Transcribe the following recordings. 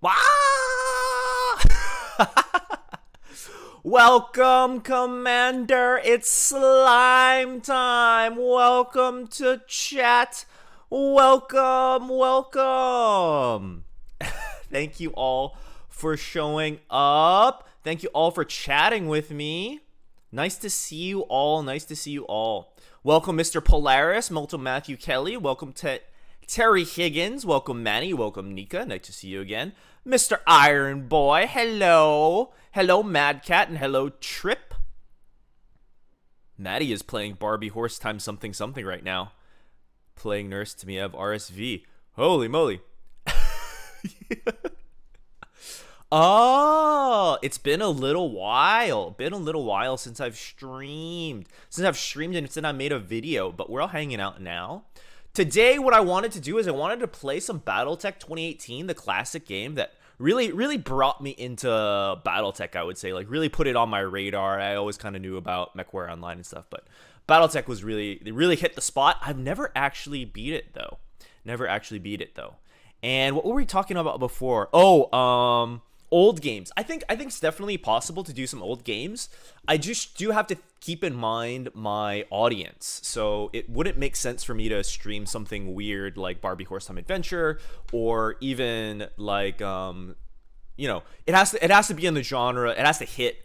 Wow! Welcome, Commander. It's slime time. Welcome to chat. Welcome. Thank you all for showing up. Thank you all for chatting with me. Nice to see you all. Welcome, Mr. Polaris. Welcome, Matthew Kelly. Welcome to Terry Higgins. Welcome, Manny. Welcome, Nika. Nice to see you again. Mr. Iron Boy. Hello. Hello, Mad Cat. And hello, Trip. Maddie is playing Barbie Horse times something right now. Playing Nurse to me. I have RSV. Holy moly. Oh, it's been a little while. Since I've streamed. And since I made a video. But we're all hanging out now. Today, what I wanted to do is I wanted to play some Battletech 2018, the classic game that really brought me into Battletech, I would say. Like, really put it on my radar. I always kind of knew about Mechwarrior Online and stuff, but Battletech was really hit the spot. I've never actually beat it, though. And what were we talking about before? Old games. I think it's definitely possible to do some old games. I just do have to keep in mind my audience. So it wouldn't make sense for me to stream something weird like Barbie Horse Time Adventure, or even like it has to be in the genre. It has to hit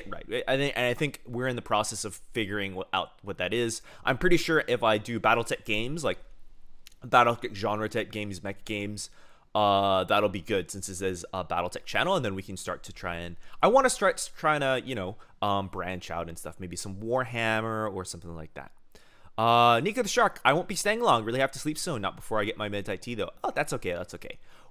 right. I think we're in the process of figuring out what that is. I'm pretty sure if I do Battletech games, like Battletech genre type games, mech games, that'll be good, since this is a Battletech channel, and then we can start to I want to start trying to branch out and stuff, maybe some Warhammer or something like that. Nika the Shark, I won't be staying long, really have to sleep soon, not before I get my mid-night tea though. Oh, that's okay.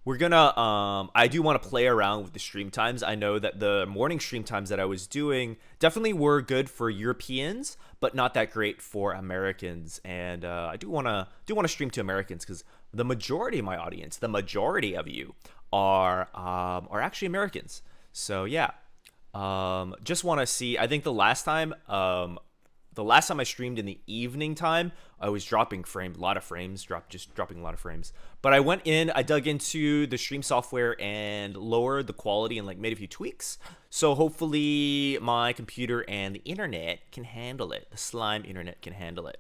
We're gonna I do want to play around with the stream times. I know that the morning stream times that I was doing definitely were good for Europeans, but not that great for Americans. And I do want to stream to Americans, because the majority of my audience, the majority of you are actually Americans. So yeah, just want to see. I think the last time I streamed in the evening time, I was dropping a lot of frames. But I went in, I dug into the stream software and lowered the quality and like made a few tweaks. So hopefully my computer and the internet can handle it. The slime internet can handle it.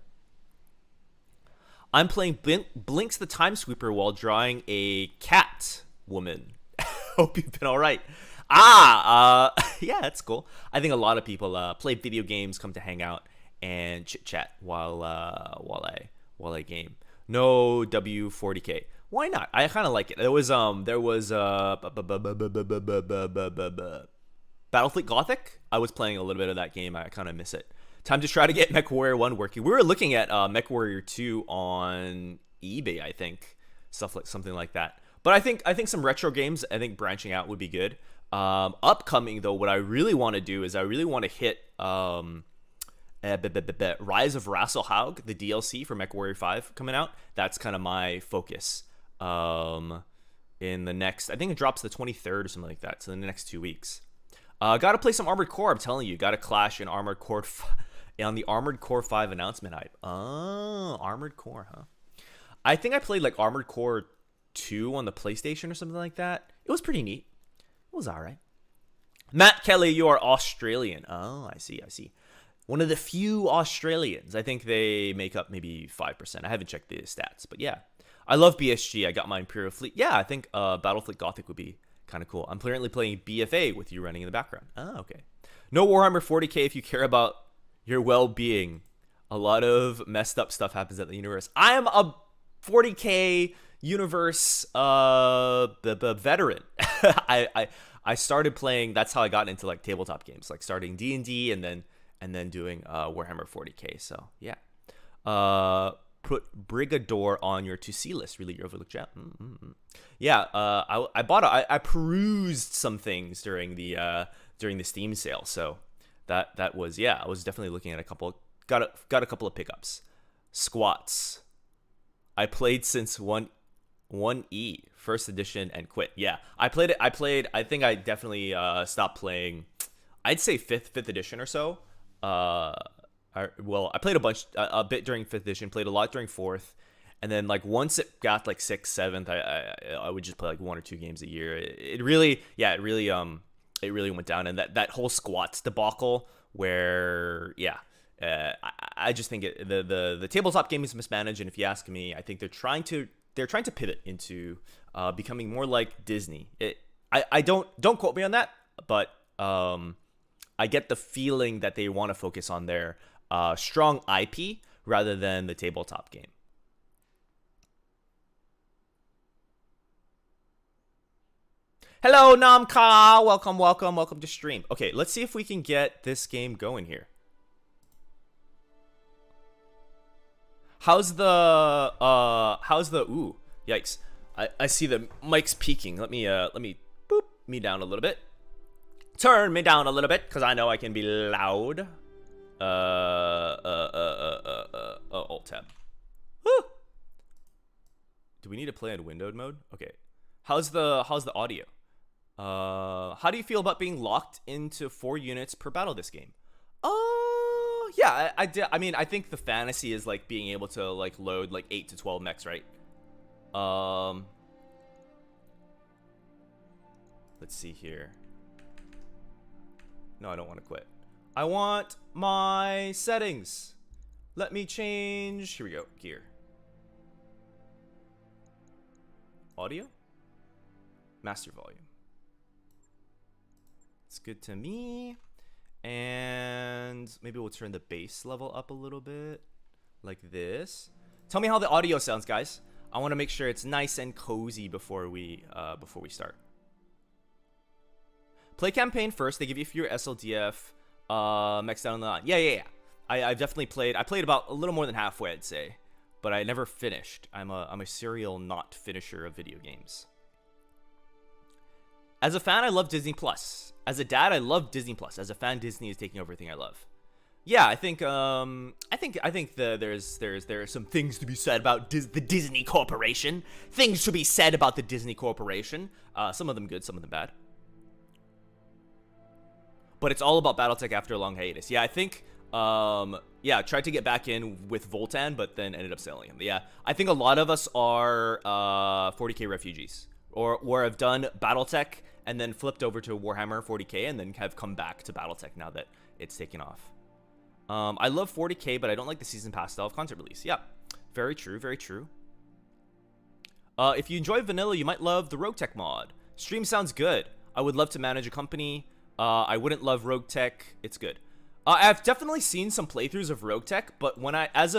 I'm playing Blinks the Time Sweeper while drawing a cat woman. Hope you've been all right. Yeah, that's cool. I think a lot of people play video games, come to hang out and chit chat while I game. No W40K. Why not? I kind of like it. There was Battlefleet Gothic. I was playing a little bit of that game. I kind of miss it. Time to try to get Mechwarrior 1 working. We were looking at Mechwarrior 2 on eBay, I think. Something like that. But I think some retro games, I think branching out would be good. Upcoming though, what I really want to do is I really want to hit Rise of Rasselhaug, the DLC for Mechwarrior 5 coming out. That's kind of my focus. In the next, I think it drops the 23rd or something like that. So in the next 2 weeks. Gotta play some Armored Core, I'm telling you. Gotta clash in Armored Core on the Armored Core 5 announcement hype. Oh, Armored Core, huh? I think I played like Armored Core 2 on the PlayStation or something like that. It was pretty neat. It was alright. Matt Kelly, you are Australian. Oh, I see. One of the few Australians. I think they make up maybe 5%. I haven't checked the stats, but yeah. I love BSG. I got my Imperial Fleet. Yeah, I think Battlefleet Gothic would be kind of cool. I'm currently playing BFA with you running in the background. Oh, okay. No Warhammer 40k if you care about your well-being. A lot of messed up stuff happens at the universe. I am a 40k universe the veteran. I started playing. That's how I got into like tabletop games, like starting D&D and then doing Warhammer 40k. So yeah. Put Brigador on your to see list. Really, your overlooked gem. Yeah. I bought. I perused some things during the Steam sale. So that was, yeah. I was definitely looking at a couple. Got a couple of pickups. Squats. I played since 1E first edition and quit. Yeah, I played it. I think I definitely stopped playing. I'd say fifth edition or so. I played a bit during 5th edition, played a lot during 4th, and then like once it got like 6th, 7th, I would just play like 1 or 2 games a year. It really went down, and that whole squats debacle where I just think the tabletop game is mismanaged, and if you ask me, I think they're trying to pivot into becoming more like Disney. I don't quote me on that, but I get the feeling that they want to focus on their strong IP rather than the tabletop game. Hello, Namka. Welcome to stream. Okay, let's see if we can get this game going here. How's the ooh, yikes. I see the mic's peaking. Let me boop me down a little bit. Turn me down a little bit, because I know I can be loud. Alt tab. Woo! Do we need to play in windowed mode? Okay. How's the audio? How do you feel about being locked into 4 units per battle this game? Yeah, I mean, I think the fantasy is like being able to like load like 8 to 12 mechs, right? Let's see here. No, I don't want to quit. I want my settings. Let me change. Here we go. Gear. Audio. Master volume. It's good to me. And maybe we'll turn the bass level up a little bit. Like this. Tell me how the audio sounds, guys. I want to make sure it's nice and cozy before we start. Play campaign first. They give you your SLDF. Mechs down the line. Yeah. I've definitely played. I played about a little more than halfway, I'd say, but I never finished. I'm a serial not finisher of video games. As a fan, I love Disney Plus. As a dad, I love Disney Plus. As a fan, Disney is taking over everything I love. Yeah, I think there are some things to be said about the Disney Corporation. Things to be said about the Disney Corporation. Some of them good, some of them bad. But it's all about Battletech after a long hiatus. Yeah, I think, tried to get back in with Voltan, but then ended up selling him. Yeah, I think a lot of us are 40k refugees, or have done Battletech and then flipped over to Warhammer 40k and then have come back to Battletech now that it's taken off. I love 40k, but I don't like the season pass style of content release. Yeah, very true, very true. If you enjoy vanilla, you might love the Rogue Tech mod. Stream sounds good. I would love to manage a company. I wouldn't love Rogue Tech. It's good. I've definitely seen some playthroughs of Rogue Tech, but when I as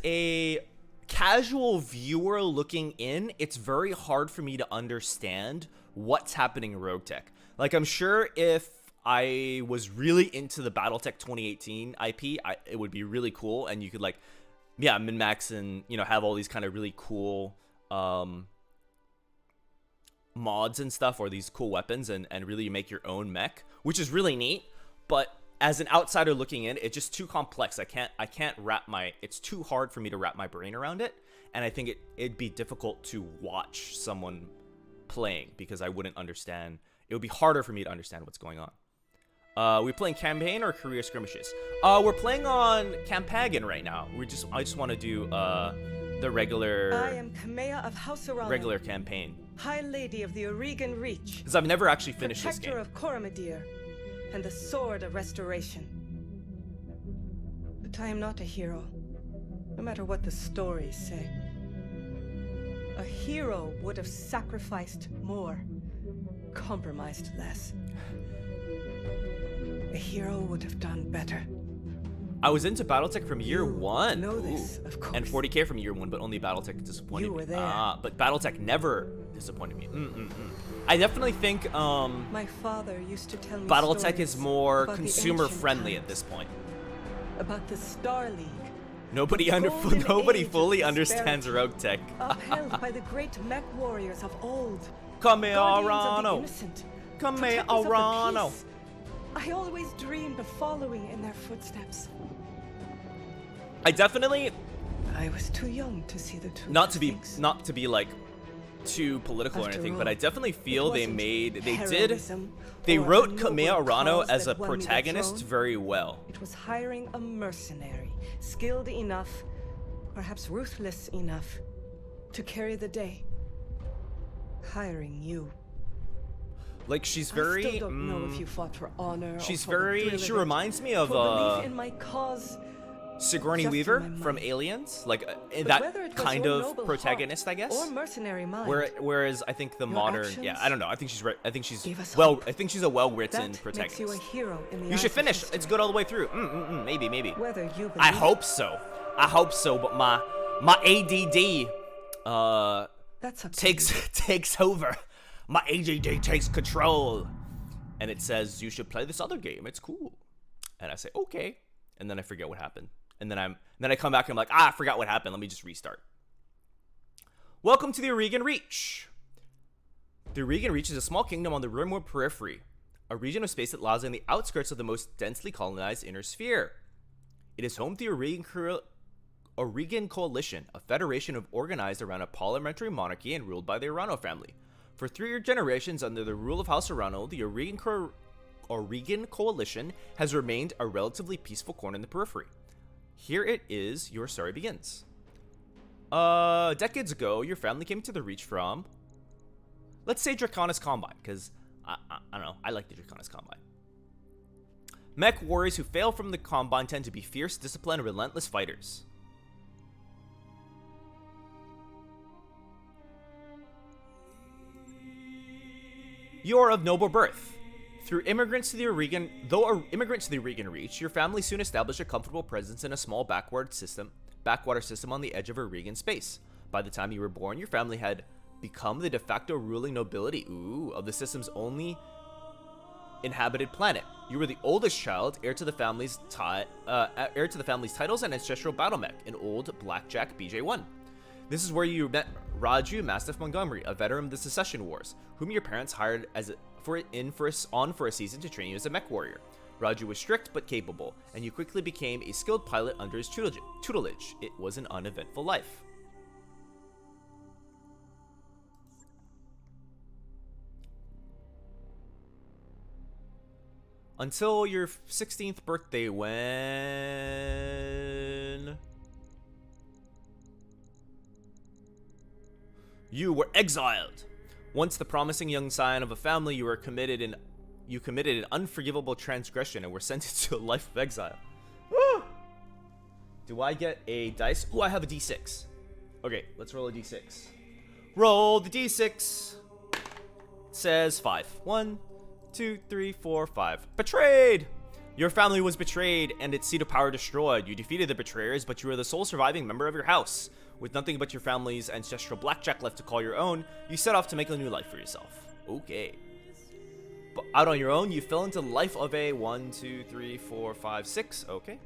a casual viewer looking in, it's very hard for me to understand what's happening in Rogue Tech. Like, I'm sure if I was really into the Battletech 2018 IP, it would be really cool, and you could, like, yeah, min-max and, you know, have all these kind of really cool mods and stuff, or these cool weapons, and really make your own mech, which is really neat. But as an outsider looking in, it's just too complex. It's too hard for me to wrap my brain around it, and I think it'd be difficult to watch someone playing because I wouldn't understand. It would be harder for me to understand what's going on. We playing campaign or career skirmishes? We're playing on Campaign right now. I just want to do the regular. I am Kamea of House Arano, regular campaign. High Lady of the Oregon Reach. Because I've never actually finished this game. Protector of Coromadir. and the sword of restoration. But I am not a hero, no matter what the stories say. A hero would have sacrificed more, compromised less. A hero would have done better. I was into Battletech from year one. Know this, of course. And 40k from year one, but only Battletech disappointed You were me. there. But Battletech never disappointed me. I definitely think My father used to tell me Battletech stories is more about the consumer ancient friendly times, at this point. about the Star League, Nobody golden age of fully understands prosperity. Rogue Tech. upheld by the great Mechwarriors of old. Kamea, Guardians of the Arano. innocent, Kamea, protectors of the Arano. peace. I always dreamed of following in their footsteps. I definitely, I was too young to see the truth. not of to be things. like too political or After anything, all, but I definitely feel it wasn't heroism they or wrote a noble Kamea Arano cause as a that won me the protagonist throne. very well. It was hiring a mercenary, skilled enough, perhaps ruthless enough, to carry the day. Hiring you. Like she's very I still don't know if you fought for honor. she's or for the very thrill she of it, reminds me of for belief in my cause. Sigourney just in Weaver my from mind. Aliens, like But that whether it was kind your of noble protagonist, heart I guess. or mercenary mind, Whereas I think the Your modern, actions I don't know. I think she's right. I think she's gave us well. hope. I think she's a well-written that protagonist. makes you a hero in the You eyes should of finish. history. It's good all the way through. Maybe. Whether you believe I hope so. I hope so. But my ADD that's up to takes you. takes over. My ADD takes control, and it says you should play this other game. It's cool, and I say okay, and then I forget what happened, and then I come back and I'm like, I forgot what happened. Let me just restart. Welcome to the Oregon Reach. The Oregon Reach is a small kingdom on the Rimwood Periphery, a region of space that lies on the outskirts of the most densely colonized inner sphere. It is home to the Oregon Coalition, a federation organized around a parliamentary monarchy and ruled by the Arano family. For 3 generations under the rule of House Arano, the Oregon Coalition has remained a relatively peaceful corner in the periphery. Here it is, your story begins. Decades ago, your family came to the Reach from, let's say, Draconis Combine, because I don't know, I like the Draconis Combine. Mech warriors who fail from the Combine tend to be fierce, disciplined, and relentless fighters. You are of noble birth. Though immigrants to the Oregon Reach, your family soon established a comfortable presence in a small backwater system on the edge of Oregon space. By the time you were born, your family had become the de facto ruling nobility of the system's only inhabited planet. You were the oldest child, heir to the family's titles and ancestral battle mech, an old Blackjack BJ-1. This is where you met Raju Mastiff Montgomery, a veteran of the Secession Wars, whom your parents hired for a season to train you as a mech warrior. Raju was strict but capable, and you quickly became a skilled pilot under his tutelage. It was an uneventful life. Until your 16th birthday, when you were exiled. Once the promising young scion of a family, you committed an unforgivable transgression and were sentenced to a life of exile. Woo! Do I get a dice? Ooh, I have a d6. Okay, let's roll a d6. Roll the d6. It says 5. 1, 2, 3, 4, 5. Betrayed! Your family was betrayed and its seat of power destroyed. You defeated the betrayers, but you were the sole surviving member of your house. With nothing but your family's ancestral blackjack left to call your own, you set off to make a new life for yourself. Okay. But out on your own, you fell into the life of a 1, 2, 3, 4, 5, 6. Okay.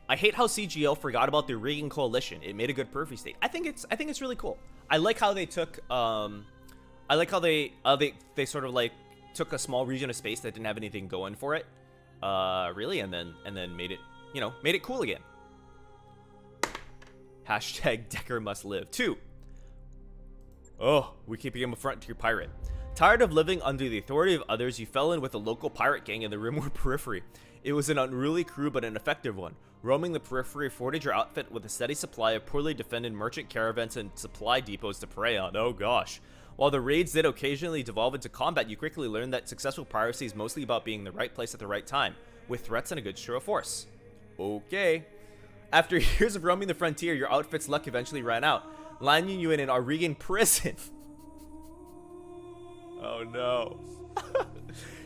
I hate how CGL forgot about the Oregon Coalition. It made a good periphery state. I think it's really cool. I like how they took I like how they sort of like took a small region of space that didn't have anything going for it. Really, and then made it, made it cool again. Hashtag Decker must live. 2. Oh, we're keeping him a frontier pirate. Tired of living under the authority of others, you fell in with a local pirate gang in the Rimwood Periphery. It was an unruly crew, but an effective one. Roaming the periphery afforded your outfit with a steady supply of poorly defended merchant caravans and supply depots to prey on. Oh gosh. While the raids did occasionally devolve into combat, you quickly learned that successful piracy is mostly about being in the right place at the right time, with threats and a good show of force. Okay. After years of roaming the frontier, your outfit's luck eventually ran out, landing you in an Aurigan prison. Oh no.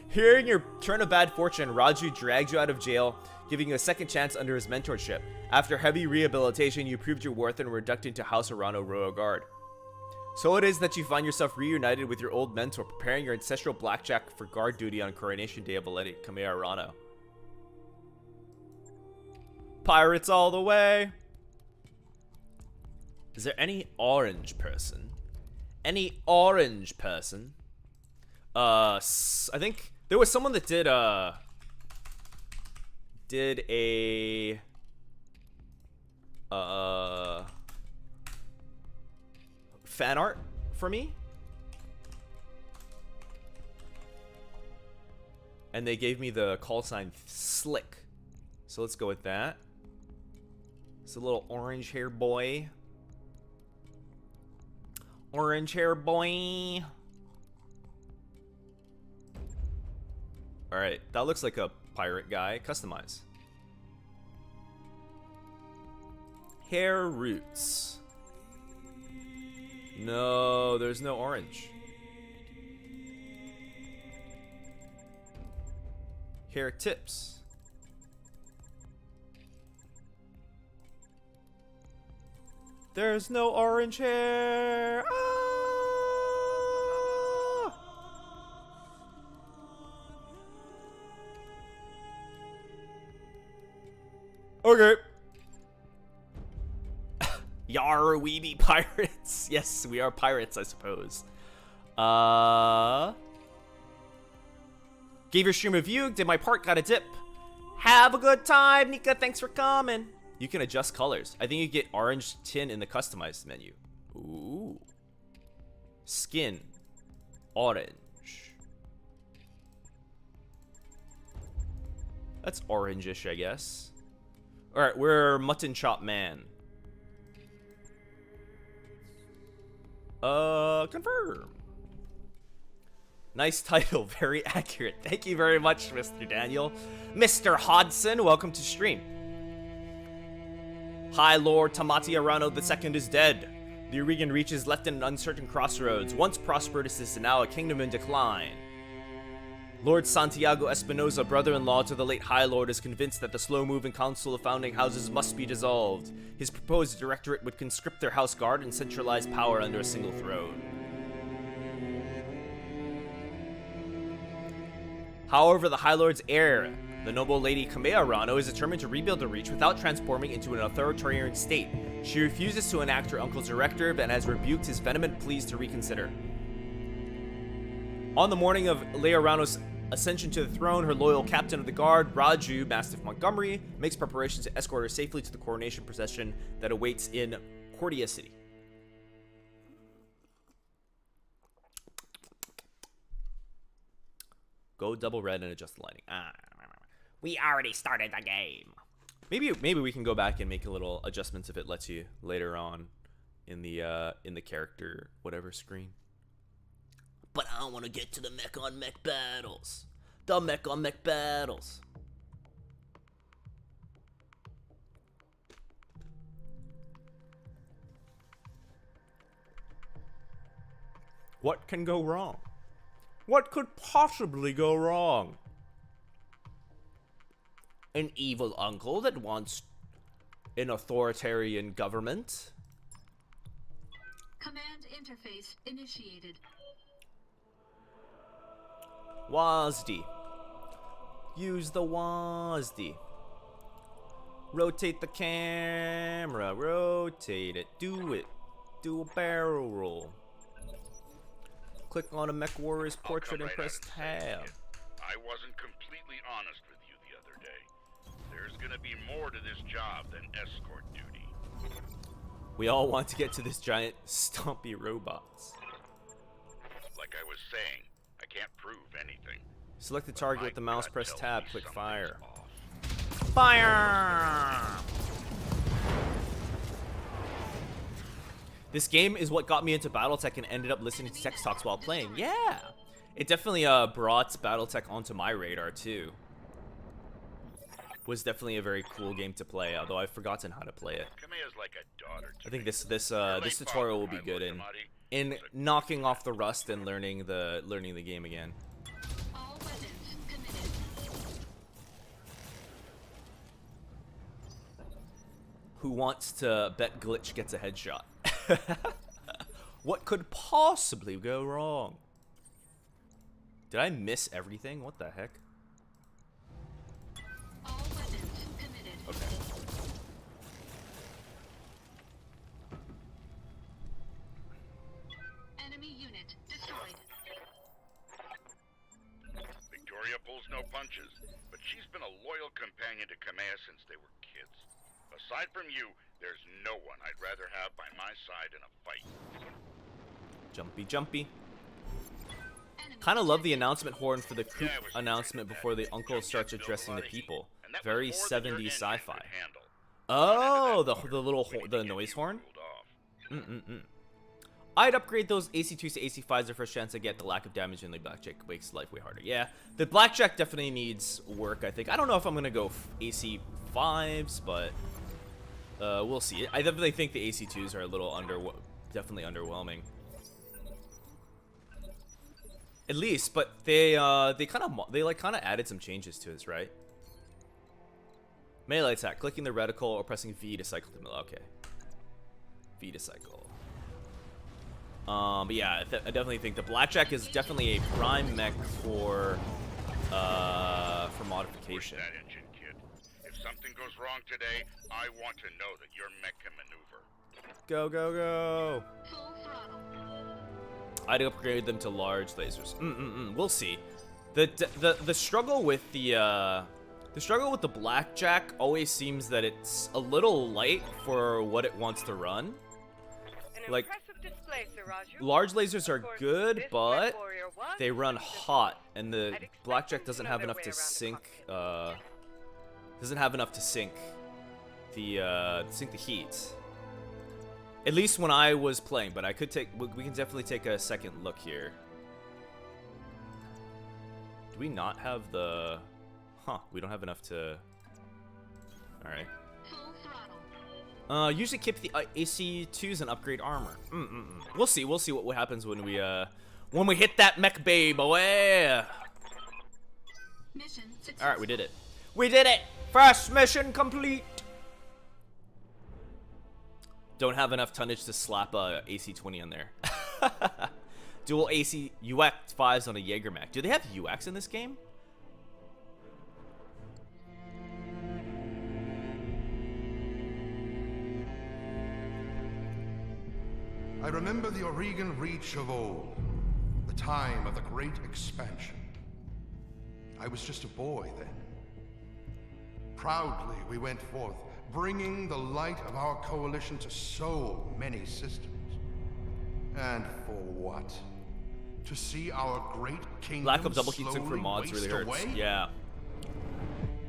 Hearing your turn of bad fortune, Raju dragged you out of jail, giving you a second chance under his mentorship. After heavy rehabilitation, you proved your worth and were inducted into House Arano Royal Guard. So it is that you find yourself reunited with your old mentor, preparing your ancestral blackjack for guard duty on Coronation Day of Kamea Arano. Pirates all the way! Is there any orange person? Any orange person? I think there was someone that did a fan art for me, and they gave me the call sign Slick, so let's go with that. It's a little orange hair boy. Orange hair boy. Alright, that looks like a pirate guy. Customize. Hair roots. No, there's no orange. Hair tips. There's no orange hair. Ah! Okay. Yar, we be pirates. Yes, we are pirates, I suppose. Gave your stream a view. Did my part, got a dip. Have a good time, Nika. Thanks for coming. You can adjust colors. I think you get orange tin in the customized menu. Ooh. Skin. Orange. That's orange-ish, I guess. Alright, we're Mutton Chop Man. Confirm. Nice title, very accurate. Thank you very much, Mr. Daniel. Mr. Hodson, welcome to stream. High Lord Tamati Arano II is dead. The Aurigan Reach is left in an uncertain crossroads. Once prosperous, is now a kingdom in decline. Lord Santiago Espinosa, brother-in-law to the late High Lord, is convinced that the slow-moving Council of Founding Houses must be dissolved. His proposed directorate would conscript their house guard and centralize power under a single throne. However, the High Lord's heir, the noble lady Kamea Arano, is determined to rebuild the Reach without transforming into an authoritarian state. She refuses to enact her uncle's directive and has rebuked his vehement pleas to reconsider. On the morning of Leia Arano's ascension to the throne, her loyal captain of the guard, Raju, Mastiff Montgomery, makes preparations to escort her safely to the coronation procession that awaits in Cordia City. Go double red and adjust the lighting. We already started the game. Maybe we can go back and make a little adjustments if it lets you later on in the character whatever screen. But I want to get to the mech on mech battles. The mech on mech battles. What can go wrong? What could possibly go wrong? An evil uncle that wants an authoritarian government? Command interface initiated. WASD. Use the WASD. Rotate the camera. Rotate it. Do it. Do a barrel roll. Click on a Mechwarrior's portrait and press tab. I wasn't completely honest with you the other day. There's gonna be more to this job than escort duty. We all want to get to this giant stompy robots. Like I was saying, I can't prove anything. Select the target with the mouse, press tab, click something's fire. off. Fire! This game is what got me into Battletech and ended up listening to Tech Talks while playing. Yeah, it definitely brought Battletech onto my radar too. Was definitely a very cool game to play, although I've forgotten how to play it. Kamea's like a daughter to I think me. this tutorial will be good in knocking off the rust and learning the game again. All weapons committed. Who wants to bet Glitch gets a headshot? What could possibly go wrong? Did I miss everything? What the heck? All weapons committed. Okay. Enemy unit destroyed. Victoria pulls no punches, but she's been a loyal companion to Kamea since they were kids. Aside from you, there's no one I'd rather have by my side in a fight. Jumpy, jumpy. Enemy Kind of love the announcement horn for the Yeah, coop I was announcement thinking before the that. uncle Junkyard starts built a addressing lot the of heat, people. and that was Very more than your 70s engine sci-fi. could handle. Oh, None of that the little we need the to get noise you horn. cooled off. I'd upgrade those AC2s to AC5s the first chance I get. The lack of damage in the blackjack makes life way harder. Yeah, the blackjack definitely needs work, I think. I don't know if I'm gonna go AC5s, but we'll see. I definitely think the AC2s are a little definitely underwhelming. At least, but they kind of added some changes to this, right? Melee attack, clicking the reticle or pressing V to cycle to melee. Okay, V to cycle. But yeah, I definitely think the blackjack is definitely a prime mech for modification. That engine, kid. If something goes wrong today, I want to know that your mech can maneuver. Go, go, go! full throttle. I'd upgrade them to large lasers. We'll see. The struggle with the blackjack always seems that it's a little light for what it wants to run. Like, large lasers are good, but they run hot, and the blackjack doesn't have enough to sink. Doesn't have enough to sink the heat. At least when I was playing, but we can definitely take a second look here. Do we not have the? Huh? We don't have enough to. All right. Full throttle. Usually keep the AC2s and upgrade armor. We'll see. We'll see what happens when we hit that mech bay, boy. Mission successful. All right, we did it. We did it. First mission complete. Don't have enough tonnage to slap a AC20 on there. Dual AC UX 5s on a Jaeger mech. Do they have UX in this game? I remember the Oregon Reach of old, the time of the Great Expansion. I was just a boy then. Proudly we went forth, bringing the light of our coalition to so many systems. And for what? To see our great kingdom Lack of double heat sink for slowly mods really waste hurts. away? Yeah.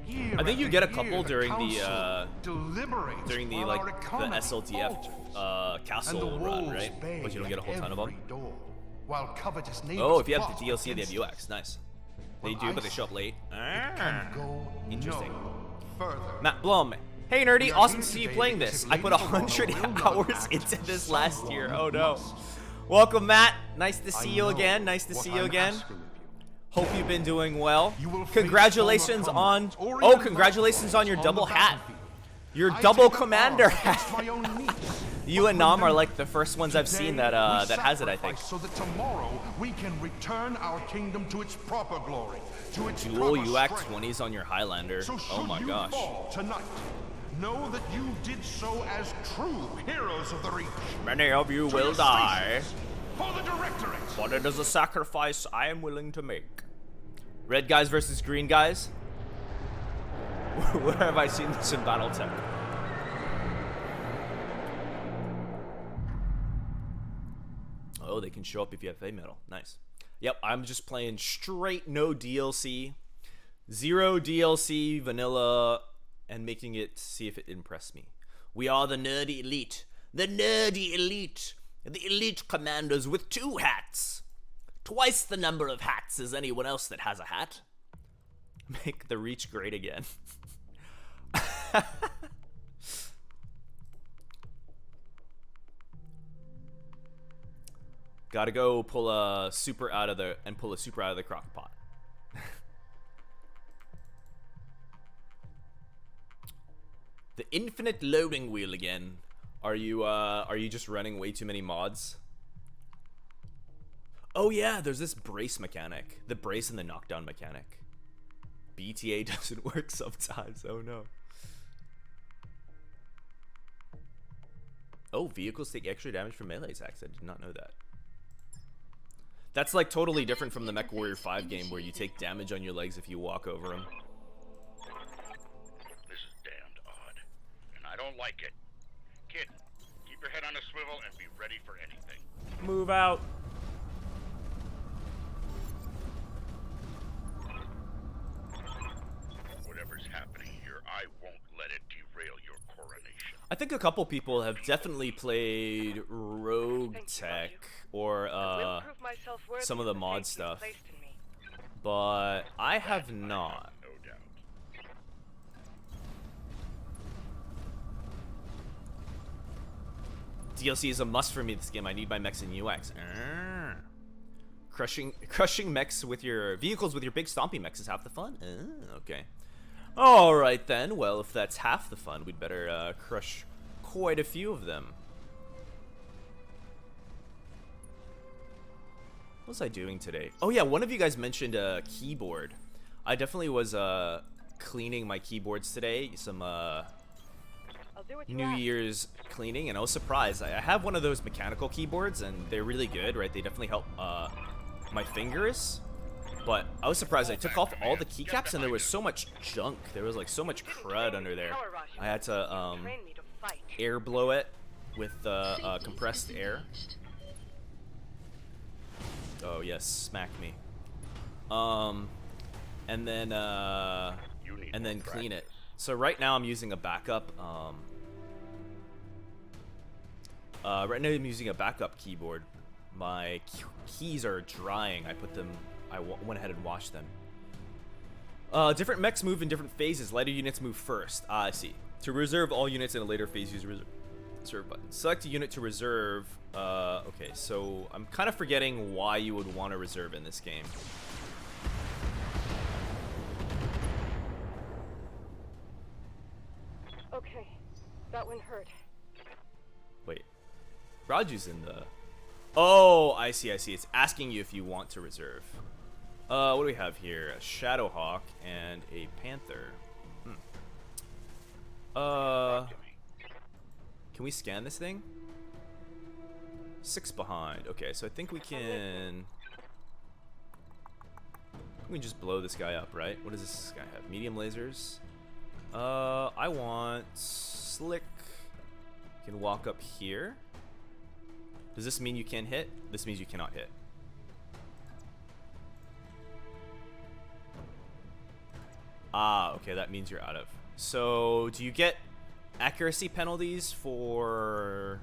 Year I think you after get a year, couple during the council deliberates like while our the economy SLDF falters, and castle the run, wolves right? bay But you don't get a whole at ton of them. every door, while covetous neighbors Oh, if you have plot the DLC, they have against UX. Nice. They Well, do, I but they show up see. late. Can go Interesting. no further. Matt Blum. Hey nerdy, We are awesome here to see you today playing because this. if I put Lady Arano 100 will not hours act, into this last year. Oh someone no. must. Welcome, Matt. Nice to see I you know again. Nice to what see you I'm again. asking of you. Hope you've been doing well. You will face Congratulations former on. comrades or Oh, even congratulations on your on double the hat. battlefield. Your I double take up commander arms hat. against my own niece. You and But Nam are remember, like the first ones I've seen today that we has it, I think. sacrifice so that tomorrow we can return our kingdom to its proper glory, to its Dual proper UX strength. 20s on your Highlander. So Oh should my you gosh. fall tonight, know that you did so as true heroes of the Reach. Many of you To will your die, stations, for the Directorate. but it is a sacrifice I am willing to make. Red guys versus green guys? Where have I seen this in Battletech? Oh, they can show up if you have heavy metal. Nice. Yep, I'm just playing straight no DLC. Zero DLC, vanilla, and making it see if it impressed me. We are the nerdy elite. The nerdy elite. The elite commanders with 2 hats. Twice the number of hats as anyone else that has a hat. Make the Reach great again. Gotta go pull a super out of the crock pot. The infinite loading wheel again. Are you just running way too many mods? Oh yeah, there's this brace mechanic. The brace and the knockdown mechanic. BTA doesn't work sometimes. Oh no. Oh, vehicles take extra damage from melee attacks. I did not know that. That's like totally different from the Mechwarrior 5 game where you take damage on your legs if you walk over them. This is damned odd, and I don't like it. Kid, keep your head on a swivel and be ready for anything. Move out. Whatever's happening here, I won't let it derail your coronation. I think a couple people have definitely played Rogue Tech or some of the mod stuff, but I have not. No doubt. DLC is a must for me this game. I need my mechs in UX. Crushing mechs with your vehicles with your big stompy mechs is half the fun. Okay. All right then. Well, if that's half the fun, we'd better crush quite a few of them. What was I doing today? Oh yeah, one of you guys mentioned a keyboard. I definitely was cleaning my keyboards today. Some New Year's cleaning, and I was surprised. I have one of those mechanical keyboards, and they're really good, right? They definitely help my fingers. But I was surprised. I took off all the keycaps, and there was so much junk. There was like so much crud under there. I had to air blow it with compressed air. Oh yes, smack me. And then clean it. So right now I'm using a backup. Right now I'm using a backup keyboard. My keys are drying. I went ahead and washed them. Different mechs move in different phases. Lighter units move first. I see. To reserve all units in a later phase, use reserve button. Select a unit to reserve. Okay, so I'm kind of forgetting why you would want to reserve in this game. Okay, that one hurt. Wait, Raju's in the... Oh, I see. It's asking you if you want to reserve. What do we have here? A Shadowhawk and a Panther. Can we scan this thing? 6 behind. Okay, so I think we can just blow this guy up, right? What does this guy have? Medium lasers. I want slick. You can walk up here. Does this mean you can hit? This means you cannot hit. Ah, okay, that means you're out of. So, do you get accuracy penalties for...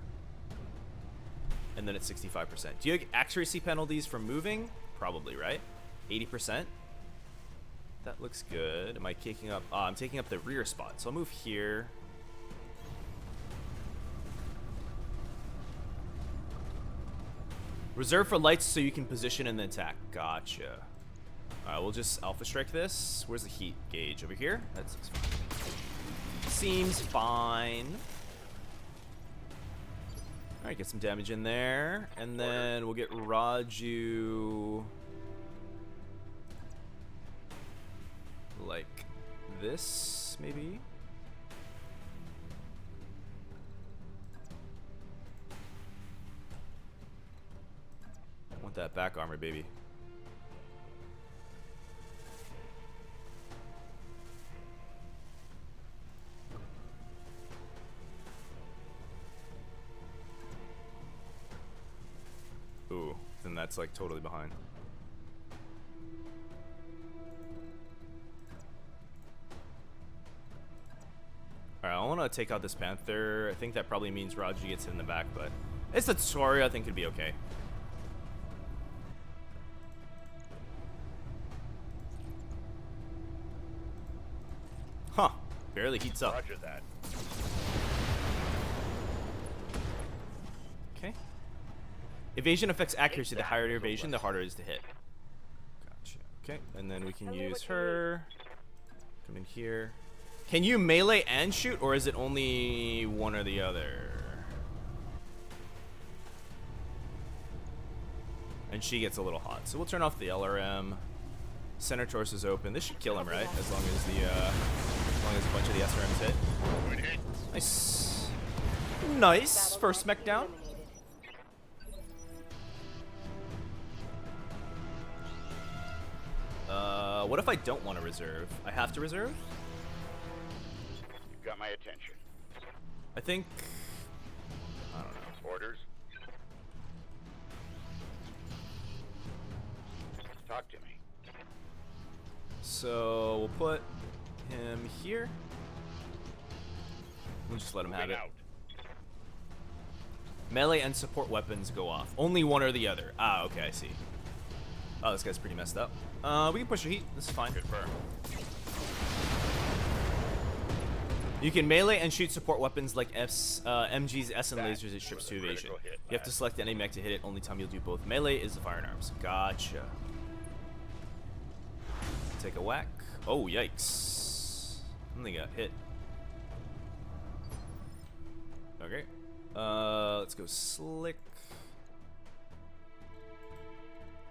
And then it's 65%. Do you get accuracy penalties for moving? Probably, right? 80%? That looks good. Am I taking up... I'm taking up the rear spot. So I'll move here. Reserve for lights so you can position and then attack. Gotcha. Alright, we'll just Alpha Strike this. Where's the heat gauge? Over here? That seems fine. Seems fine. Alright, get some damage in there. And then we'll get Raju... like this, maybe? I want that back armor, baby. Ooh, then that's like totally behind. Alright, don't want to take out this Panther. I think that probably means Raji gets hit in the back, but it's a tutorial. I think it'd be okay. Huh. Barely heats up. Roger that. Okay. Evasion affects accuracy. The higher your evasion, the harder it is to hit. Gotcha. Okay, and then we can use her. Come in here. Can you melee and shoot, or is it only one or the other? And she gets a little hot, so we'll turn off the LRM. Center torso is open. This should kill him, right? As long as a bunch of the SRMs hit. Good hit. Nice. Nice. First mech down. What if I don't want to reserve? I have to reserve? You've got my attention. I think... I don't know. Orders? Talk to me. So we'll put him here. We'll just let him have Moving it. out. Melee and support weapons go off. Only one or the other. Ah, okay, I see. Oh, this guy's pretty messed up. We can push your heat. This is fine. Confirm. You can melee and shoot support weapons like MG's S and lasers. It strips to evasion. Critical hit, You have to lad. select any mech to hit it. Only time you'll do both melee is the firearms. Gotcha. Take a whack. Oh, yikes. And they got hit. Okay. Let's go slick.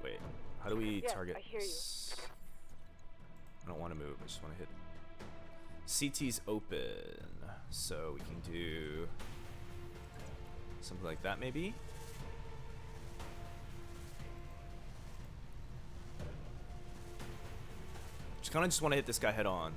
Wait. How do we target I hear you. this? I don't want to move. I just want to hit. CT's open. So we can do something like that maybe. Just want to hit this guy head on.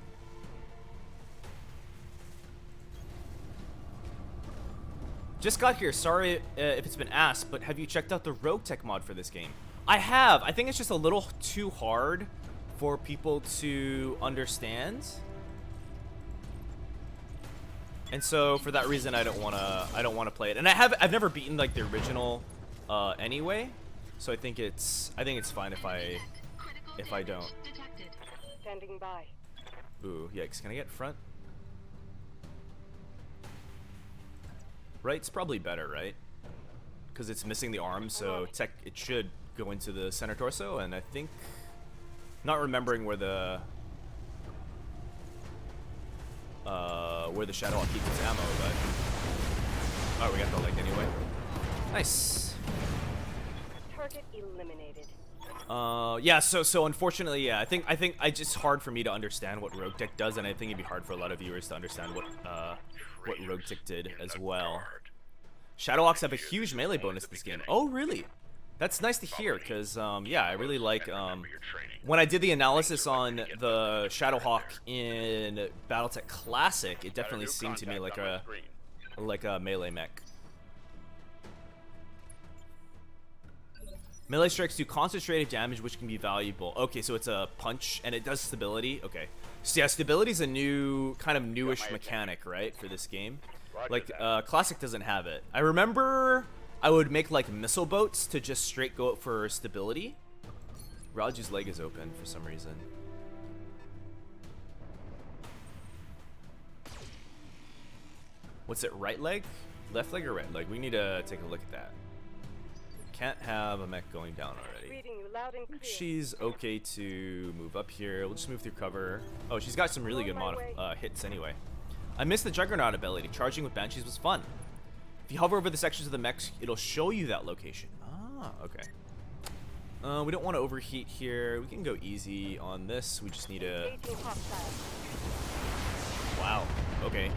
Just got here. Sorry if it's been asked, but have you checked out the Rogue Tech mod for this game? I have. I think it's just a little too hard for people to understand. And so for that reason I don't want to play it. And I've never beaten like the original anyway. So I think it's fine if I don't. Detected. Standing by. Ooh, yikes. Can I get front? Right's probably better, right? Because it's missing the arm, so it should go into the center torso, and I think... Not remembering where the Shadow Hawk keeps its ammo, but... Oh, we got the leg anyway. Nice. Target eliminated. Yeah, so unfortunately, yeah, I think it's just hard for me to understand what Rogue Tech does, and I think it'd be hard for a lot of viewers to understand what Rogue Tech did as well. Shadowhawks have a huge melee bonus this game. Oh, really? That's nice to hear, because, yeah, I really like, when I did the analysis on the Shadowhawk in Battletech Classic, it definitely seemed to me like a melee mech. Melee strikes do concentrated damage, which can be valuable. Okay, so it's a punch, and it does stability. Okay. So yeah, stability is a new, kind of newish mechanic, right, for this game. Like, Classic doesn't have it. I remember I would make, like, missile boats to just straight go up for stability. Raju's leg is open for some reason. What's it, right leg? Left leg or right leg? We need to take a look at that. Can't have a mech going down already. Reading you loud and clear. She's okay to move up here. We'll just move through cover. Oh, she's got some really good hits anyway. I missed the Juggernaut ability. Charging with Banshees was fun. If you hover over the sections of the mechs, it'll show you that location. Ah, okay. We don't want to overheat here. We can go easy on this. We just need to... Engaging hostile. Wow. Okay.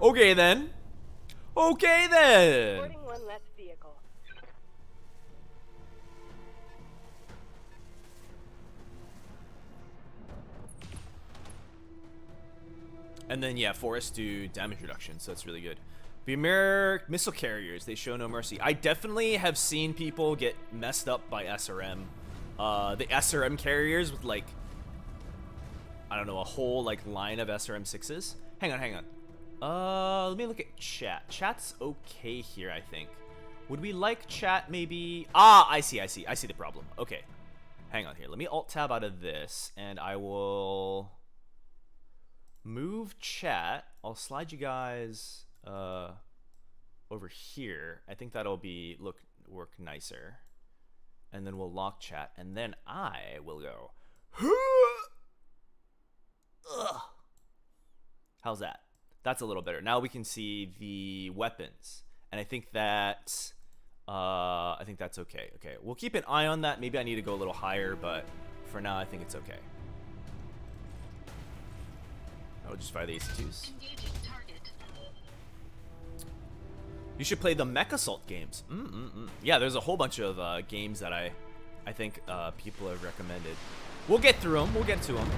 Okay then. Okay then. Boarding one less vehicle. And then, yeah, forests do damage reduction, so that's really good. The American missile carriers, they show no mercy. I definitely have seen people get messed up by SRM. The SRM carriers with, like, I don't know, a whole, like, line of SRM 6s. Hang on. Let me look at chat. Chat's okay here, I think. Would we like chat maybe? Ah, I see the problem. Okay. Hang on here. Let me alt-tab out of this, and I will move chat. I'll slide you guys over here. I think that'll work nicer. And then we'll lock chat, and then I will go. Ugh. How's that? That's a little better. Now we can see the weapons, and I think that's okay. Okay, we'll keep an eye on that. Maybe I need to go a little higher, but for now I think it's okay. I'll just fire the AC2s. Engaging target. You should play the Mech Assault games. Yeah, there's a whole bunch of games that I think people have recommended. We'll get through them. We'll get to them.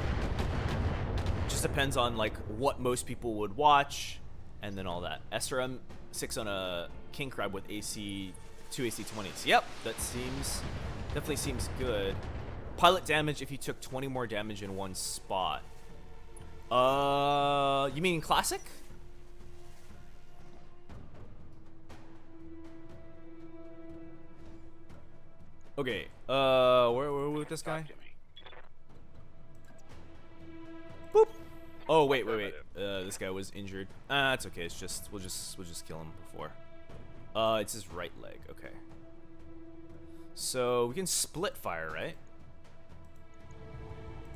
Just depends on like what most people would watch, and then all that. SRM 6 on a King Crab with two AC20s. Yep, that definitely seems good. Pilot damage if you took 20 more damage in one spot. You mean classic? Okay. Where are we with this guy? Boop. Oh wait. This guy was injured. It's okay. It's just we'll just kill him before. It's his right leg. Okay. So we can split fire, right?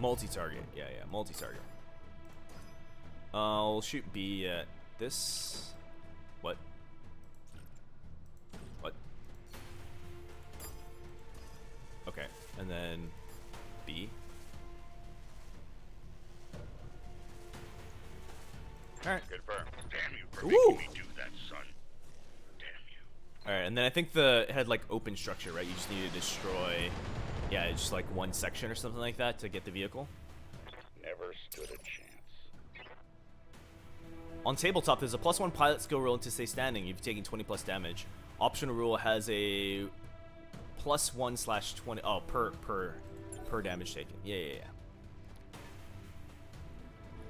Multi-target. Yeah, multi-target. I'll shoot B at this. What? Okay, and then B. Alright. Confirm. Damn you for making me do that, son. Damn you. Alright, and then I think it had like open structure, right? You just need to destroy, yeah, just like one section or something like that to get the vehicle. Never stood a chance. On tabletop, there's a +1 pilot skill roll to stay standing. You've taken 20 plus damage. Optional rule has a +1/20. Oh, per damage taken. Yeah.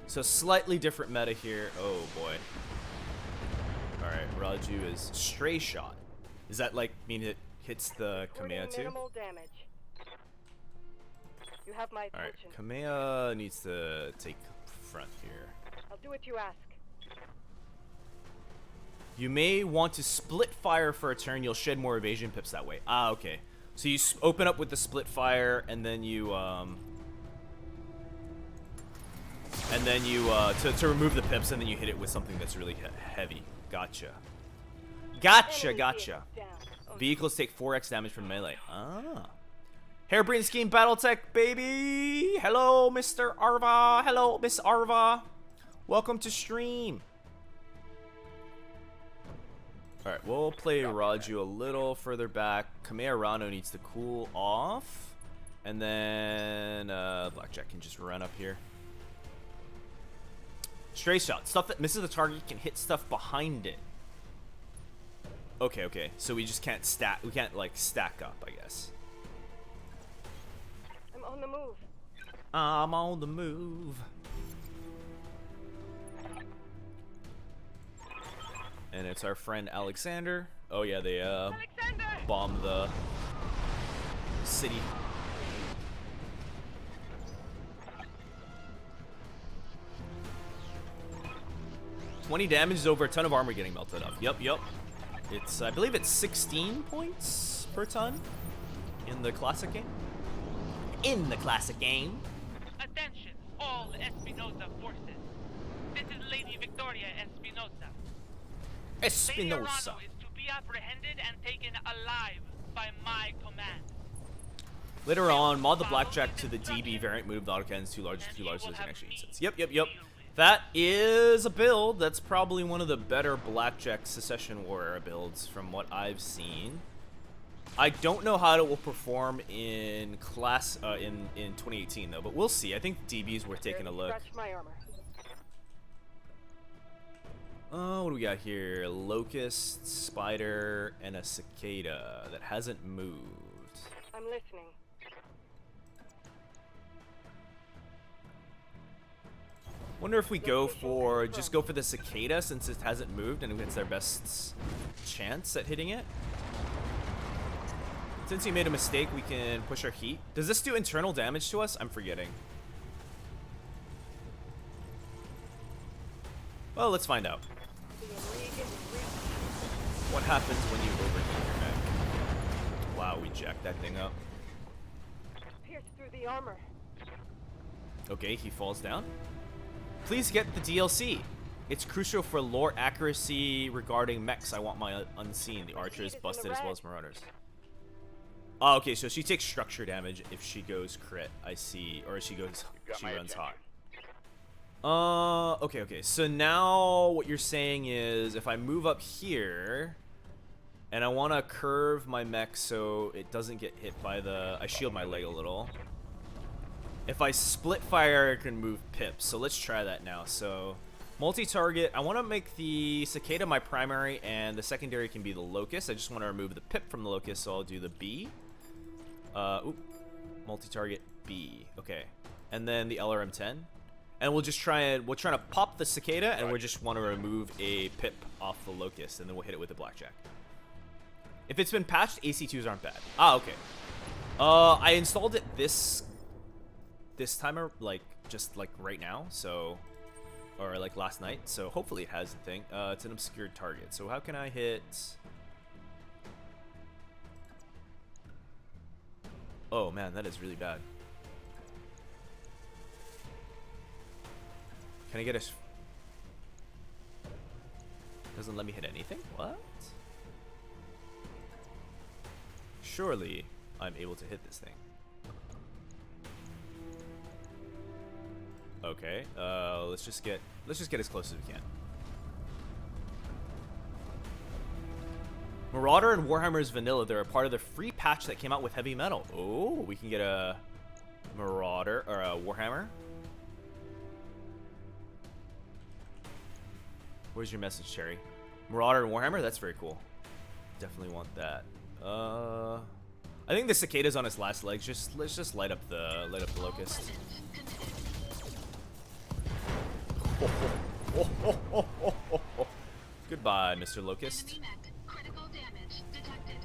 So slightly different meta here. Oh boy. All right, Raju is stray shot. Does that like mean it hits the Kamea too? Minimal damage. You have my attention. All right, Kamea needs to take front here. I'll do what you ask. You may want to split fire for a turn. You'll shed more evasion pips that way. Ah, okay. So you open up with the split fire, and then you to remove the pips, and then you hit it with something that's really heavy. Gotcha. Vehicles take 4x damage from melee. Ah. Hairbrain scheme, Battletech, baby. Hello, Mr. Arva. Hello, Miss Arva. Welcome to stream. Alright, we'll play Raju a little further back. Kamea Arano needs to cool off. And then Blackjack can just run up here. Stray shot. Stuff that misses the target can hit stuff behind it. Okay. So we just can't stack. We can't, like, stack up, I guess. I'm on the move. I'm on the move. And it's our friend Alexander. Oh yeah, they bombed the city. $20 damage is over a ton of armor getting melted up. Yep. It's, I believe it's 16 points per ton in the classic game. Attention, all Espinosa forces. This is Lady Victoria Espinosa. Lady Arano is to be apprehended and taken alive by my command. Later on, mod the Blackjack to the DB variant move. The autocannon's too large doesn't actually make sense. Yep. That is a build that's probably one of the better Blackjack Secession Warrior builds from what I've seen. I don't know how it will perform in in 2018 though, but we'll see. I think DB's worth taking a look. Scratch my armor. What do we got here? Locust, spider, and a cicada that hasn't moved. I'm listening. Wonder if we go for just go for the cicada since it hasn't moved and it's our best chance at hitting it. Since he made a mistake, we can push our heat. Does this do internal damage to us? I'm forgetting. Well, let's find out. What happens when you overheat your mech? Wow, we jacked that thing up. Pierce through the armor. Okay, he falls down. Please get the DLC. It's crucial for lore accuracy regarding mechs. I want my unseen. The archer is busted as well as marauders. Oh, okay, so she takes structure damage if she goes crit. I see. Or she runs hot. Okay. So now what you're saying is if I move up here and I want to curve my mech so it doesn't get hit by the... I shield my leg a little. If I split fire, I can move pips. So let's try that now. So multi-target. I want to make the cicada my primary and the secondary can be the locust. I just want to remove the pip from the locust, so I'll do the B. Multi-target B. Okay. And then the LRM-10. And we'll just try and... We're trying to pop the cicada and we just want to remove a pip off the locust and then we'll hit it with the blackjack. If it's been patched, AC2s aren't bad. Ah, okay. I installed it this timer, like, just, like, right now, so, or, like, last night, so hopefully it has the thing. It's an obscured target, so how can I hit... Oh, man, that is really bad. Can I get a... Doesn't let me hit anything? What? Surely I'm able to hit this thing. Okay, let's just get as close as we can. Marauder and Warhammer's vanilla. They're a part of the free patch that came out with heavy metal. Oh, we can get a Marauder or a Warhammer. Where's your message, Cherry? Marauder and Warhammer. That's very cool. Definitely want that. I think the cicada's on its last legs. Let's just light up the locust. Goodbye, Mr. Locust. Enemy mech. Critical damage detected.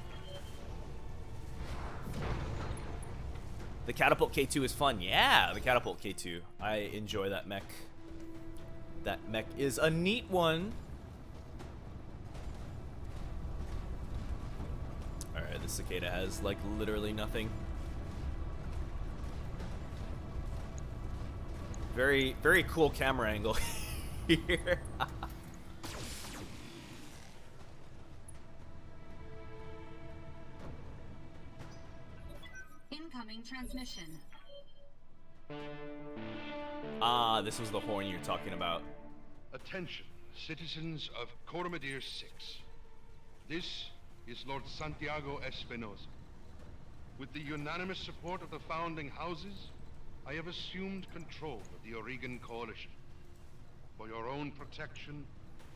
The Catapult K2 is fun. Yeah, the Catapult K2. I enjoy that mech. That mech is a neat one. Alright, the cicada has, like, literally nothing. Very, very cool camera angle here. Incoming transmission. Ah, This was the horn you're talking about. Attention, citizens of Coromedere 6. This is Lord Santiago Espinosa. With the unanimous support of the founding houses, I have assumed control of the Oregon Coalition. For your own protection,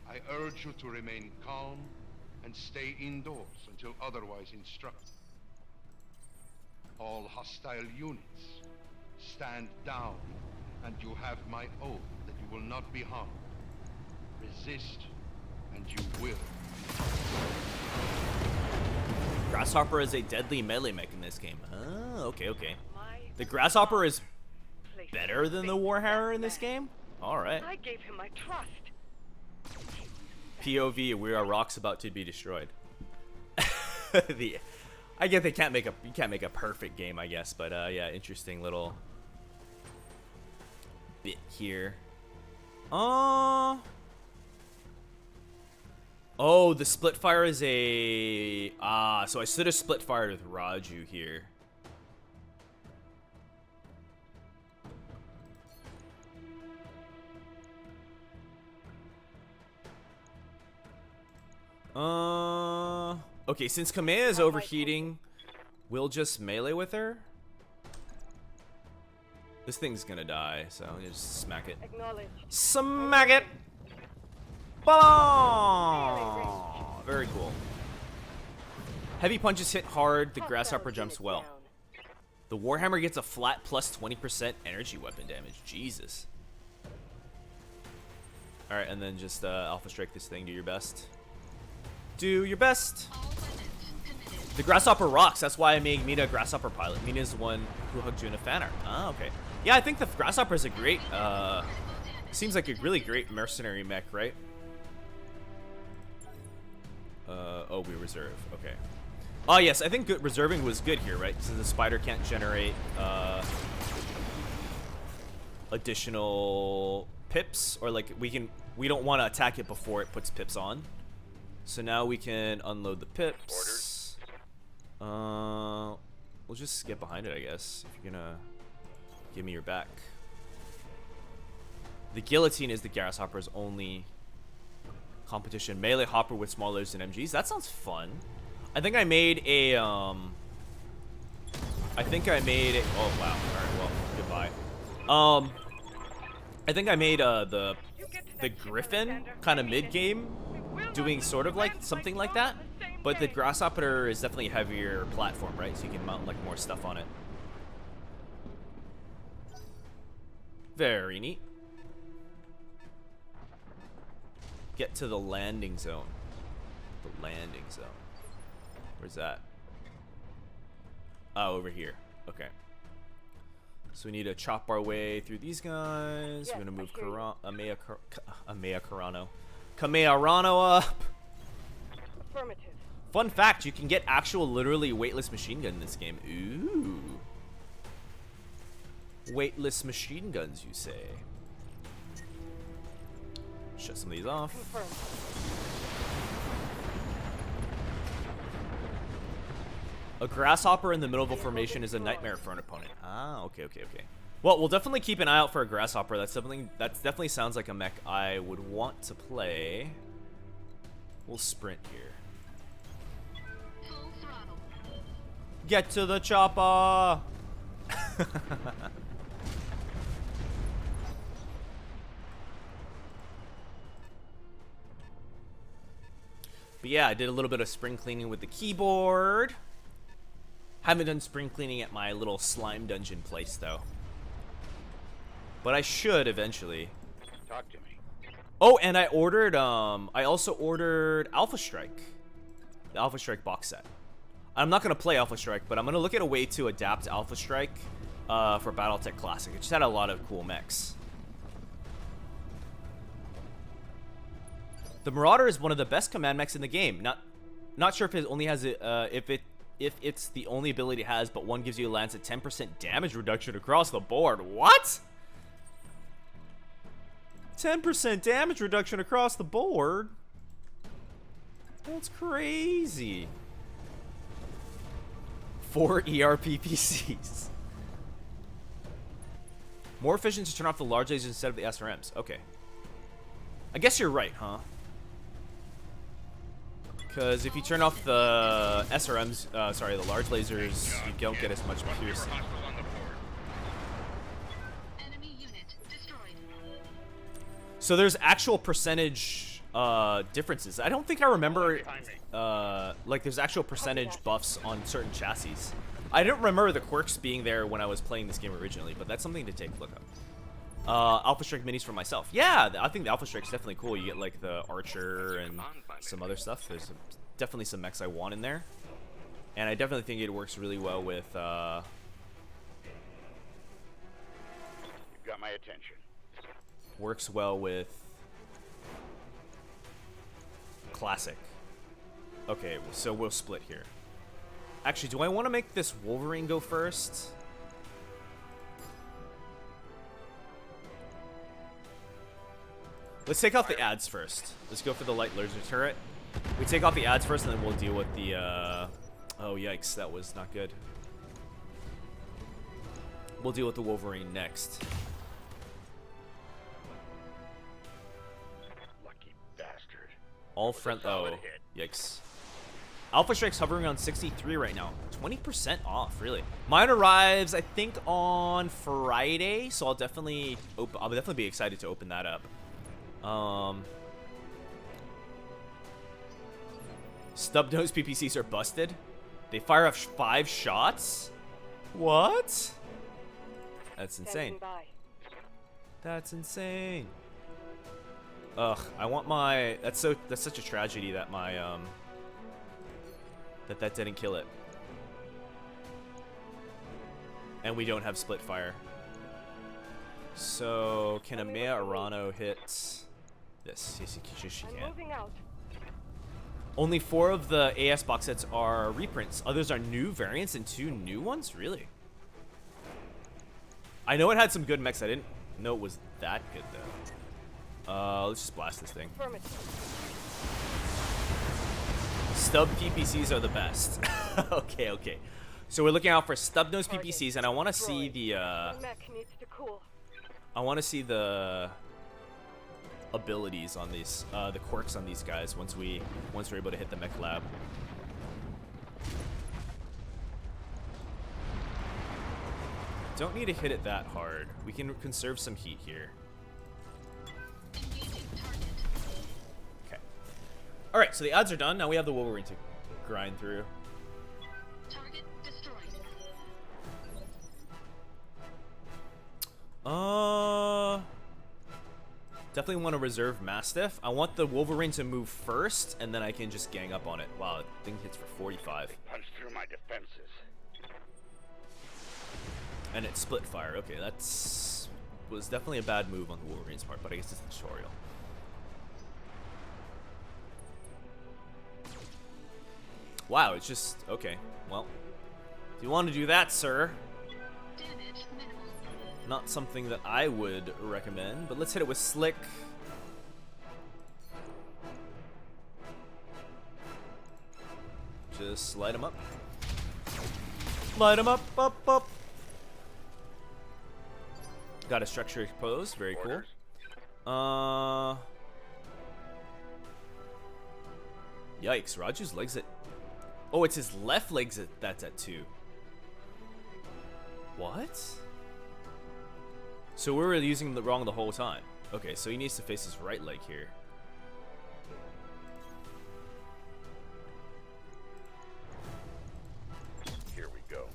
I urge you to remain calm and stay indoors until otherwise instructed. All hostile units, stand down, and you have my oath that you will not be harmed. Resist, and you will. Grasshopper is a deadly melee mech in this game. Oh, okay. The Grasshopper is better than the Warhammer in this game? Alright. I gave him my trust. POV, we are rocks about to be destroyed. I get you can't make a perfect game, I guess, but yeah, interesting little bit here. Oh, the split fire is a so I should have split fired with Raju here. Okay, since Kamea is overheating, we'll just melee with her. This thing's gonna die, so I'm gonna just smack it. Smack it! Blah! Very cool. Heavy punches hit hard, the Grasshopper jumps well. The Warhammer gets a flat plus 20% energy weapon damage. Jesus. All right, and then just alpha strike this thing. Do your best. Do your best. All weapons committed. The Grasshopper rocks. That's why I made Mina a Grasshopper pilot. Mina is the one who hooked you in a fan art. Ah, okay. Yeah, I think the Grasshopper is a great, seems like a really great mercenary mech, right? Oh, we reserve. Okay. Oh, yes, I think reserving was good here, right? Because the spider can't generate, additional pips, or like we don't want to attack it before it puts pips on. So now we can unload the pips. We'll just get behind it, I guess, if you're gonna give me your back. The guillotine is the Grasshopper's only competition. Melee hopper with smaller than MGs. That sounds fun. I think I made a oh wow. Alright, well, goodbye. I think I made the Griffin kind of mid-game, doing sort of like something like that. But the Grasshopper is definitely a heavier platform, right? So you can mount like more stuff on it. Very neat. Get to the landing zone. The landing zone. Where's that? Oh, over here. Okay. So we need to chop our way through these guys. Yes, We're gonna move I Kamea Arano up. Affirmative. Fun fact, you can get actual literally weightless machine gun in this game. Ooh. Weightless machine guns, you say? Shut some of these off. Confirmed. A Grasshopper in the middle of a formation is a nightmare for an opponent. Ah, okay. Well, we'll definitely keep an eye out for a Grasshopper. That's definitely sounds like a mech I would want to play. We'll sprint here. Full throttle. Get to the chopper! But yeah, I did a little bit of spring cleaning with the keyboard. Haven't done spring cleaning at my little slime dungeon place, though. But I should eventually. Talk to me. Oh, and I ordered, I also ordered Alpha Strike. The Alpha Strike box set. I'm not going to play Alpha Strike, but I'm going to look at a way to adapt Alpha Strike for Battletech Classic. It just had a lot of cool mechs. The Marauder is one of the best command mechs in the game. Not sure if it only has if it's the only ability it has, but one gives you a lance at 10% damage reduction across the board. What? 10% damage reduction across the board? That's crazy. 4 ERPPCs. More efficient to turn off the large lasers instead of the SRMs. Okay. I guess you're right, huh? Because if you turn off the SRMs, sorry, the large lasers, you don't get as much piercing. Enemy unit destroyed. So there's actual percentage differences. I don't think I remember, like there's actual percentage buffs on certain chassis. I don't remember the quirks being there when I was playing this game originally, but that's something to take a look at. Alpha Strike minis for myself. Yeah, I think the Alpha Strike's definitely cool. You get like the Archer and some other stuff. There's definitely some mechs I want in there. And I definitely think it works really well with, You've got my attention. works well with Classic. Okay, so we'll split here. Actually, do I want to make this Wolverine go first? Let's take off the ads first. Let's go for the light laser turret. We take off the ads first, and then we'll deal with the, oh, yikes, that was not good. We'll deal with the Wolverine next. Lucky bastard. All front, oh, solid hit. yikes. Alpha Strike's hovering on 63 right now. 20% off, really. Mine arrives, I think, on Friday, so I'll definitely be excited to open that up. Stub nose PPCs are busted. They fire off 5 shots? What? That's insane. That's insane. Ugh, I want my... That's such a tragedy that my, that didn't kill it. And we don't have split fire. So, can Kamea Arano hit this? Yes, she can. Only 4 of the AS box sets are reprints. Others are new variants and 2 new ones? Really? I know it had some good mechs. I didn't know it was that good, though. Let's just blast this thing. Stub PPCs are the best. Okay, okay. So we're looking out for stub nose PPCs, and I want to see the abilities on these, the quirks on these guys once we're able to hit the mech lab. Don't need to hit it that hard. We can conserve some heat here. Okay. All right, so the ads are done. Now we have the Wolverine to grind through. Target destroyed. Definitely want to reserve Mastiff. I want the Wolverine to move first, and then I can just gang up on it. Wow, the thing hits for 45. Punch through my defenses. And it split fire. Okay, was definitely a bad move on the Wolverine's part, but I guess it's a tutorial. Wow, it's just okay. Well, if you want to do that, sir, Damage minimal. not something that I would recommend. But let's hit it with Slick. Just light him up. Light him up, up. Got a structure exposed. Very cool. Yikes, Raju's legs at... Oh, it's his left legs that's at 2. What? So we were using the wrong the whole time. Okay, so he needs to face his right leg here. Here we go.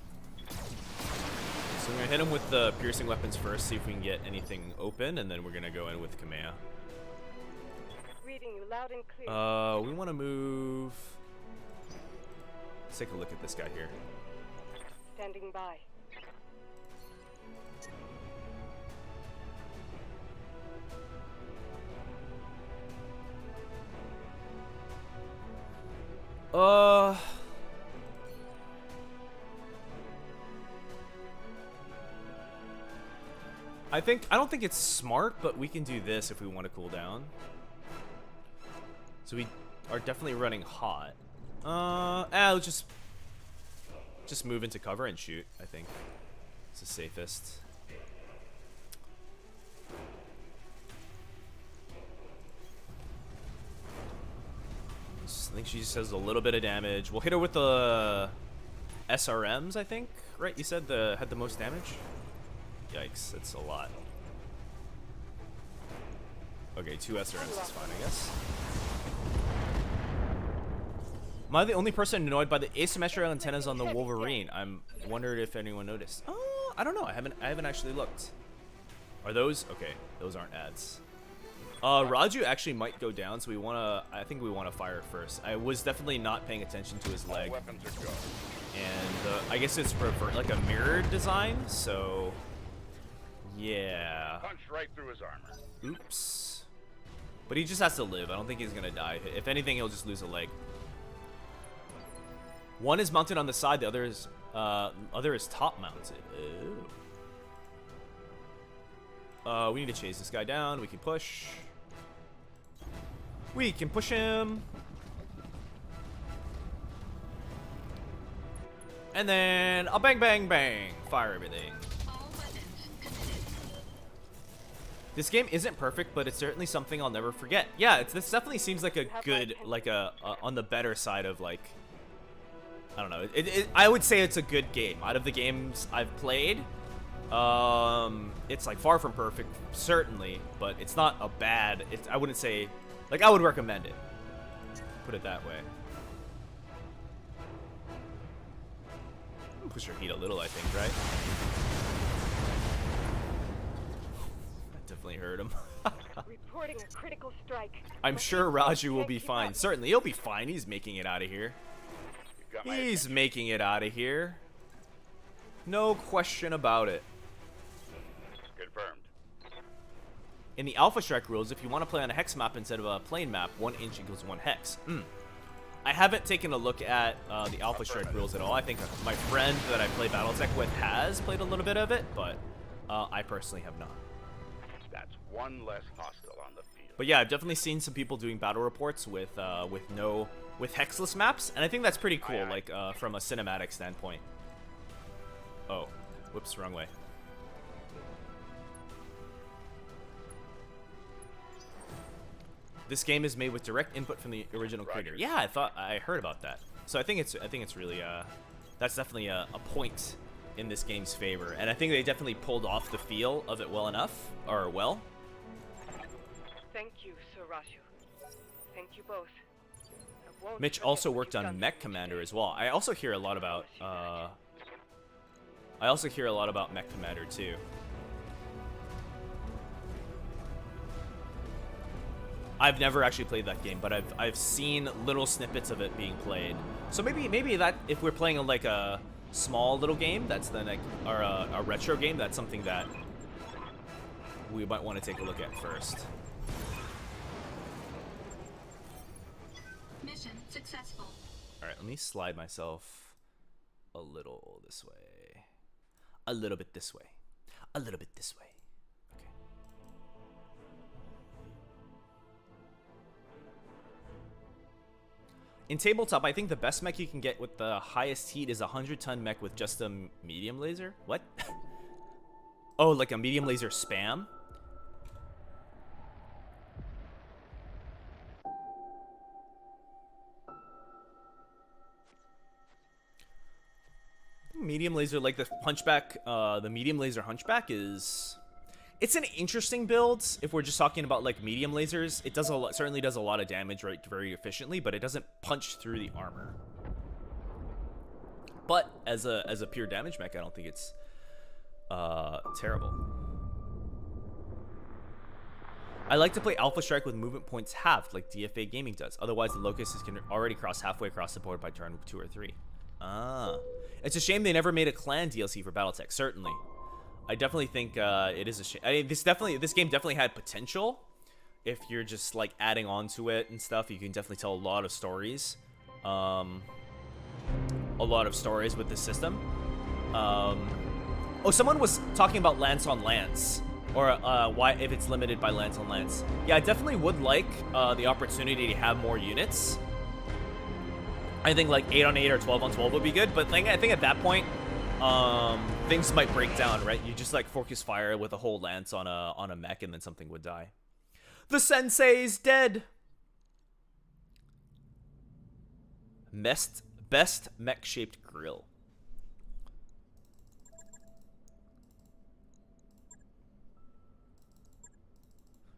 So we're gonna hit him with the piercing weapons first, see if we can get anything open, and then we're gonna go in with Kamea. Reading you loud and clear. We want to move. Let's take a look at this guy here. Standing by. I don't think it's smart, but we can do this if we want to cool down. So we are definitely running hot. Let's just move into cover and shoot, I think. It's the safest. I think she just has a little bit of damage. We'll hit her with the SRMs, I think. Right? You said had the most damage? Yikes, that's a lot. Okay, 2 SRMs is fine, I guess. Am I the only person annoyed by the asymmetrical antennas on the Wolverine? I'm wondered if anyone noticed. Oh, I don't know. I haven't actually looked. Are those okay? Those aren't ads. Raju actually might go down, so I think we wanna fire it first. I was definitely not paying attention to his leg. All weapons are go. And I guess it's for like a mirrored design, so yeah. Punch right through his armor. Oops. But he just has to live. I don't think he's gonna die. If anything, he'll just lose a leg. One is mounted on the side, the other is top mounted. Ew. We need to chase this guy down. We can push. We can push him. And then a bang, bang, bang. Fire everything. All weapons committed. This game isn't perfect, but it's certainly something I'll never forget. Yeah, this definitely seems like a good, like on the better side of like, I don't know. I would say it's a good game. Out of the games I've played, it's like far from perfect, certainly, but it's not a bad. I wouldn't say, like I would recommend it. Put it that way. Push your heat a little, I think, right? That definitely hurt him. Reporting a critical strike. I'm sure Raju will be fine. Certainly, he'll be fine. He's making it out of here. You've got my He's attention. making it out of here. No question about it. Confirmed. In the Alpha Strike rules, if you want to play on a hex map instead of a plane map, 1 inch equals 1 hex. I haven't taken a look at the Alpha Strike rules at all. I think my friend that I play Battletech with has played a little bit of it, but I personally have not. That's one less hostile on the field. But yeah, I've definitely seen some people doing battle reports with hexless maps, and I think that's pretty cool. Like from a cinematic standpoint. Oh, whoops, wrong way. This game is made with direct input from the original creator. Yeah, I heard about that. So I think it's really that's definitely a point in this game's favor, and I think they definitely pulled off the feel of it well enough, or well. Thank you, Sir Raju. Thank you both. I won't Mitch forget also what worked you've on done Mech for me Commander today. as well. I also hear a lot about Mech Commander too. I've never actually played that game, but I've seen little snippets of it being played. So maybe that if we're playing like a small little game, that's the like, or a retro game, that's something that we might want to take a look at first. Mission successful. All right, let me slide myself a little this way, a little bit this way, a little bit this way. Okay. In tabletop, I think the best mech you can get with the highest heat is a 100-ton mech with just a medium laser. What? Oh, like a medium laser spam? Medium laser, like the hunchback, the medium laser hunchback is... It's an interesting build. If we're just talking about like medium lasers, it does a lot, certainly does a lot of damage very efficiently, but it doesn't punch through the armor. But as a pure damage mech, I don't think it's terrible. I like to play Alpha Strike with movement points halved, like DFA Gaming does. Otherwise, the locusts can already cross halfway across the board by turn 2 or 3. Ah, it's a shame they never made a clan DLC for Battletech. Certainly. I definitely think it is a shame. I mean, this game definitely had potential. If you're just like adding on to it and stuff, you can definitely tell a lot of stories. A lot of stories with this system. Oh, someone was talking about Lance on Lance, or why if it's limited by Lance on Lance. Yeah, I definitely would like the opportunity to have more units. I think like 8 on 8 or 12 on 12 would be good, but I think at that point, things might break down, right? You just like focus fire with a whole lance on a mech, and then something would die. The sensei's dead. Best mech shaped grill.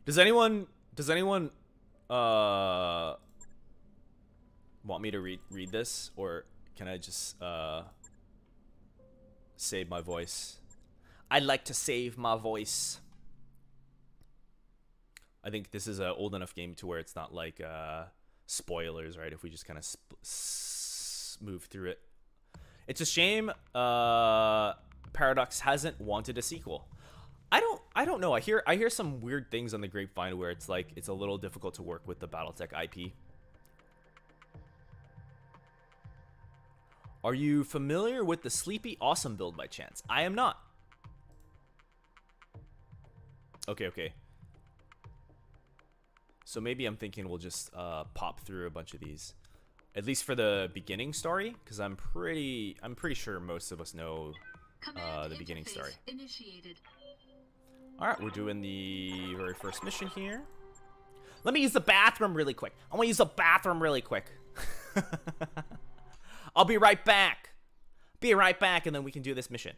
Does anyone want me to read this, or can I just save my voice? I'd like to save my voice. I think this is an old enough game to where it's not like spoilers, right? If we just kind of move through it. It's a shame Paradox hasn't wanted a sequel. I don't know. I hear some weird things on the grapevine where it's like it's a little difficult to work with the Battletech IP. Are you familiar with the Sleepy Awesome build by chance? I am not. Okay. So maybe I'm thinking we'll just pop through a bunch of these, at least for the beginning story, because I'm pretty sure most of us know the beginning story. Initiated. All right, we're doing the very first mission here. Let me use the bathroom really quick. I want to use the bathroom really quick. I'll be right back. Be right back, and then we can do this mission.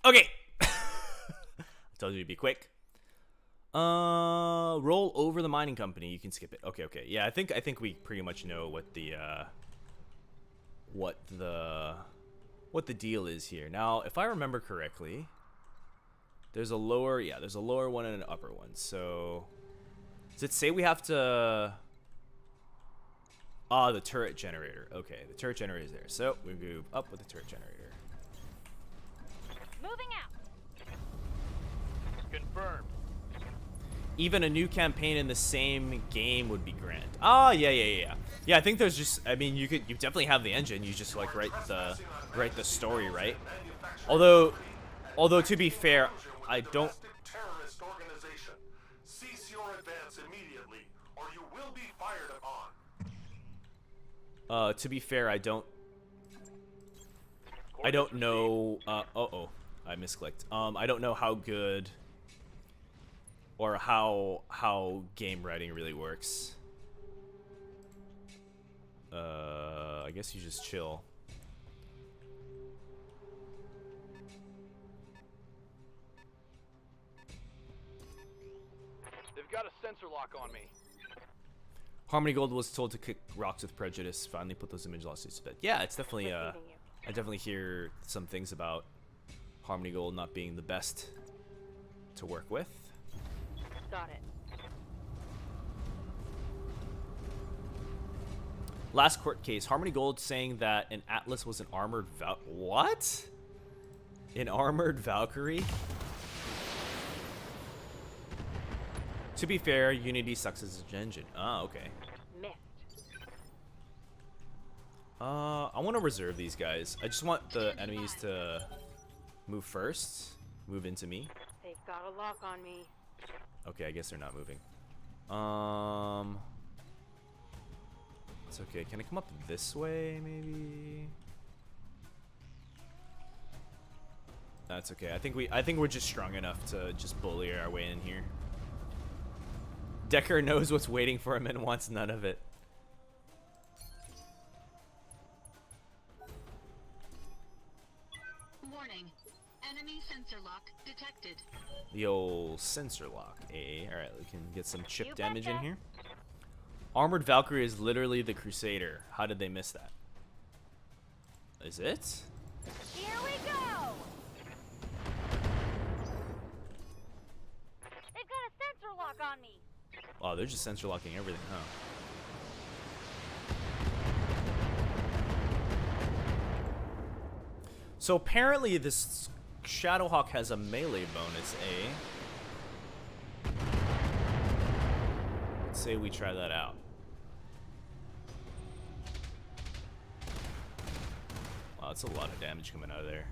Okay. I told you to be quick. Roll over the mining company. You can skip it. Okay, okay. Yeah, I think we pretty much know what the deal is here. Now, if I remember correctly, there's a lower one and an upper one. So does it say we have to the turret generator. Okay, the turret generator is there. So we move up with the turret generator. Moving out. Confirmed. Even a new campaign in the same game would be grand. Oh, yeah. Yeah, I think there's just, I mean, you definitely have the engine. You just like write the story, right? Although to be fair, I don't. Terrorist organization. Cease your advance immediately, or you will be fired upon. To be fair, I don't know. I misclicked. I don't know how good or how game writing really works. I guess you just chill. They've got a sensor lock on me. Harmony Gold was told to kick rocks with prejudice. Finally put those image lawsuits to bed. Yeah, it's definitely I definitely hear some things about Harmony Gold not being the best to work with. Got it. Last court case, Harmony Gold saying that an Atlas was an armored what? An armored Valkyrie? To be fair, Unity sucks as an engine. Ah, okay. Missed. I want to reserve these guys. I just want the enemies to move first. Move into me. They've got a lock on me. Okay, I guess they're not moving. It's okay. Can I come up this way, maybe? That's okay. I think we're just strong enough to just bully our way in here. Decker knows what's waiting for him and wants none of it. Warning. Enemy sensor lock detected. The old sensor lock, eh? Alright, we can get some chip You damage in betcha. here. Armored Valkyrie is literally the Crusader. How did they miss that? Is it? Here we go. They've got a sensor lock on me. Oh, they're just sensor locking everything, huh? So apparently this Shadowhawk has a melee bonus, eh? Let's say we try that out. Wow, that's a lot of damage coming out of there.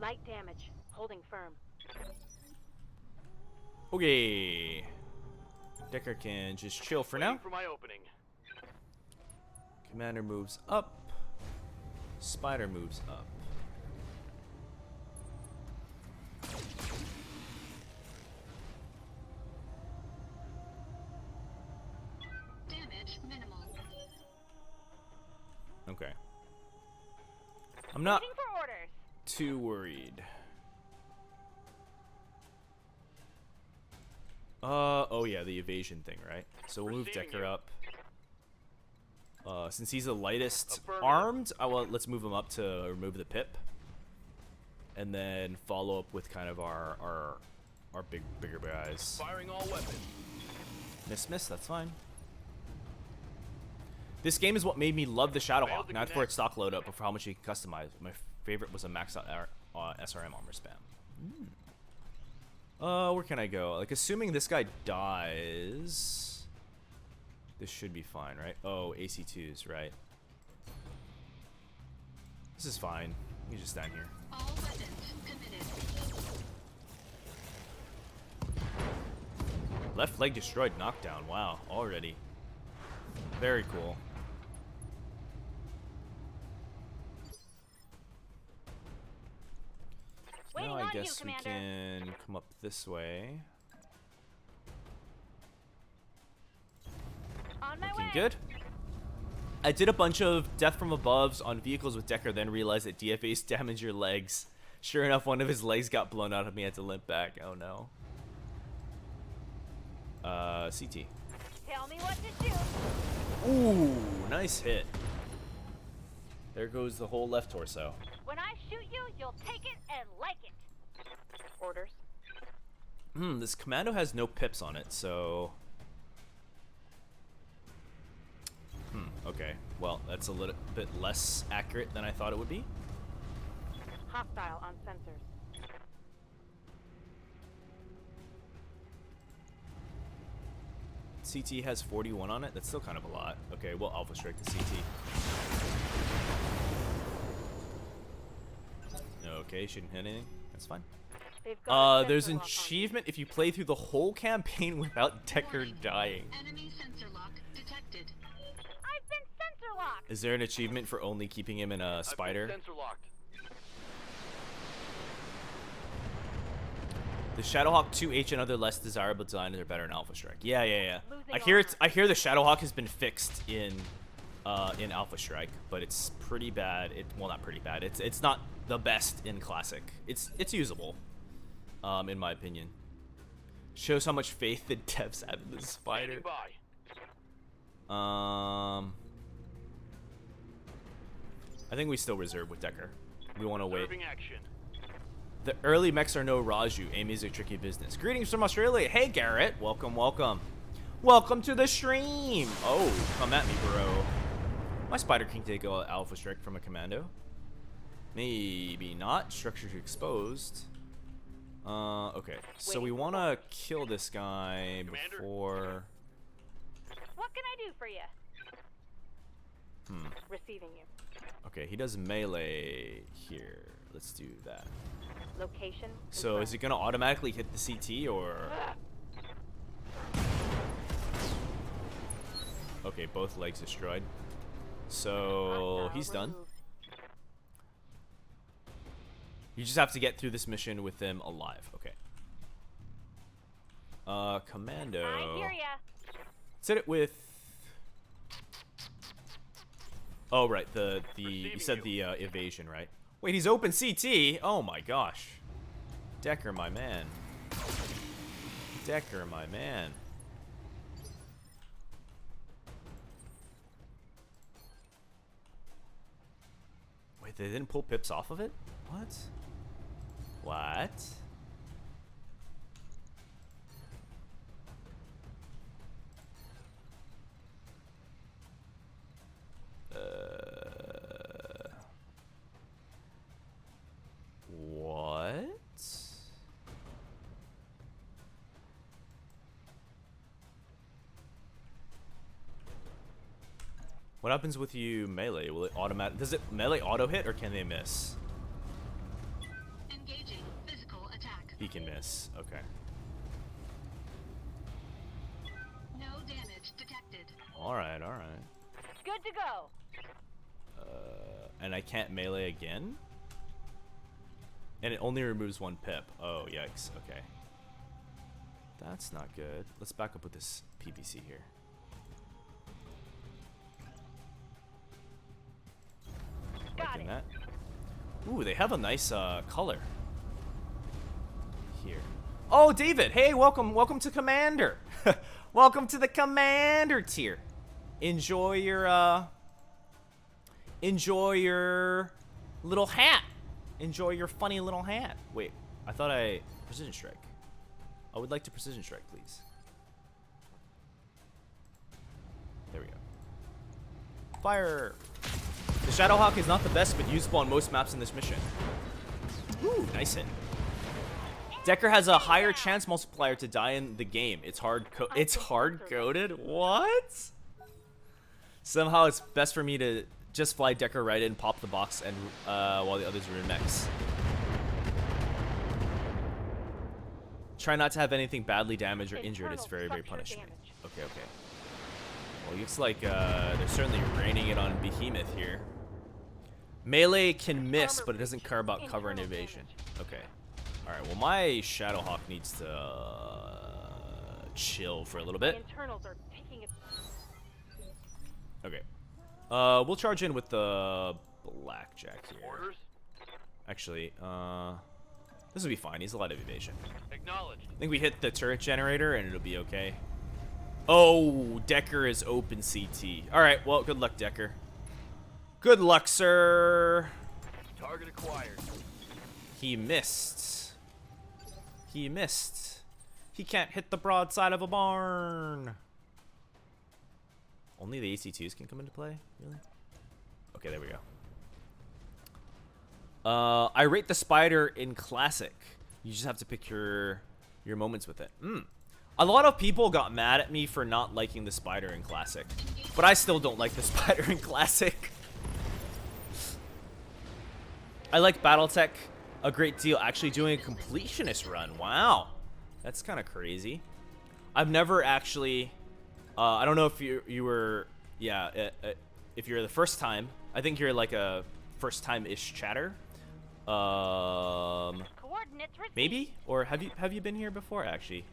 Light damage. Holding firm. Okay. Decker can just chill for now. For my opening. Commander moves up. Spider moves up. Damage minimal. Okay. I'm not Waiting for orders. too worried. Oh yeah, the evasion thing, right? So we'll move Receiving Decker you. up. Since he's the lightest Affirmative. armed, let's move him up to remove the pip. And then follow up with kind of our bigger guys. Firing all weapons. Miss, that's fine. This game is what made me love the Failed Shadowhawk, to not for connect. its stock load up, but for how much you can customize. My favorite was a maxed out SRM armor spam. Where can I go? Like, assuming this guy dies, this should be fine, right? Oh, AC2s, right? This is fine. You just stand here. All weapons committed. Left leg destroyed, knockdown. Wow, already. Very cool. Waiting Now on I you, guess we Commander. can come up this way. On my way. Looking good. I did a bunch of death from aboves on vehicles with Decker, then realized that DFAs damage your legs. Sure enough, one of his legs got blown out of me. I had to limp back. Oh no. CT. Tell me what to do. Ooh, nice hit. There goes the whole left torso. When I shoot you, you'll take it and like it. Orders. This commando has no pips on it, so... okay. Well, that's a little bit less accurate than I thought it would be. Hostile on sensors. CT has 41 on it. That's still kind of a lot. Okay, we'll Alpha Strike the CT. Okay, shouldn't hit anything. That's fine. There's an achievement if you play through the whole campaign without Decker dying. Enemy sensor lock detected. I've been sensor locked. Is there an achievement for only keeping him in a spider? Sensor locked. The Shadowhawk 2H and other less desirable designs are better in Alpha Strike. Yeah. I hear the Shadowhawk has been fixed in Alpha Strike, but it's pretty bad. Well, not pretty bad. It's not the best in Classic. It's usable, in my opinion. Shows how much faith the devs have in the spider. I think we still reserve with Decker. We want to wait. Action. The early mechs are no Raju. Amy's a tricky business. Greetings from Australia. Hey, Garrett. Welcome. Welcome to the stream. Oh, come at me, bro. My spider can take a Alpha Strike from a commando. Maybe not. Structures exposed. Okay. So we want to kill this guy before... What can I do for you? Receiving you. Okay, he does melee here. Let's do that. Location. So is it gonna automatically hit the CT or? Okay, both legs destroyed. So he's done. You just have to get through this mission with them alive. Okay. Commando. I hear ya. Set it with. Oh right, you said the evasion, right? Wait, he's open CT? Oh my gosh. Decker, my man. Decker, my man. Wait, they didn't pull pips off of it? What? What? What? What happens with you melee? Will it automatic? Does it melee auto hit or can they miss? Engaging physical attack. He can miss. Okay. No damage detected. All right. All right. Good to go. And I can't melee again? And it only removes one pip. Oh, yikes. Okay. That's not good. Let's back up with this PPC here. Liking that. Ooh, they have a nice color here. Oh, David. Hey, welcome to Commander. Welcome to the Commander tier. Enjoy your little hat. Enjoy your funny little hat. Wait, I thought precision strike. I would like to precision strike, please. There we go. Fire. The Shadowhawk is not the best, but usable on most maps in this mission. Ooh, nice hit. Decker has a higher chance multiplier to die in the game. It's hard coded. What? Somehow it's best for me to just fly Decker right in, pop the box, and while the others are in mechs. Try not to have anything badly damaged or injured. It's very, very punishing. Okay. Well, looks like they're certainly raining it on Behemoth here. Melee can miss, but it doesn't care about cover and evasion. Okay. All right. Well, my Shadowhawk needs to chill for a little bit. Okay. We'll charge in with the blackjack here. Orders? Actually, this will be fine. He's a lot of evasion. Acknowledged. I think we hit the turret generator and it'll be okay. Oh, Decker is open CT. All right, well, good luck, Decker. Good luck, sir. Target acquired. He missed. He missed. He can't hit the broadside of a barn. Only the AC2s can come into play? Really? Okay, there we go. I rate the spider in classic. You just have to pick your moments with it. A lot of people got mad at me for not liking the spider in classic, but I still don't like the spider in classic. I like Battletech a great deal. Actually doing a completionist run. Wow, that's kind of crazy. I've never actually. I don't know if you were. Yeah, if you're the first time. I think you're like a first time-ish chatter. Maybe, or have you been here before? Actually,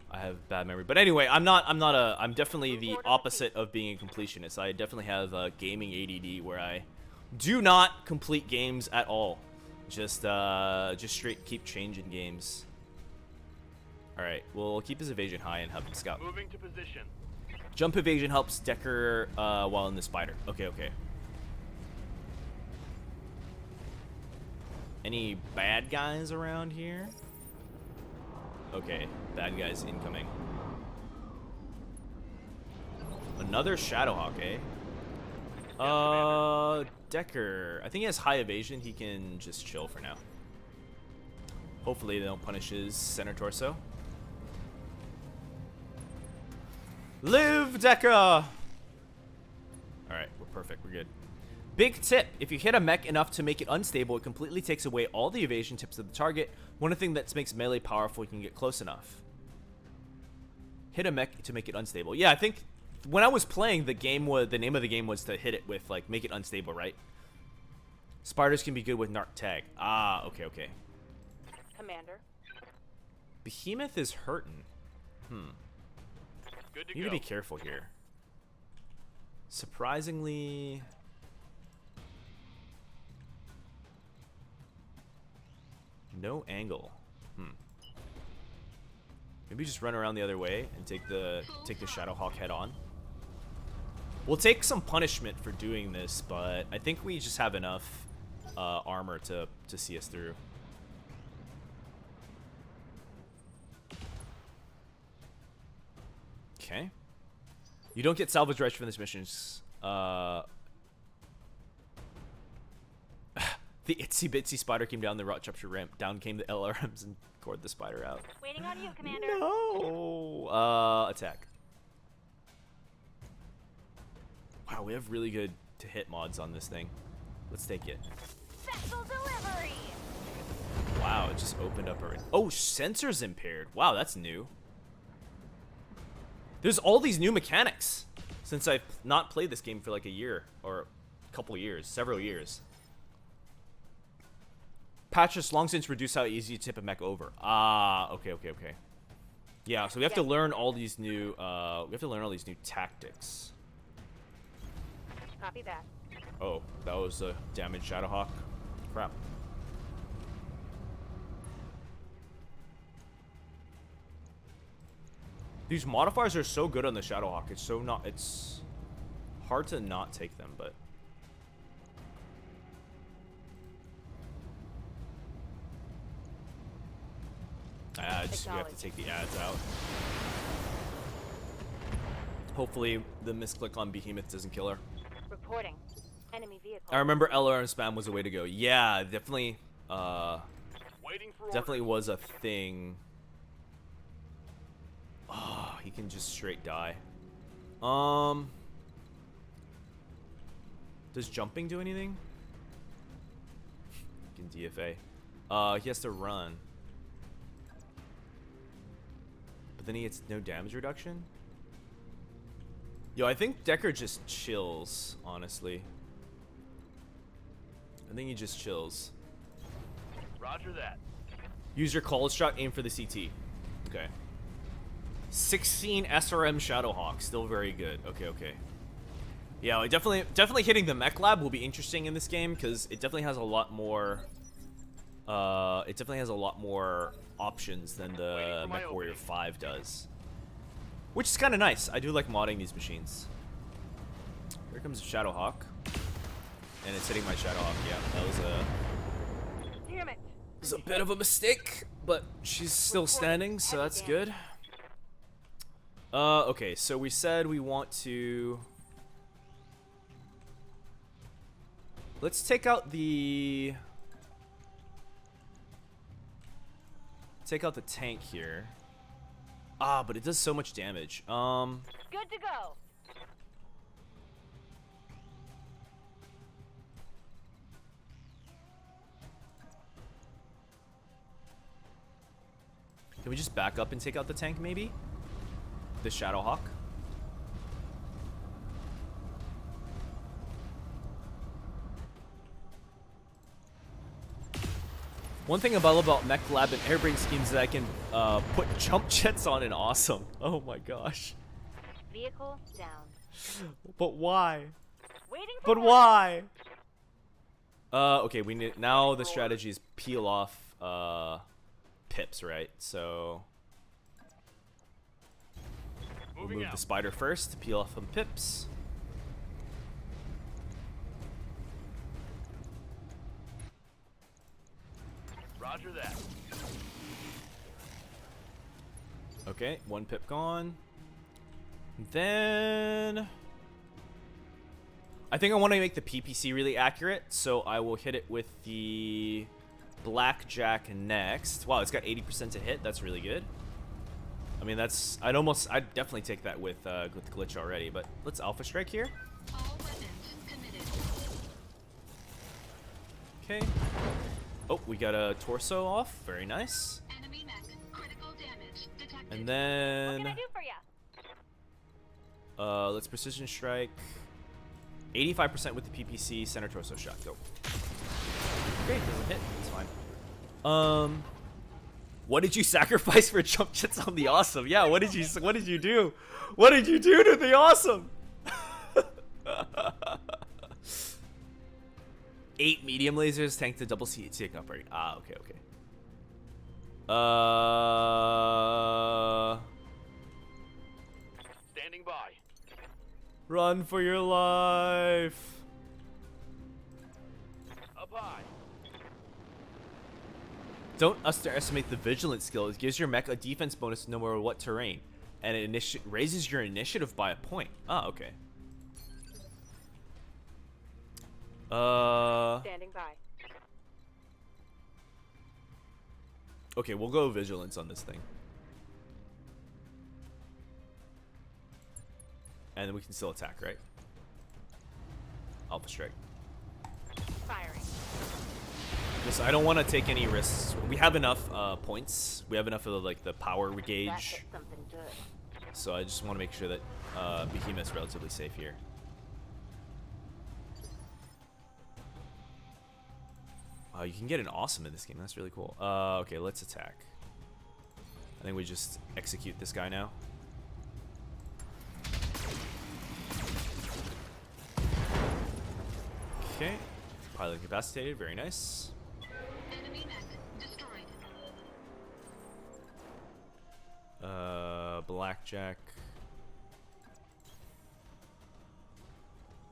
I have bad memory. But anyway, I'm definitely the opposite of being a completionist. I definitely have gaming ADD where I do not complete games at all. Just straight keep changing games. All right, we'll keep his evasion high and have him scout. Moving to position. Jump evasion helps Decker while in the spider. Okay. Any bad guys around here? Okay, bad guys incoming. Another Shadowhawk, eh? Decker. I think he has high evasion. He can just chill for now. Hopefully they don't punish his center torso. Live, Decker! Alright, we're perfect. We're good. Big tip, if you hit a mech enough to make it unstable, it completely takes away all the evasion tips of the target. One of the things that makes melee powerful, you can get close enough. Hit a mech to make it unstable. Yeah, I think when I was playing, the name of the game was to hit it with, like, make it unstable, right? Spiders can be good with narc tag. Ah, okay. Commander. Behemoth is hurting. Good to You need go. to be careful here. Surprisingly... no angle. Maybe just run around the other way and take the Shadowhawk head on. We'll take some punishment for doing this, but I think we just have enough armor to see us through. Okay. You don't get salvage rights for this mission. The itsy bitsy spider came down the Rochester ramp. Down came the LRMs and gored the spider out. Waiting on you, Commander. No. Attack. Wow, we have really good to hit mods on this thing. Let's take it. Special delivery. Wow, it just opened up already. Oh, sensors impaired. Wow, that's new. There's all these new mechanics since I've not played this game for like a year or a couple years, several years. Patches long since reduced how easy to tip a mech over. Ah, okay. Yeah, so we have to learn all these new tactics. Copy that. Oh, that was a damaged Shadowhawk. Crap. These modifiers are so good on the Shadowhawk. It's hard to not take them, but ads. We have to take the ads out. Hopefully the misclick on Behemoth doesn't kill her. Reporting. Enemy vehicle. I remember LRM spam was a way to go. Yeah, definitely Waiting for definitely was a thing. Oh, he can just straight die. Does jumping do anything? He can DFA. He has to run. But then he gets no damage reduction? Yo, I think Decker just chills, honestly. I think he just chills. Roger that. Use your call shot, aim for the CT. Okay. 16 SRM Shadowhawk, still very good. Okay. Yeah, definitely hitting the mech lab will be interesting in this game because it definitely has a lot more. It definitely has a lot more options than the Mechwarrior 5 does, which is kind of nice. I do like modding these machines. Here comes a Shadowhawk, and it's hitting my Shadowhawk. Yeah, that was Damn it. a bit of a mistake, but she's still standing, so that's good. Okay, so we said we want to. Let's take out the tank here. Ah, but it does so much damage. Good to go. Can we just back up and take out the tank, maybe? The Shadowhawk. One thing I love about Mech Lab and Airbrain schemes is that I can put jump jets on and awesome. Oh my gosh. Vehicle down. But why? Waiting for But why? Okay, we need now the strategy is peel off pips, right? So we'll move the spider first to peel off some pips. Roger that. Okay, one pip gone. Then I think I want to make the PPC really accurate, so I will hit it with the Blackjack next. Wow, it's got 80% to hit. That's really good. I mean, I'd definitely take that with glitch already, but let's Alpha Strike here. All weapons committed. Okay. Oh, we got a torso off. Very nice. Enemy mech. Critical damage detected. And What then can I do for ya? let's precision strike. 85% with the PPC. Center torso shot. Go. Great, doesn't hit. It's fine. What did you sacrifice for jump jets on the awesome? Yeah, what did you do? What did you do to the awesome? 8 medium lasers tank the double C take upgrade. Ah, okay. Standing by. Run for your life. Up high. Don't underestimate the vigilance skill. It gives your mech a defense bonus no matter what terrain, and it raises your initiative by a point. Ah, okay. Standing by. Okay, we'll go vigilance on this thing. And then we can still attack, right? Alpha Strike. Firing. Just, I don't want to take any risks. We have enough points. We have enough of the power That gauge. hit something good. So I just want to make sure that Behemoth's relatively safe here. You can get an awesome in this game. That's really cool. Okay, let's attack. I think we just execute this guy now. Okay. Pilot incapacitated. Very nice. Enemy mech destroyed. Blackjack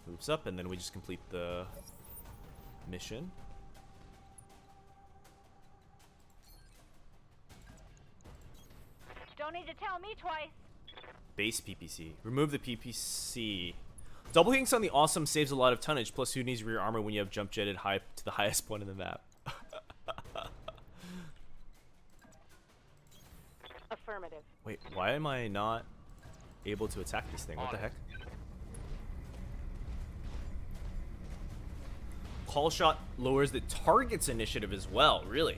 moves up, and then we just complete the mission. Don't need to tell me twice. Base PPC. Remove the PPC. Double hinks on the awesome saves a lot of tonnage, plus who needs rear armor when you have jump jetted high to the highest point in the map. Affirmative. Wait, why am I not able to attack this thing? What the heck? Call shot lowers the target's initiative as well, really?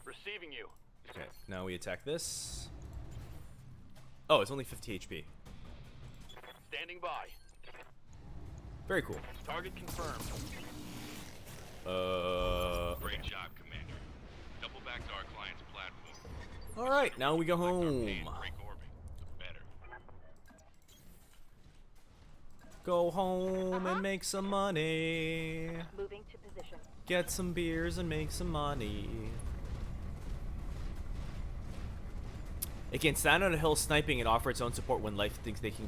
Receiving you. Okay, now we attack this. Oh, it's only 50 HP. Standing by. Very cool. Target confirmed. Great job, Commander. Double back back to our client's platform. All right, now we go Our home. pay and break orbit, the better. Go home and make some money. Moving to position. Get some beers and make some money. It can stand on a hill sniping and offer its own support when life thinks they can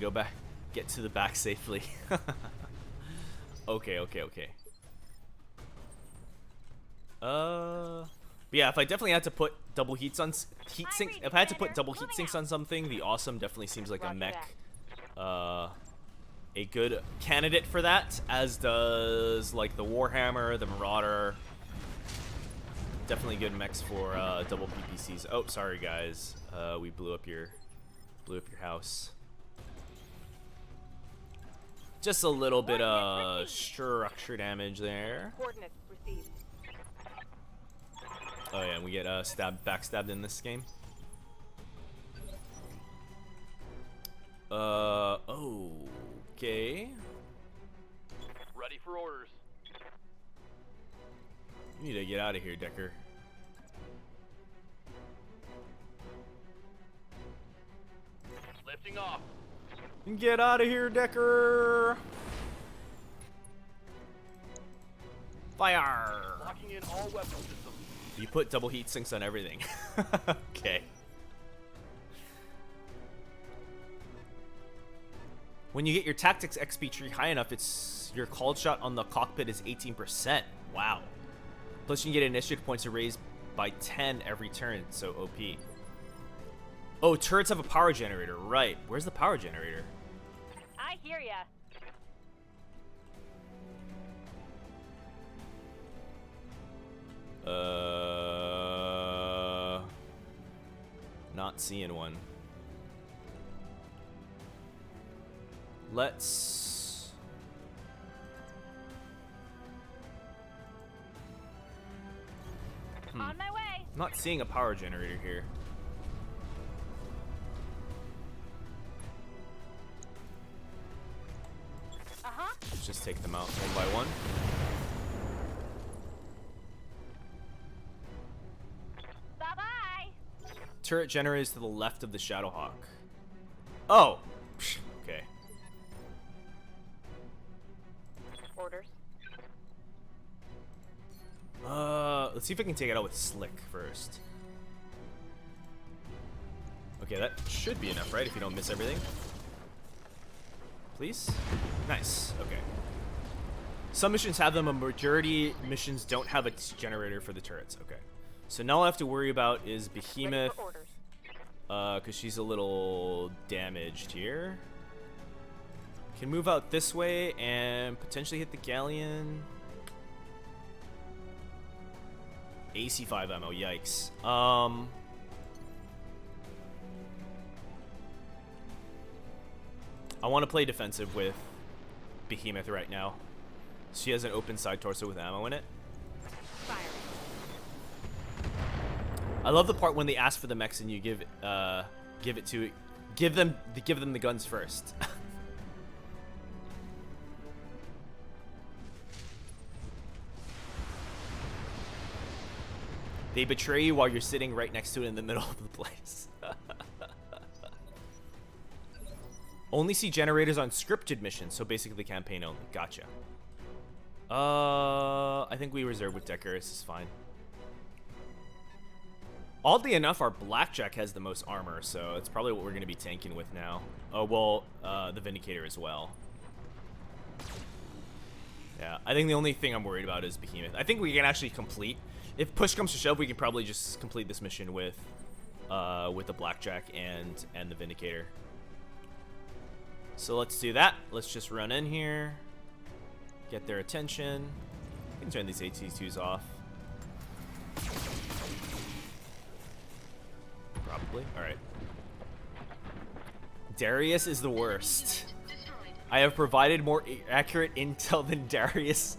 get to the back safely. Okay. But yeah, if I definitely had to put double heat sinks, if I had to put double heat sinks on something, the Awesome definitely seems like a mech, a good candidate for that, as does like the Warhammer, the Marauder. Definitely good mechs for double PPCs. Oh, sorry guys, we blew up your house. Just a little bit of structure damage there. Coordinates received. Oh yeah, and we get backstabbed in this game. Okay. Ready for orders. You need to get out of here, Decker. Lifting off. Get out of here, Decker! Fire! Locking in all weapon systems. You put double heat sinks on everything. Okay. When you get your tactics XP tree high enough, your called shot on the cockpit is 18%. Wow. Plus you can get initiative points raised by 10 every turn, so OP. Oh, turrets have a power generator, right. Where's the power generator? I hear ya. Not seeing one. Let's... On my way. Not seeing a power generator here. Let's just take them out one by one. Bye-bye. Turret generators to the left of the Shadowhawk. Oh! Okay. Orders. Let's see if I can take it out with Slick first. Okay, that should be enough, right? If you don't miss everything. Please? Nice. Okay. Some missions have them, a majority missions don't have a generator for the turrets. Okay. So now all I have to worry about is Behemoth. Because she's a little damaged here. Can move out this way and potentially hit the galleon. AC5 ammo, yikes. I want to play defensive with Behemoth right now. She has an open side torso with ammo in it. Fire. I love the part when they ask for the mechs and you give them the guns first. They betray you while you're sitting right next to it in the middle of the place. Only see generators on scripted missions, so basically campaign only. Gotcha. I think we reserve with Decker. This is fine. Oddly enough, our Blackjack has the most armor, so it's probably what we're going to be tanking with now. Oh, well, the Vindicator as well. Yeah, I think the only thing I'm worried about is Behemoth. I think we can actually complete... If push comes to shove, we can probably just complete this mission with the Blackjack and the Vindicator. So let's do that. Let's just run in here. Get their attention. I can turn these AT2s off. Probably. Alright. Darius is the worst. I have provided more accurate intel than Darius.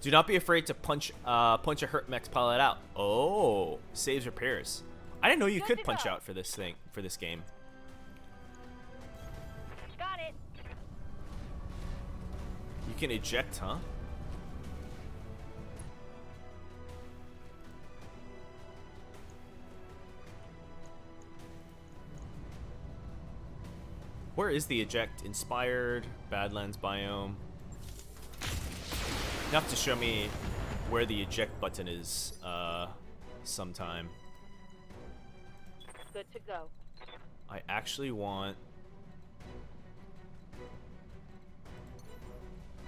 Do not be afraid to punch a hurt mech's pilot out. Oh, saves repairs. I didn't know you could punch out for this game. Got it. can eject, huh? Where is the eject? Inspired, Badlands biome. Enough to show me where the eject button is sometime. Good to go. I actually want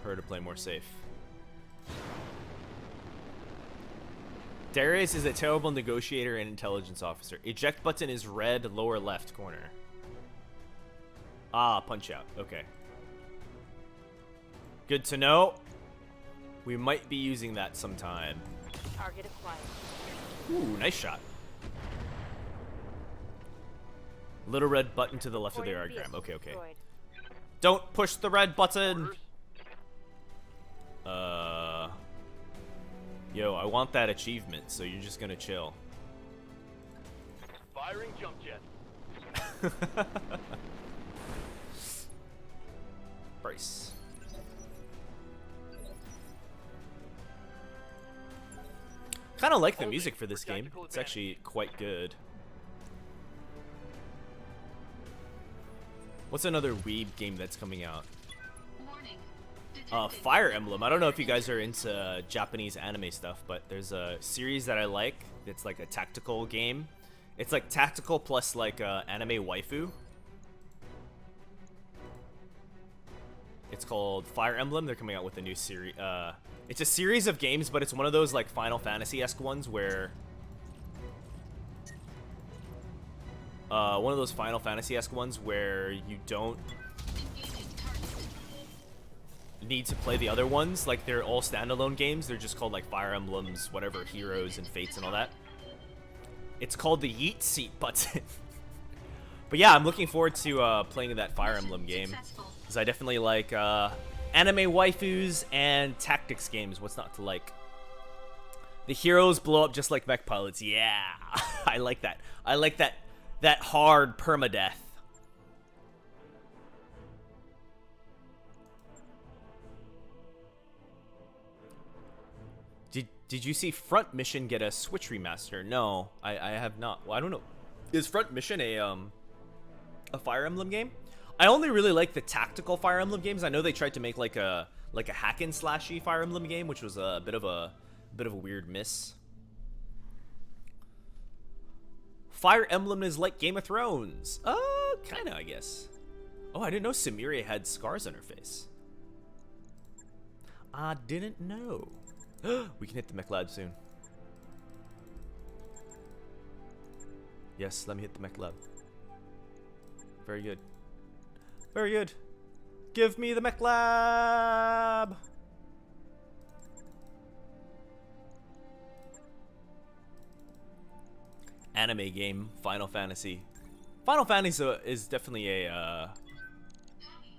her to play more safe. Darius is a terrible negotiator and intelligence officer. Eject button is red, lower left corner. Ah, punch out. Okay. Good to know. We might be using that sometime. Target acquired. Ooh, nice shot. Little red button to the left of the diagram. Okay, okay. Don't push the red button. Yo, I want that achievement, so you're just gonna chill. Firing jump jet. Bryce. Kind of like the music for this game. It's actually quite good. What's another weeb game that's coming out? Fire Emblem. I don't know if you guys are into Japanese anime stuff, but there's a series that I like. It's like a tactical game. It's like tactical plus like anime waifu. It's called Fire Emblem. They're coming out with a new series. It's a series of games, but it's one of those like Final Fantasy-esque ones where you don't need to play the other ones. Like, they're all standalone games. They're just called like Fire Emblems, whatever, Heroes and Fates and all that. It's called the Yeet Seat button. But yeah, I'm looking forward to playing that Fire Emblem game, because I definitely like anime waifus and tactics games. What's not to like? The heroes blow up just like mech pilots. Yeah, I like that. I like that hard permadeath. Did you see Front Mission get a Switch remaster? No, I have not. Well, I don't know. Is Front Mission a Fire Emblem game? I only really like the tactical Fire Emblem games. I know they tried to make like a hack and slashy Fire Emblem game, which was a bit of a weird miss. Fire Emblem is like Game of Thrones. Kinda, I guess. Oh, I didn't know Samiria had scars on her face. I didn't know. We can hit the mech lab soon. Yes, let me hit the mech lab. Very good. Very good. Give me the mech lab. Anime game, Final Fantasy. Final Fantasy is definitely a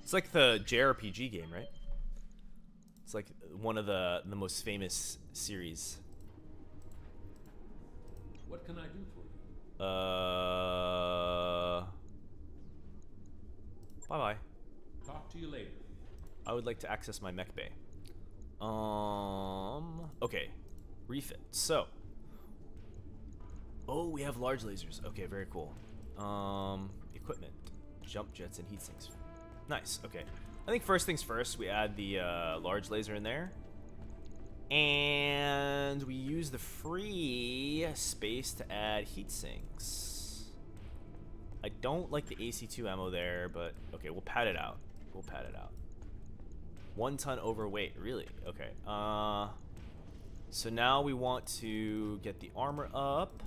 it's like the JRPG game, right? It's like one of the most famous series. What can I do for you? Bye-bye. Talk to you later. I would like to access my mech bay. Okay. Refit. So. Oh, we have large lasers. Okay, very cool. Equipment. Jump jets and heat sinks. Nice, okay. I think first things first, we add the large laser in there. And we use the free space to add heat sinks. I don't like the AC2 ammo there, but okay, we'll pad it out. We'll pad it out. 1 ton overweight, really? Okay. So now we want to get the armor up.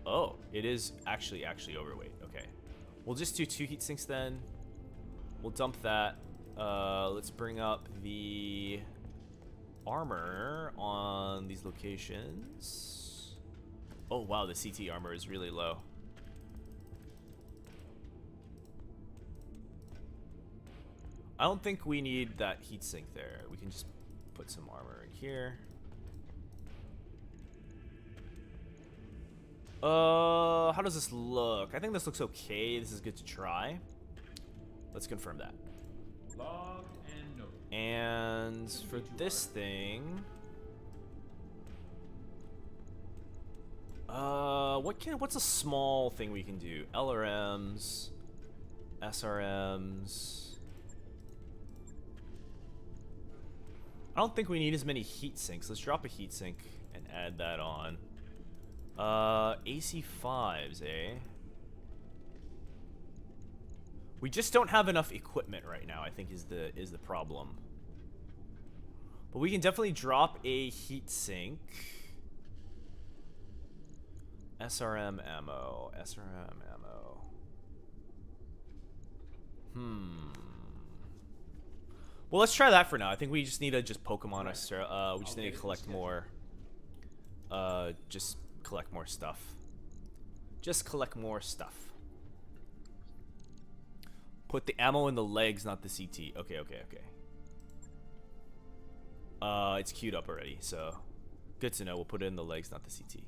Oh, it is actually overweight. Okay. We'll just do 2 heat sinks then. We'll dump that. Let's bring up the armor on these locations. Oh wow, the CT armor is really low. I don't think we need that heatsink there. We can just put some armor in here. How does this look? I think this looks okay. This is good to try. Let's confirm that. Log and note. And for this thing, what's a small thing we can do? LRMs, SRMs. I don't think we need as many heat sinks. Let's drop a heat sink and add that on. AC5s, eh? We just don't have enough equipment right now, I think is the problem. But we can definitely drop a heat sink. SRM ammo. SRM ammo. Well, let's try that for now. I think we just need to Pokemon us. We just need to collect more. Just collect more stuff. Just collect more stuff. Put the ammo in the legs, not the CT. Okay. It's queued up already, so good to know. We'll put it in the legs, not the CT.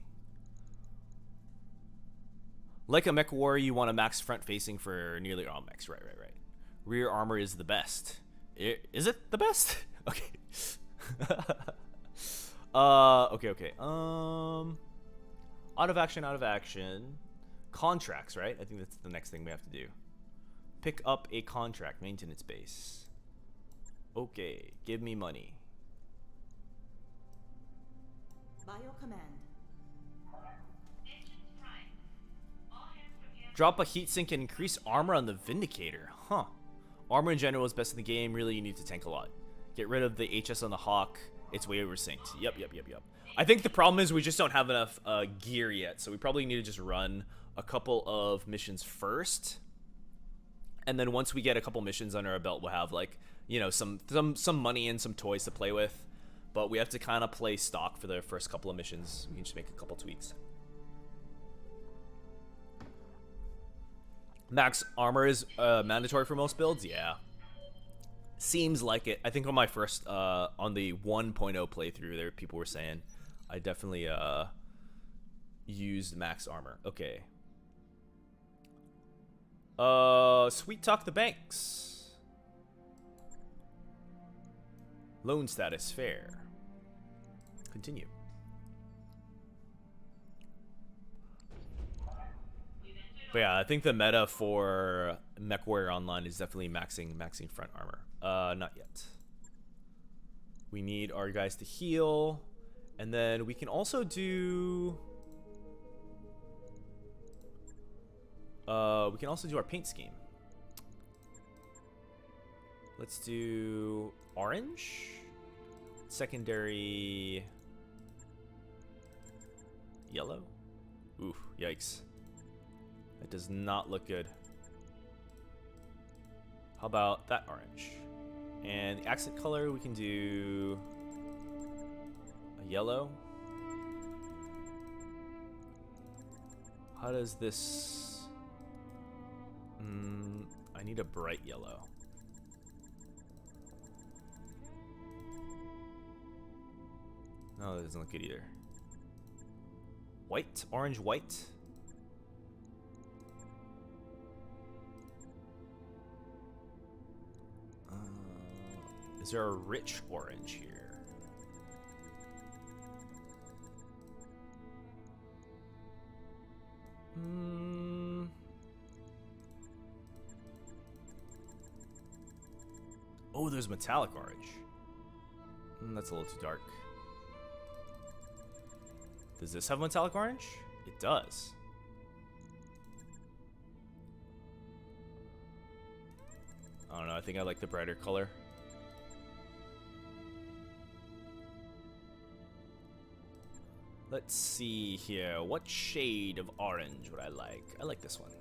Like a Mechwarrior, you want a max front facing for nearly all mechs. Right. Rear armor is the best. Is it the best? Okay. Okay. Out of action. Contracts, right? I think that's the next thing we have to do. Pick up a contract, maintenance base. Okay, give me money. By your command. Drop a heatsink and increase armor on the Vindicator. Huh. Armor in general is best in the game. Really, you need to tank a lot. Get rid of the HS on the Hawk. It's way oversynced. Yep. I think the problem is we just don't have enough gear yet, so we probably need to just run a couple of missions first. And then once we get a couple missions under our belt, we'll have, like, you know, some money and some toys to play with. But we have to kind of play stock for the first couple of missions. We can just make a couple tweaks. Max armor is mandatory for most builds? Yeah. Seems like it. I think on my first, on the 1.0 playthrough, there people were saying I definitely used max armor. Okay. Sweet talk the banks. Loan status fair. Continue. But yeah, I think the meta for Mechwarrior Online is definitely maxing front armor. Not yet. We need our guys to heal, and then we can also do. We can also do our paint scheme. Let's do orange, secondary yellow. Ooh, yikes. That does not look good. How about that orange? And the accent color, we can do a yellow. How does this... I need a bright yellow. No, that doesn't look good either. White? Orange white? Is there a rich orange here? Oh, there's metallic orange. That's a little too dark. Does this have metallic orange? It does. I don't know, I think I like the brighter color. Let's see here. What shade of orange would I like? I like this one.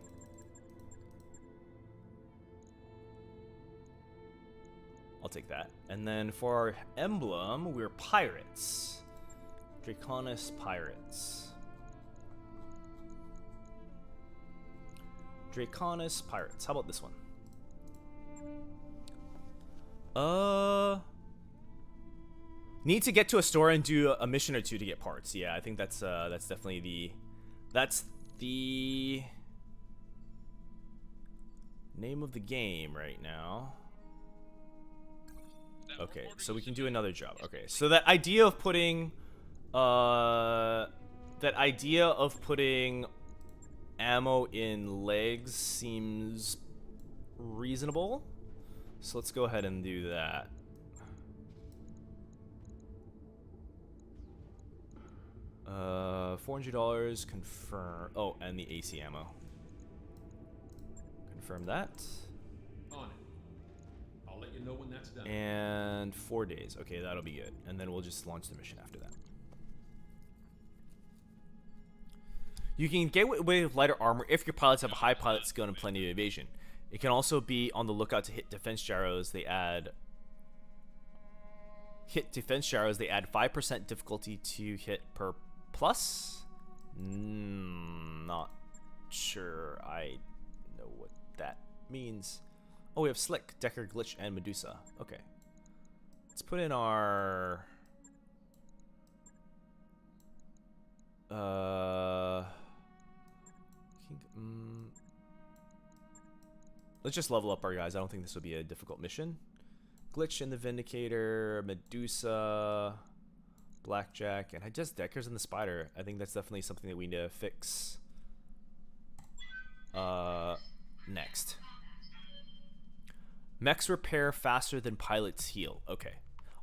I'll take that. And then for our emblem, we're pirates. Draconis pirates. Draconis pirates. How about this one? Need to get to a store and do a mission or two to get parts. Yeah, I think that's definitely the name of the game right now. Okay, so we can do another job. Okay, so that idea of putting ammo in legs seems reasonable. So let's go ahead and do that. $400 confirm. Oh, and the AC ammo. Confirm that. On it. I'll let you know when that's done. And 4 days. Okay, that'll be good. And then we'll just launch the mission after that. You can get away with lighter armor if your pilots have a high pilot skill and plenty of evasion. It can also be on the lookout to hit defense gyros. They add 5% difficulty to hit per plus. Not sure I know what that means. Oh, we have Slick, Decker, Glitch, and Medusa. Okay. Let's put in our... Let's just level up our guys. I don't think this will be a difficult mission. Glitch in the Vindicator, Medusa, Blackjack, and just Deckers in the Spider. I think that's definitely something that we need to fix. Next. Mechs repair faster than pilots heal. Okay.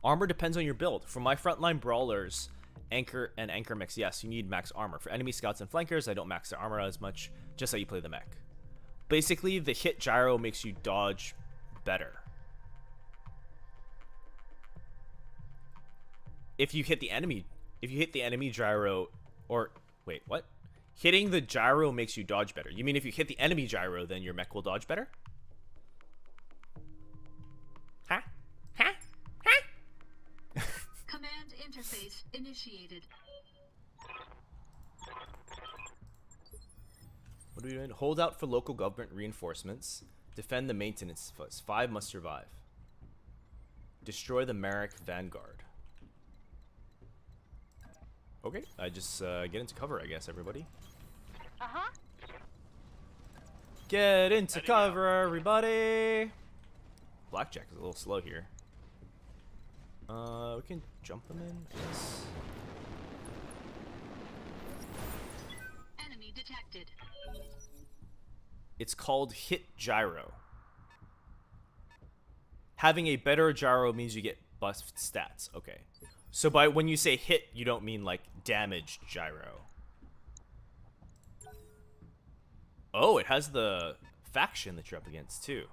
Armor depends on your build. For my frontline brawlers, Anchor mechs, yes, you need max armor. For enemy scouts and flankers, I don't max their armor as much, just how you play the mech. Basically, the hit gyro makes you dodge better. If you hit the enemy gyro, or wait, what? Hitting the gyro makes you dodge better. You mean if you hit the enemy gyro, then your mech will dodge better? Huh? Huh? Huh? Command interface initiated. What are we doing? Hold out for local government reinforcements. Defend the maintenance posts. 5 must survive. Destroy the Marek Vanguard. Okay, I just get into cover, I guess, everybody. Uh-huh. Get into cover, everybody! Blackjack is a little slow here. We can jump them in, I guess. Enemy detected. It's called hit gyro. Having a better gyro means you get buffed stats. Okay. So by when you say hit, you don't mean like damaged gyro. Oh, it has the faction that you're up against too.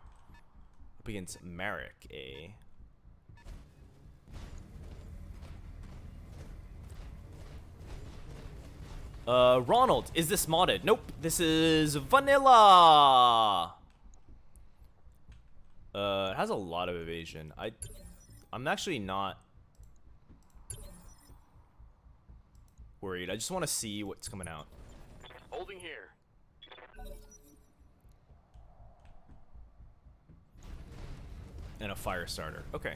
Up against Marek, eh? Ronald, is this modded? Nope, this is vanilla. It has a lot of evasion. I'm actually not worried. I just want to see what's coming out. Holding here. And a fire starter. Okay.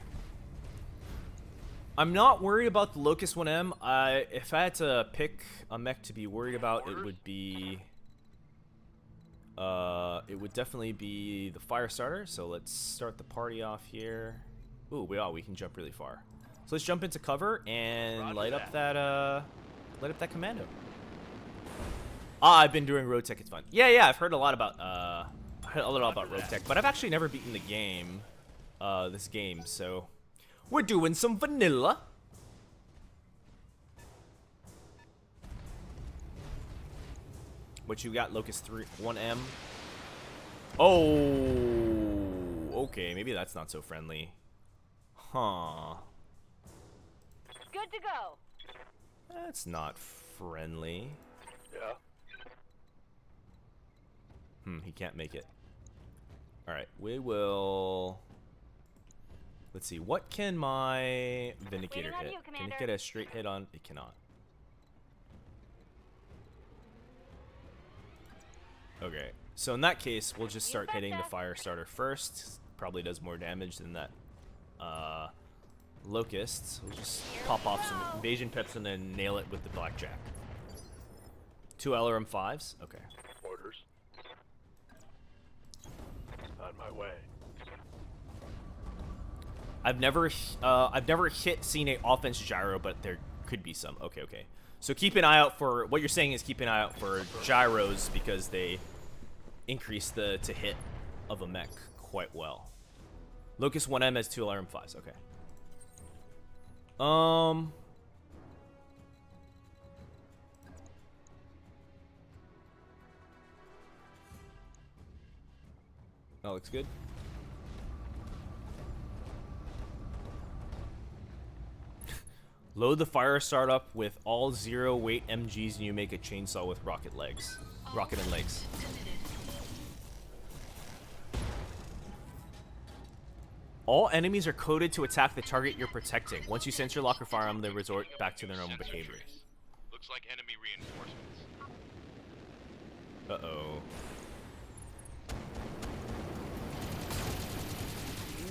I'm not worried about the Locust 1M. If I had to pick a mech to be worried about, it would be... it would definitely be the fire starter. So let's start the party off here. Ooh, we can jump really far. So let's jump into cover and light up that commando. Ah, I've been doing Road Tech. It's fun. Yeah, I've heard a lot about Road Tech, but I've actually never beaten the game. This game, so we're doing some vanilla. What you got, Locust 1M? Oh, okay, maybe that's not so friendly. Huh. Good to go. That's not friendly. Yeah. He can't make it. Alright, we will... Let's see, what can my Vindicator hit? Can it get a straight hit on? It cannot. Okay, so in that case, we'll just start hitting the fire starter first. Probably does more damage than that Locust. We'll just pop off some invasion pips and then nail it with the Blackjack. 2 LRM5s? Okay. Orders. On my way. I've never seen a offense gyro, but there could be some. Okay, okay. So keep an eye out for what you're saying is keep an eye out for gyros because they increase the to hit of a mech quite well. Locust 1M has 2 alarm 5s. Okay. That looks good. Load the fire startup with all 0 weight MGs and you make a chainsaw with rocket legs. Rocket and legs. All enemies are coded to attack the target you're protecting. Once you sense your lock or firearm, they resort back to their normal behavior. Looks like enemy reinforcements. Uh-oh.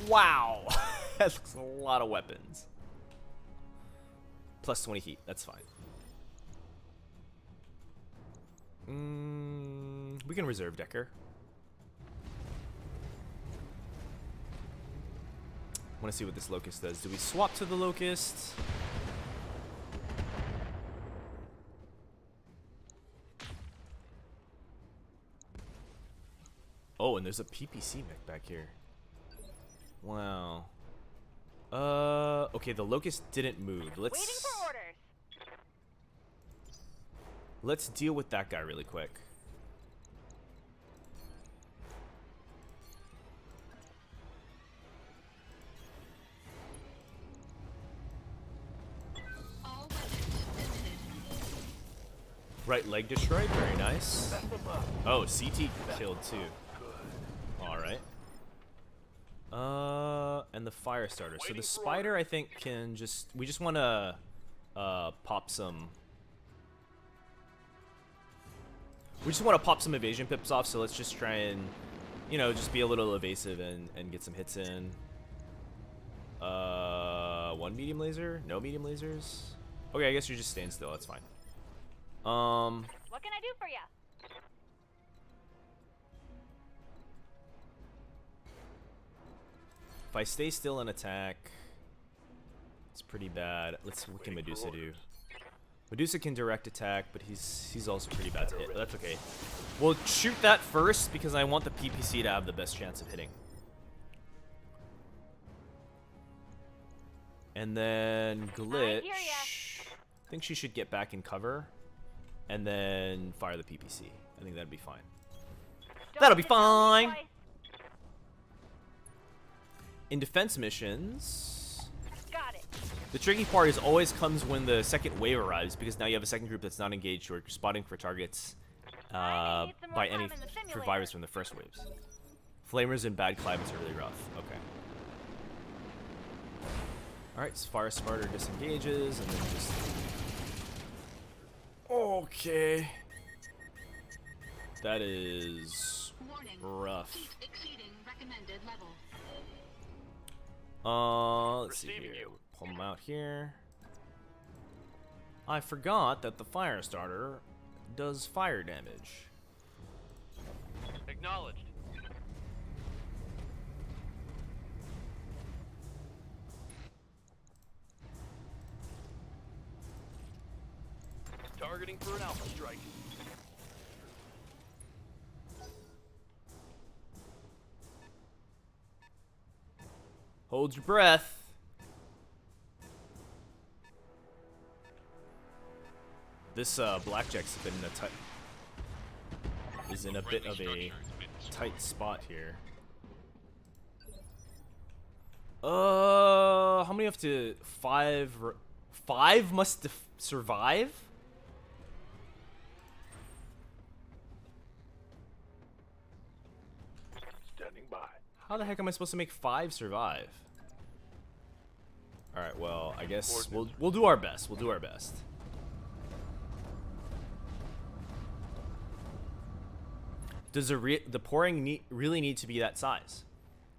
Wow. That's a lot of weapons. Plus 20 heat. That's fine. We can reserve Decker. Want to see what this Locust does. Do we swap to the Locust? Oh, and there's a PPC mech back here. Wow. Okay, the Locust didn't move. Waiting for orders. Let's deal with that guy really quick. Right leg destroyed, very nice. Oh, CT killed too. Alright. And the fire starter. So the spider, I think, can just... We just want to pop some... We just want to pop some evasion pips off, so let's just try and, you know, just be a little evasive and get some hits in. 1 medium laser? No medium lasers? Okay, I guess you're just staying still, that's fine. What can I do for you? If I stay still and attack, it's pretty bad. Let's what can Medusa do? Medusa can direct attack, but he's also pretty bad to hit. But that's okay. We'll shoot that first because I want the PPC to have the best chance of hitting. And then Glitch. I think she should get back in cover. And then fire the PPC. I think that'd be fine. That'll be fine! In defense missions... Got it. The tricky part is always comes when the second wave arrives, because now you have a second group that's not engaged or spotting for targets by any survivors from the first waves. Flamers in bad climates are really rough. Okay. Alright, so Fire Sparter disengages, and then just... Okay. That is rough. Let's see here. Pull them out here. I forgot that the fire starter does fire damage. Acknowledged. Targeting for an alpha strike. Hold your breath. This Blackjack's been in a bit of a tight spot here. How many have to five must survive? Standing by. How the heck am I supposed to make 5 survive? All right, well, I guess we'll do our best. We'll do our best. Does the pouring really need to be that size?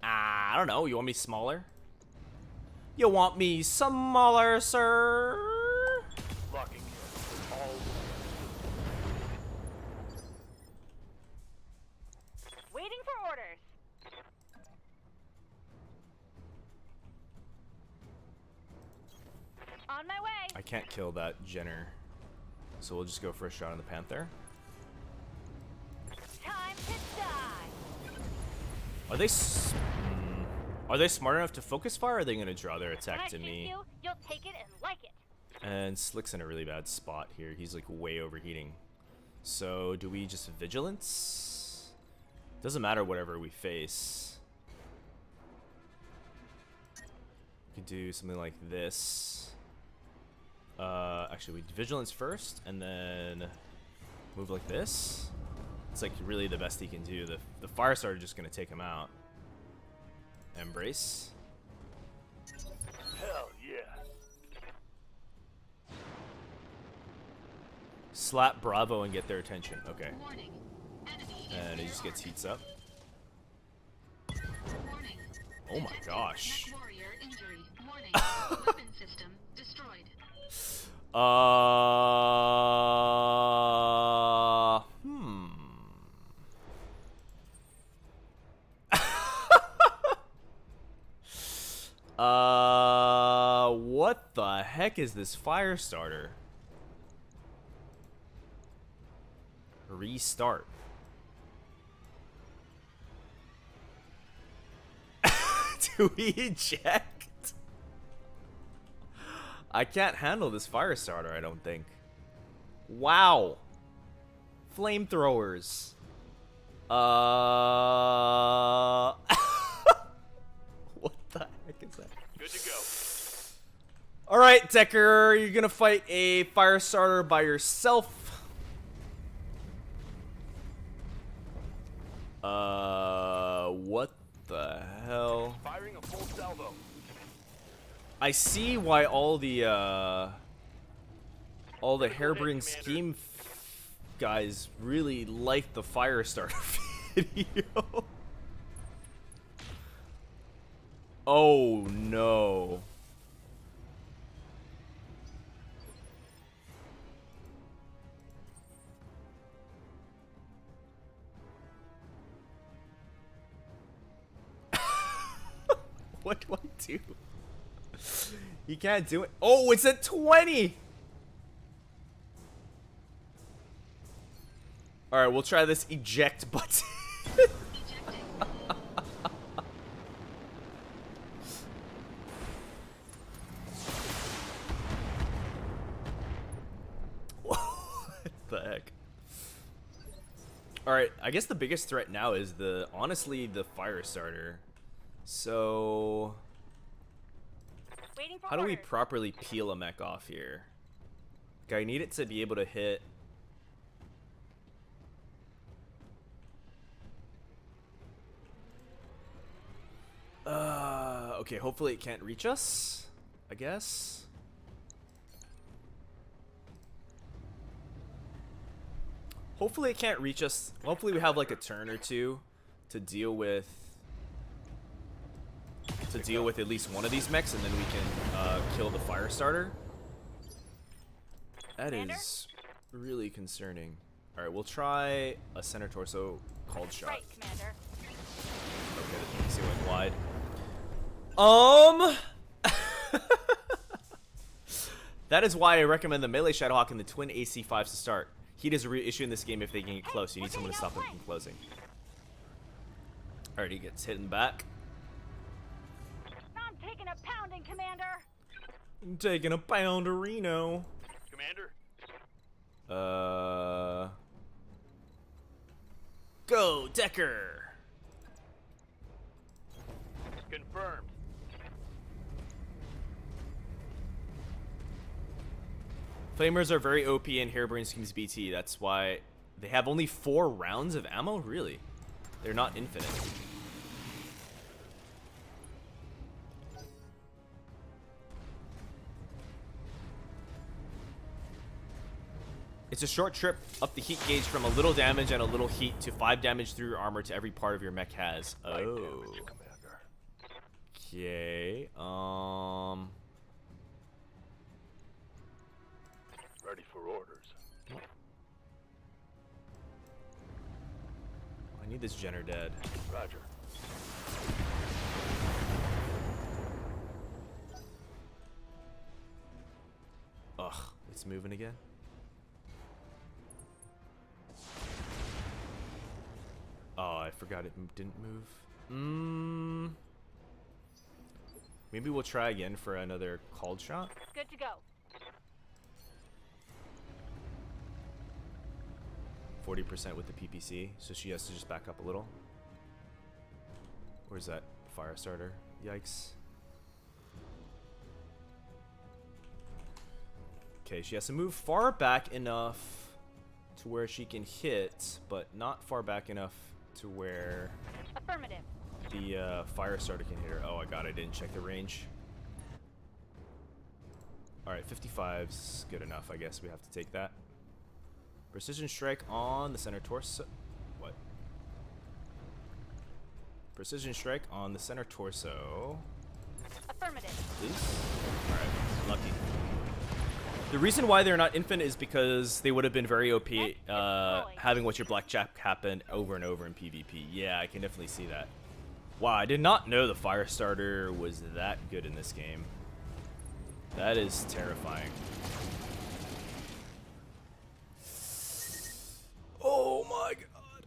I don't know. You want me smaller? You want me smaller, sir? Locking all. Waiting for orders. can't kill that Jenner. So we'll just go for a shot on the Panther. Time to die. Are they smart enough to focus fire, or are they going to draw their attack to me? You'll take it and like it. And Slick's in a really bad spot here. He's like way overheating. So do we just vigilance? Doesn't matter whatever we face. We could do something like this. Actually, we vigilance first, and then move like this. It's like really the best he can do. The fire starter just gonna take him out. Embrace. Hell yeah. Slap Bravo and get their attention. Okay. Warning. Enemy And he is just near gets Arano. heats up. Warning. Oh my Detected gosh. Mechwarrior injury. Warning. Weapon system destroyed. What the heck is this fire starter? Restart. Do we eject? I can't handle this fire starter, I don't think. Wow. Flamethrowers. What the heck is that? Good to go. Alright, Decker, you're gonna fight a fire starter by yourself. What the hell? Firing a full salvo. I see why all the harebrained scheme guys really like the fire starter video. Oh no. What do I do? You can't do it. Oh, it's at 20. All right, we'll try this eject button. What the heck? All right, I guess the biggest threat now is honestly the fire starter. So how do we properly peel a mech off here? Okay, I need it to be able to hit. Okay, hopefully it can't reach us, I guess. Hopefully it can't reach us. Hopefully we have like a turn or two to deal with at least one of these mechs, and then we can kill the fire starter. That is really concerning. All right, we'll try a center torso called shot. Right, Commander. Okay, the PC went wide. That is why I recommend the melee Shadowhawk and the twin AC5s to start. Heat is a real issue in this game if they can get close. You need someone to stop them from closing. Alright, he gets hit in the back. I'm taking a pounding, Commander. I'm taking a pounderino. Commander? Go, Decker! Confirmed. Flamers are very OP in Harebrained Schemes BT. That's why they have only 4 rounds of ammo? Really? They're not infinite. It's a short trip up the heat gauge from a little damage and a little heat to 5 damage through your armor to every part of your mech has. Oh. Okay. Ready for orders. I need this Jenner dead. Roger. it's moving again. Oh, I forgot it didn't move. Maybe we'll try again for another called shot. Good to go. 40% with the PPC, so she has to just back up a little. Where's that fire starter? Yikes. Okay, she has to move far back enough to where she can hit, but not far back enough to where Affirmative. the fire starter can hit her. Oh my god, I didn't check the range. Alright, 55's good enough. I guess we have to take that. Precision strike on the center torso. What? Precision strike on the center torso. Affirmative. Please? Alright, lucky. The reason why they're not infinite is because they would have been very OP having What's Your Blackjack happen over and over in PvP. Yeah, I can definitely see that. Wow, I did not know the fire starter was that good in this game. That is terrifying. Oh my god.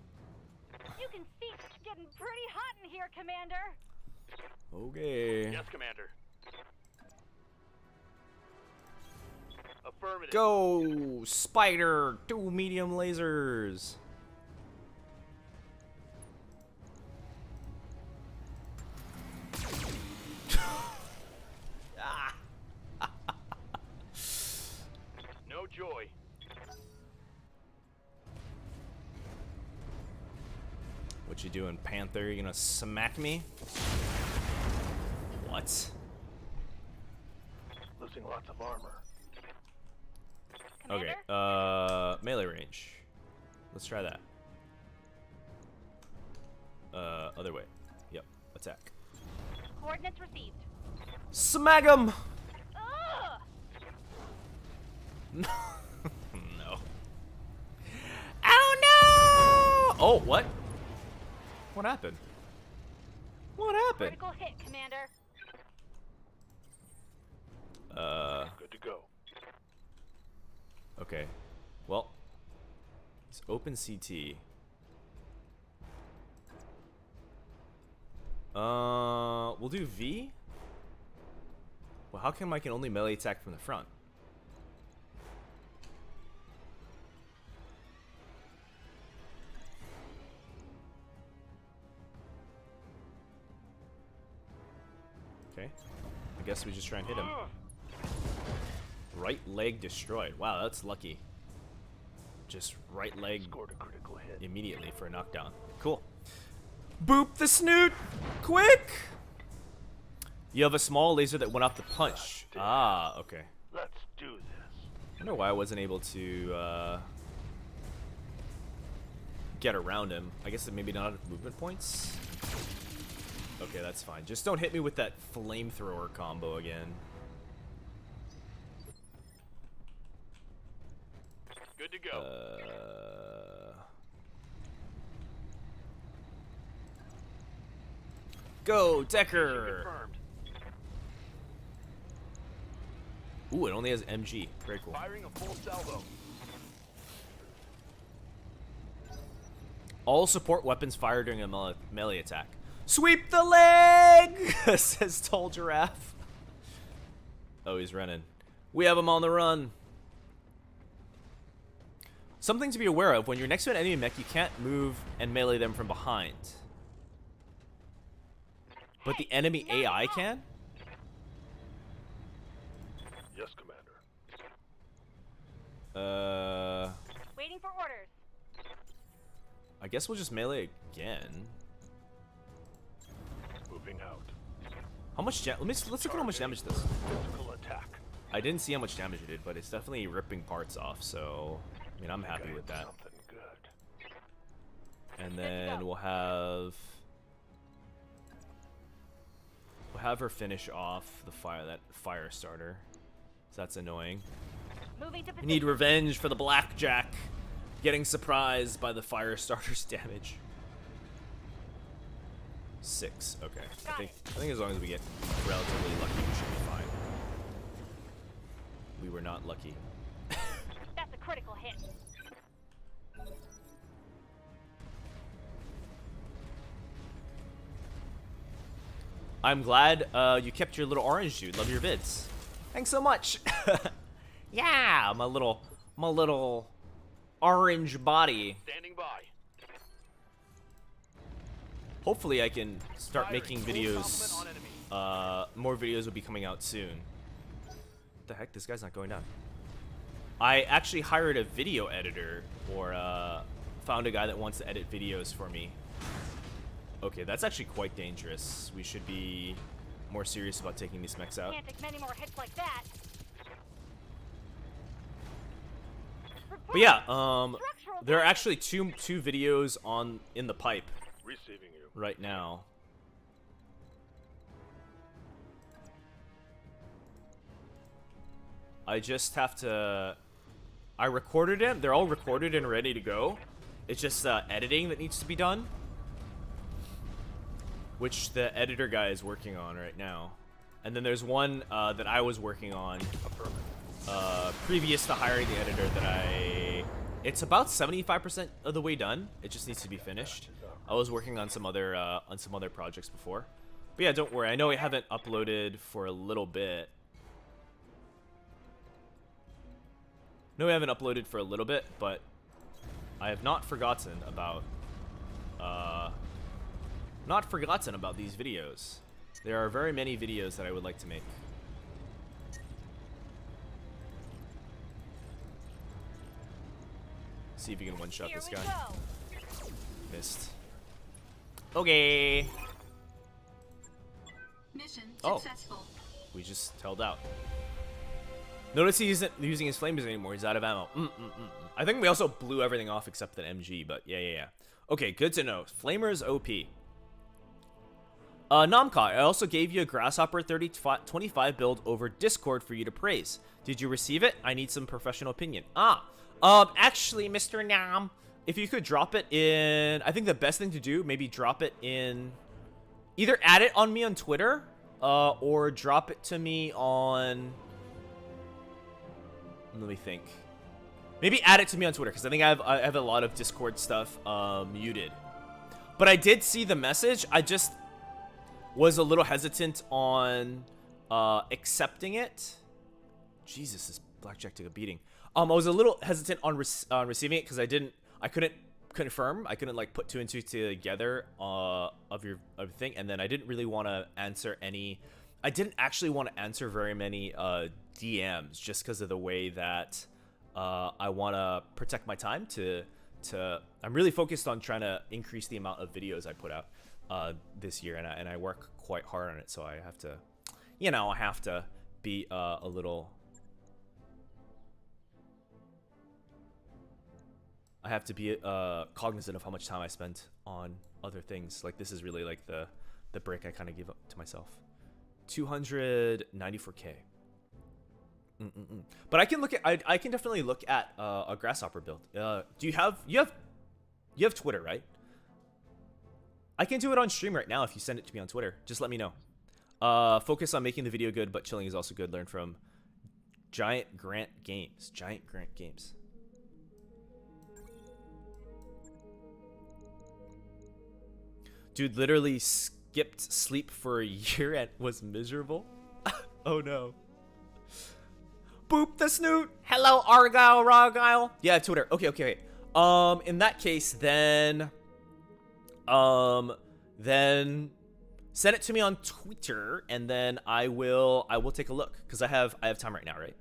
You can see it's getting pretty hot in here, Commander. Okay. Yes, Commander. Affirmative. Go, spider! 2 medium lasers. No joy. What you doing, Panther? You gonna smack me? What? Losing lots of armor. Okay, melee range. Let's try that. Other way. Yep, attack. Coordinates received. Smack him! Ugh! No. Oh no! Oh, what? What happened? What happened? Critical hit, Commander. Good to go. Okay. Well, it's open CT. We'll do V. Well, how come I can only melee attack from the front? Okay. I guess we just try and hit him. Right leg destroyed. Wow, that's lucky. Just right leg Scored a critical hit. immediately for a knockdown. Cool. Boop the snoot! Quick! You have a small laser that went off the punch. Ah, okay. Let's do this. I wonder why I wasn't able to get around him. I guess maybe not enough movement points. Okay, that's fine. Just don't hit me with that flamethrower combo again. Good to go. Go, Decker! Confirmed. Ooh, it only has MG. Very cool. Firing a full salvo. All support weapons fire during a melee attack. Sweep the leg! Says Tall Giraffe. Oh, he's running. We have him on the run. Something to be aware of, when you're next to an enemy mech, you can't move and melee them from behind. But the enemy AI can? Yes, Commander. Waiting for orders. I guess we'll just melee again. Moving out. How much let's look at how much damage this. Physical attack. I didn't see how much damage it did, but it's definitely ripping parts off, so I mean I'm happy with that. Something good. And then we'll have her finish off the fire starter. So that's annoying. Moving to I need revenge for the blackjack getting surprised by the fire starter's damage. 6. Okay. I think as long as we get relatively lucky, we should be fine. We were not lucky. critical hit. I'm glad you kept your little orange dude. Love your vids. Thanks so much. Yeah, my little orange body. Standing by. Hopefully I can start making videos. More videos will be coming out soon. What the heck? This guy's not going down. I actually hired a video editor, or found a guy that wants to edit videos for me. Okay, that's actually quite dangerous. We should be more serious about taking these mechs out. Can't take many more hits like that. But yeah, there are actually two videos in the pipe Receiving you. right now. I just have to. I recorded them. They're all recorded and ready to go. It's just editing that needs to be done, which the editor guy is working on right now. And then there's one that I was working on previous to hiring the editor that it's about 75% of the way done. It just needs to be finished. I was working on some other projects before. But yeah, don't worry. I know I haven't uploaded for a little bit. No, we haven't uploaded for a little bit, but I have not forgotten about these videos. There are very many videos that I would like to make. See if you can one-shot this guy. Missed. Okay. Mission Oh. successful. We just held out. Notice he isn't using his flamers anymore. He's out of ammo. I think we also blew everything off except that MG, but yeah. Okay, good to know. Flamers OP. Namka, I also gave you a Grasshopper 3025 build over Discord for you to praise. Did you receive it? I need some professional opinion. Actually, Mr. Nam, if you could drop it in, I think the best thing to do, maybe drop it in, either add it on me on Twitter, or drop it to me on, let me think. Maybe add it to me on Twitter, because I think I have a lot of Discord stuff muted. But I did see the message. I just was a little hesitant on accepting it. Jesus, this blackjack took a beating. I was a little hesitant on receiving it because I couldn't confirm. I couldn't like put two and two together of your thing, and then I didn't really want to answer any. I didn't actually want to answer very many DMs just because of the way that I want to protect my time. I'm really focused on trying to increase the amount of videos I put out this year, and I work quite hard on it. So I have to, I have to be a little. I have to be cognizant of how much time I spent on other things. Like this is really like the break I kind of give up to myself. 294K. But I can look at I can definitely look at a Grasshopper build. Do you have Twitter, right? I can do it on stream right now if you send it to me on Twitter. Just let me know. Focus on making the video good, but chilling is also good. Learn from Giant Grant Games. Giant Grant Games. Dude literally skipped sleep for a year and was miserable. Oh no. Boop the snoot. Hello, Argyle. Yeah, Twitter. Okay. In that case, then send it to me on Twitter, and then I will take a look because I have time right now, right?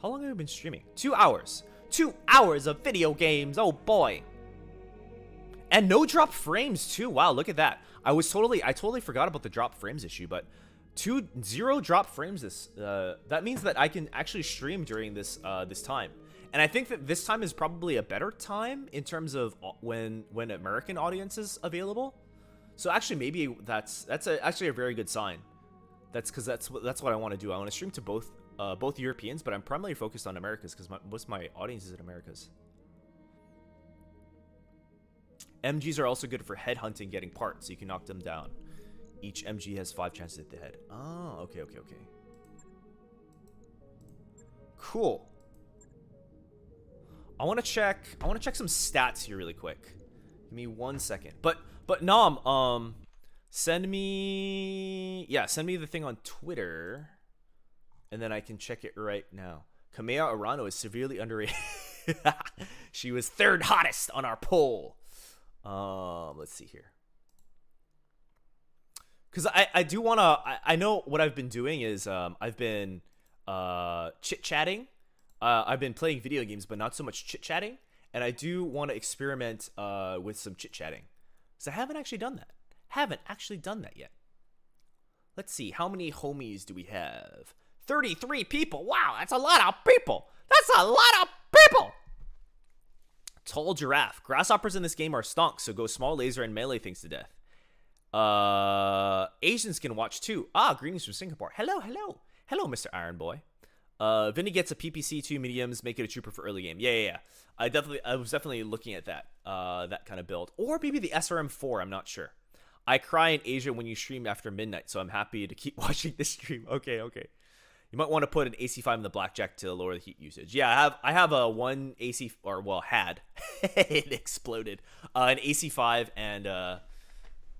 How long have I been streaming? 2 hours. 2 hours of video games. Oh boy. And no drop frames too. Wow, look at that. I totally forgot about the drop frames issue, but 0 drop frames that means that I can actually stream during this time. And I think that this time is probably a better time in terms of when American audience is available. So actually maybe that's actually a very good sign. That's what I want to do. I want to stream to both Europeans, but I'm primarily focused on Americas because most of my audience is in Americas. MGs are also good for head hunting, getting parts, so you can knock them down. Each MG has 5 chances at the head. Oh, okay. Cool. I want to check some stats here really quick. Give me 1 second. But Nom, send me the thing on Twitter, and then I can check it right now. Kamea Arano is severely underrated. She was 3rd hottest on our poll. Let's see here. Because I do want to... I know what I've been doing is I've been chit-chatting. I've been playing video games, but not so much chit-chatting. And I do want to experiment with some chit-chatting. Because I haven't actually done that. Yet. Let's see. How many homies do we have? 33 people. Wow, that's a lot of people. Tall giraffe. Grasshoppers in this game are stonks, so go small laser and melee things to death. Asians can watch too. Greetings from Singapore. Hello, Mr. Iron Boy. Vinny gets a PPC 2 mediums, make it a trooper for early game. Yeah. I was definitely looking at that kind of build, or maybe the SRM4. I'm not sure. I cry in Asia when you stream after midnight, so I'm happy to keep watching this stream. Okay. You might want to put an AC5 in the blackjack to lower the heat usage. Yeah, I have a one AC, or well, had it exploded. An AC5 and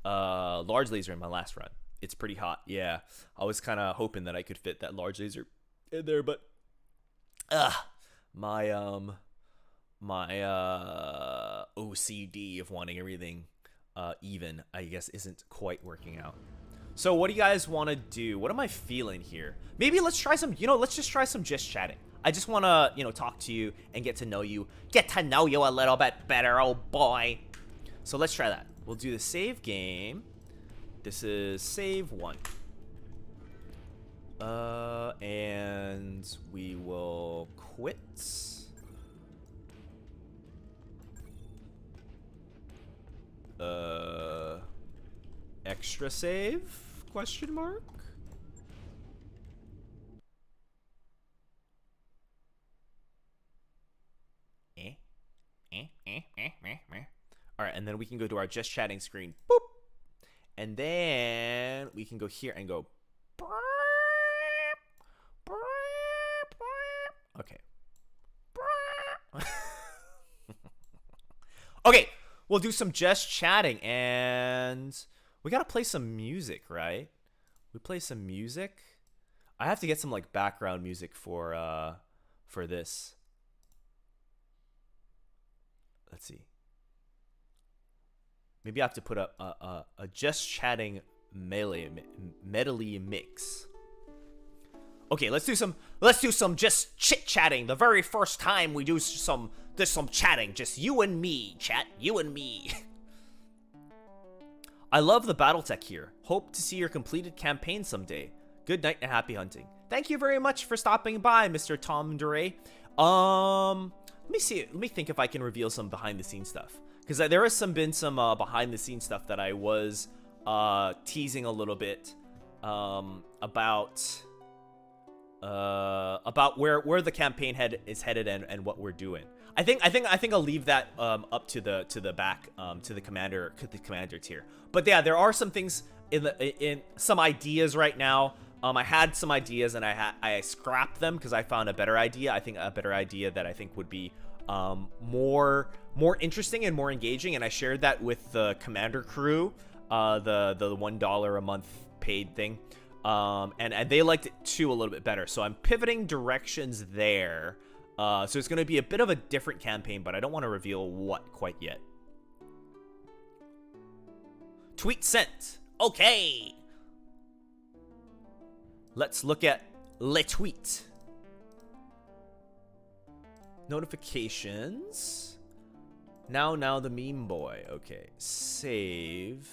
large laser in my last run. It's pretty hot. Yeah, I was kind of hoping that I could fit that large laser in there, but my OCD of wanting everything even, I guess, isn't quite working out. So what do you guys want to do? What am I feeling here? Maybe let's try some, let's just try some just chatting. I just want to, talk to you and get to know you. Get to know you a little bit better, oh boy. So let's try that. We'll do the save game. This is save 1. And we will quit. Extra save? Question mark? Alright, and then we can go to our just chatting screen. Boop! And then we can go here and go. Okay. Okay, we'll do some just chatting, and we gotta play some music, right? We play some music. I have to get some like background music for this. Let's see. Maybe I have to put a just chatting medley mix. Okay, let's do some just chit chatting. The very first time we do some chatting, just you and me, chat, you and me. I love the Battletech here. Hope to see your completed campaign someday. Good night and happy hunting. Thank you very much for stopping by, Mr. Tom Duray. Let me see. Let me think if I can reveal some behind the scenes stuff, because there has been some behind the scenes stuff that I was teasing a little bit about where the campaign is headed and what we're doing. I think I'll leave that up to the back to the commander tier. But yeah, there are some things in some ideas right now. I had some ideas and I scrapped them because I found a better idea. I think a better idea that I think would be more interesting and more engaging, and I shared that with the commander crew, the $1 a month paid thing. And they liked it too a little bit better. So I'm pivoting directions there. So it's going to be a bit of a different campaign, but I don't want to reveal what quite yet. Tweet sent. Okay. Let's look at le tweet. Notifications. Now the meme boy. Okay. Save.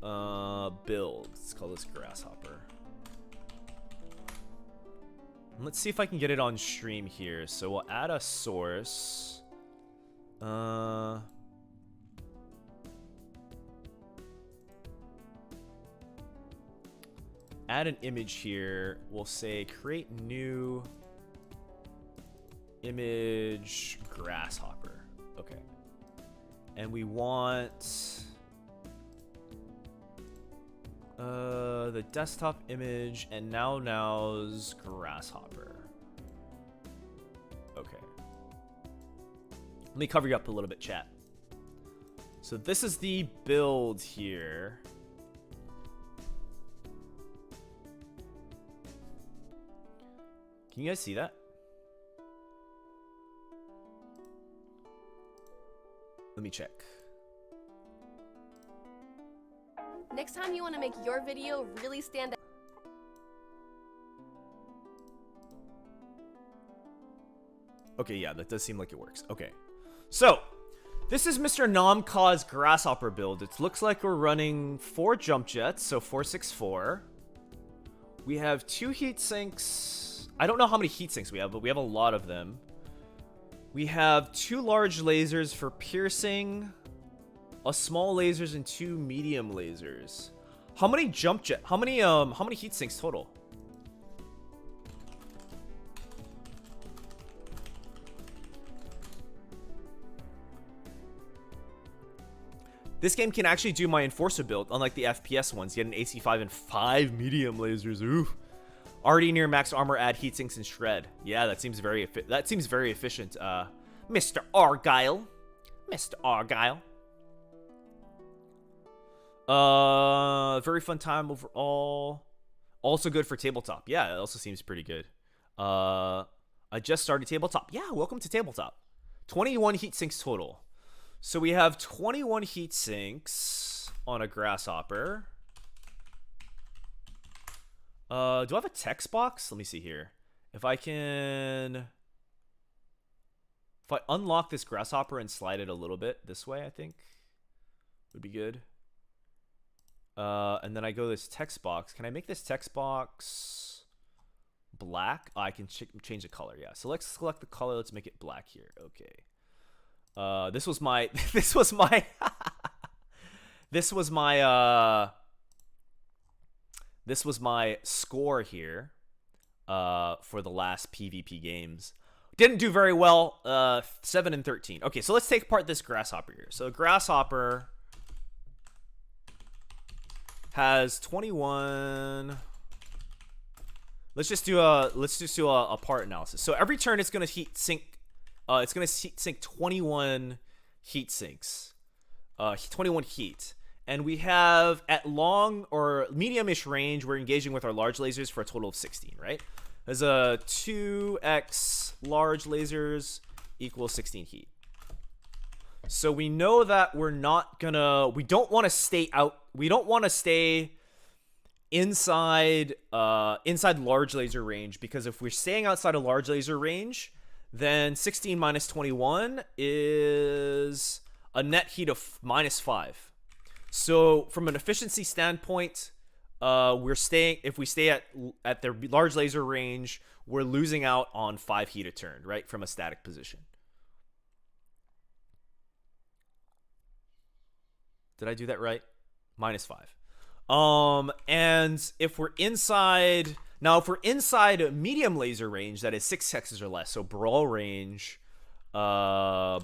Build. Let's call this Grasshopper. Let's see if I can get it on stream here. So we'll add a source. Add an image here. We'll say create new image Grasshopper. Okay. And we want the desktop image, and now's grasshopper. Okay. Let me cover you up a little bit, chat. So this is the build here. Can you guys see that? Let me check. Next time you want to make your video really stand out. Okay, yeah, that does seem like it works. Okay. So, this is Mr. Namka's grasshopper build. It looks like we're running 4 jump jets, so 464. We have 2 heat sinks. I don't know how many heat sinks we have, but we have a lot of them. We have 2 large lasers for piercing, a small lasers, and 2 medium lasers. How many jump jet? How many heat sinks total? This game can actually do my Enforcer build, unlike the FPS ones. Get an AC5 and 5 medium lasers. Ooh. Already near max armor, add heatsinks and shred. Yeah, that seems very efficient. Mr. Argyle. Mr. Argyle. Very fun time overall. Also good for tabletop. Yeah, it also seems pretty good. I just started tabletop. Yeah, welcome to tabletop. 21 heatsinks total. So we have 21 heat sinks on a grasshopper. Do I have a text box? Let me see here. If I unlock this grasshopper and slide it a little bit this way, I think would be good. And then I go this text box. Can I make this text box black? Oh, I can change the color. Yeah. So let's select the color. Let's make it black here. Okay. This was my score here for the last PvP games. Didn't do very well. 7 and 13. Okay, so let's take apart this grasshopper here. So grasshopper has 21. Let's just do a part analysis. So every turn it's gonna heat sink. It's gonna heat sink 21 heat sinks, 21 heat, and we have at long or medium-ish range. We're engaging with our large lasers for a total of 16. Right? There's a 2x large lasers equals 16 heat. So we know that we don't want to stay out. We don't want to stay inside large laser range, because if we're staying outside of large laser range, then 16 minus 21 is a net heat of -5. So from an efficiency standpoint, if we stay at the large laser range, we're losing out on 5 heat a turn, right, from a static position. Did I do that right? -5. And if we're inside medium laser range, that is 6 hexes or less, so brawl range, and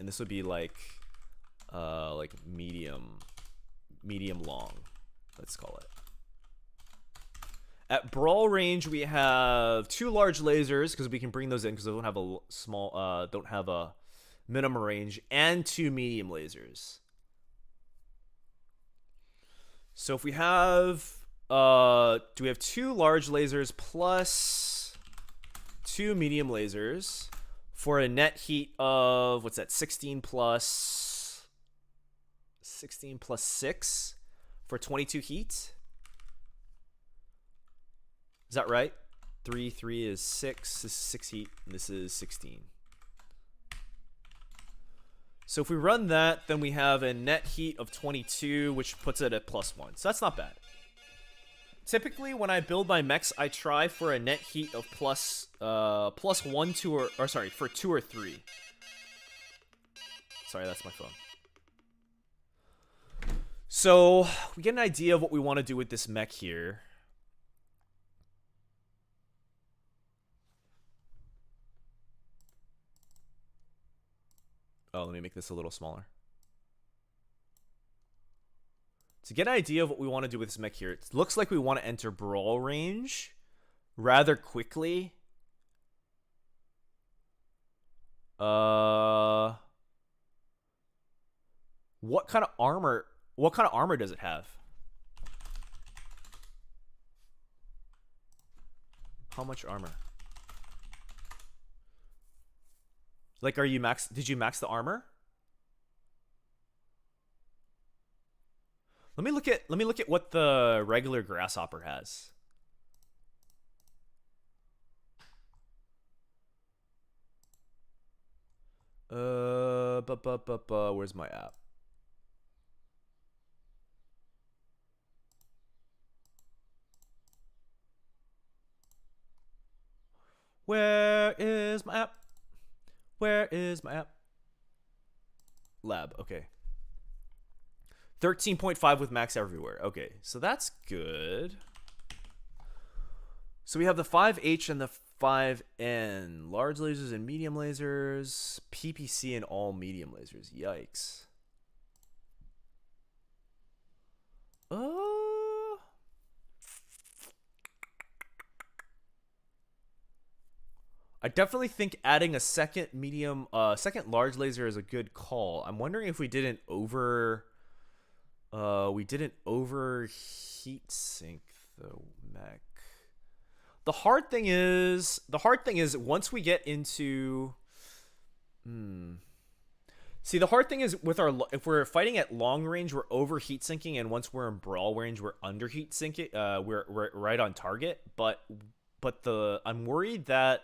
this would be like medium long, let's call it. At brawl range, we have 2 large lasers, because we can bring those in because they don't have a minimum range, and 2 medium lasers. So if we have do we have 2 large lasers plus 2 medium lasers for a net heat of, what's that, 16 plus 6 for 22 heat? Is that right? 3 is 6. This is 6 heat, and this is 16. So if we run that, then we have a net heat of 22, which puts it at +1. So that's not bad. Typically, when I build my mechs, I try for a net heat of +1, 2, or sorry, for 2 or 3. Sorry, that's my phone. So we get an idea of what we want to do with this mech here. Oh, let me make this a little smaller. To get an idea of what we want to do with this mech here, it looks like we want to enter brawl range rather quickly. What kind of armor? What kind of armor does it have? How much armor? Like, are you max? Did you max the armor? Let me look at what the regular grasshopper has. Where's my app? Where is my app? Where is my app? Lab, okay. 13.5 with max everywhere. Okay, so that's good. So we have the 5H and the 5N. Large lasers and medium lasers. PPC and all medium lasers. Yikes. I definitely think adding a second large laser is a good call. I'm wondering if we didn't overheat sink the mech. The hard thing is once we get into See, the hard thing is with if we're fighting at long range, we're overheat sinking, and once we're in brawl range, we're underheat sinking. We're right on target, but I'm worried that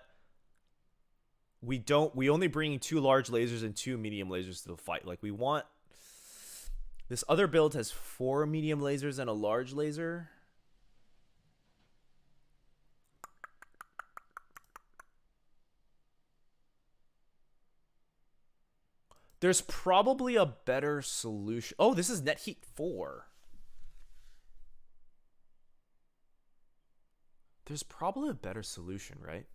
we only bring 2 large lasers and 2 medium lasers to the fight. Like, we want this other build has 4 medium lasers and a large laser. There's probably a better solution. Oh, this is net heat 4. There's probably a better solution, right?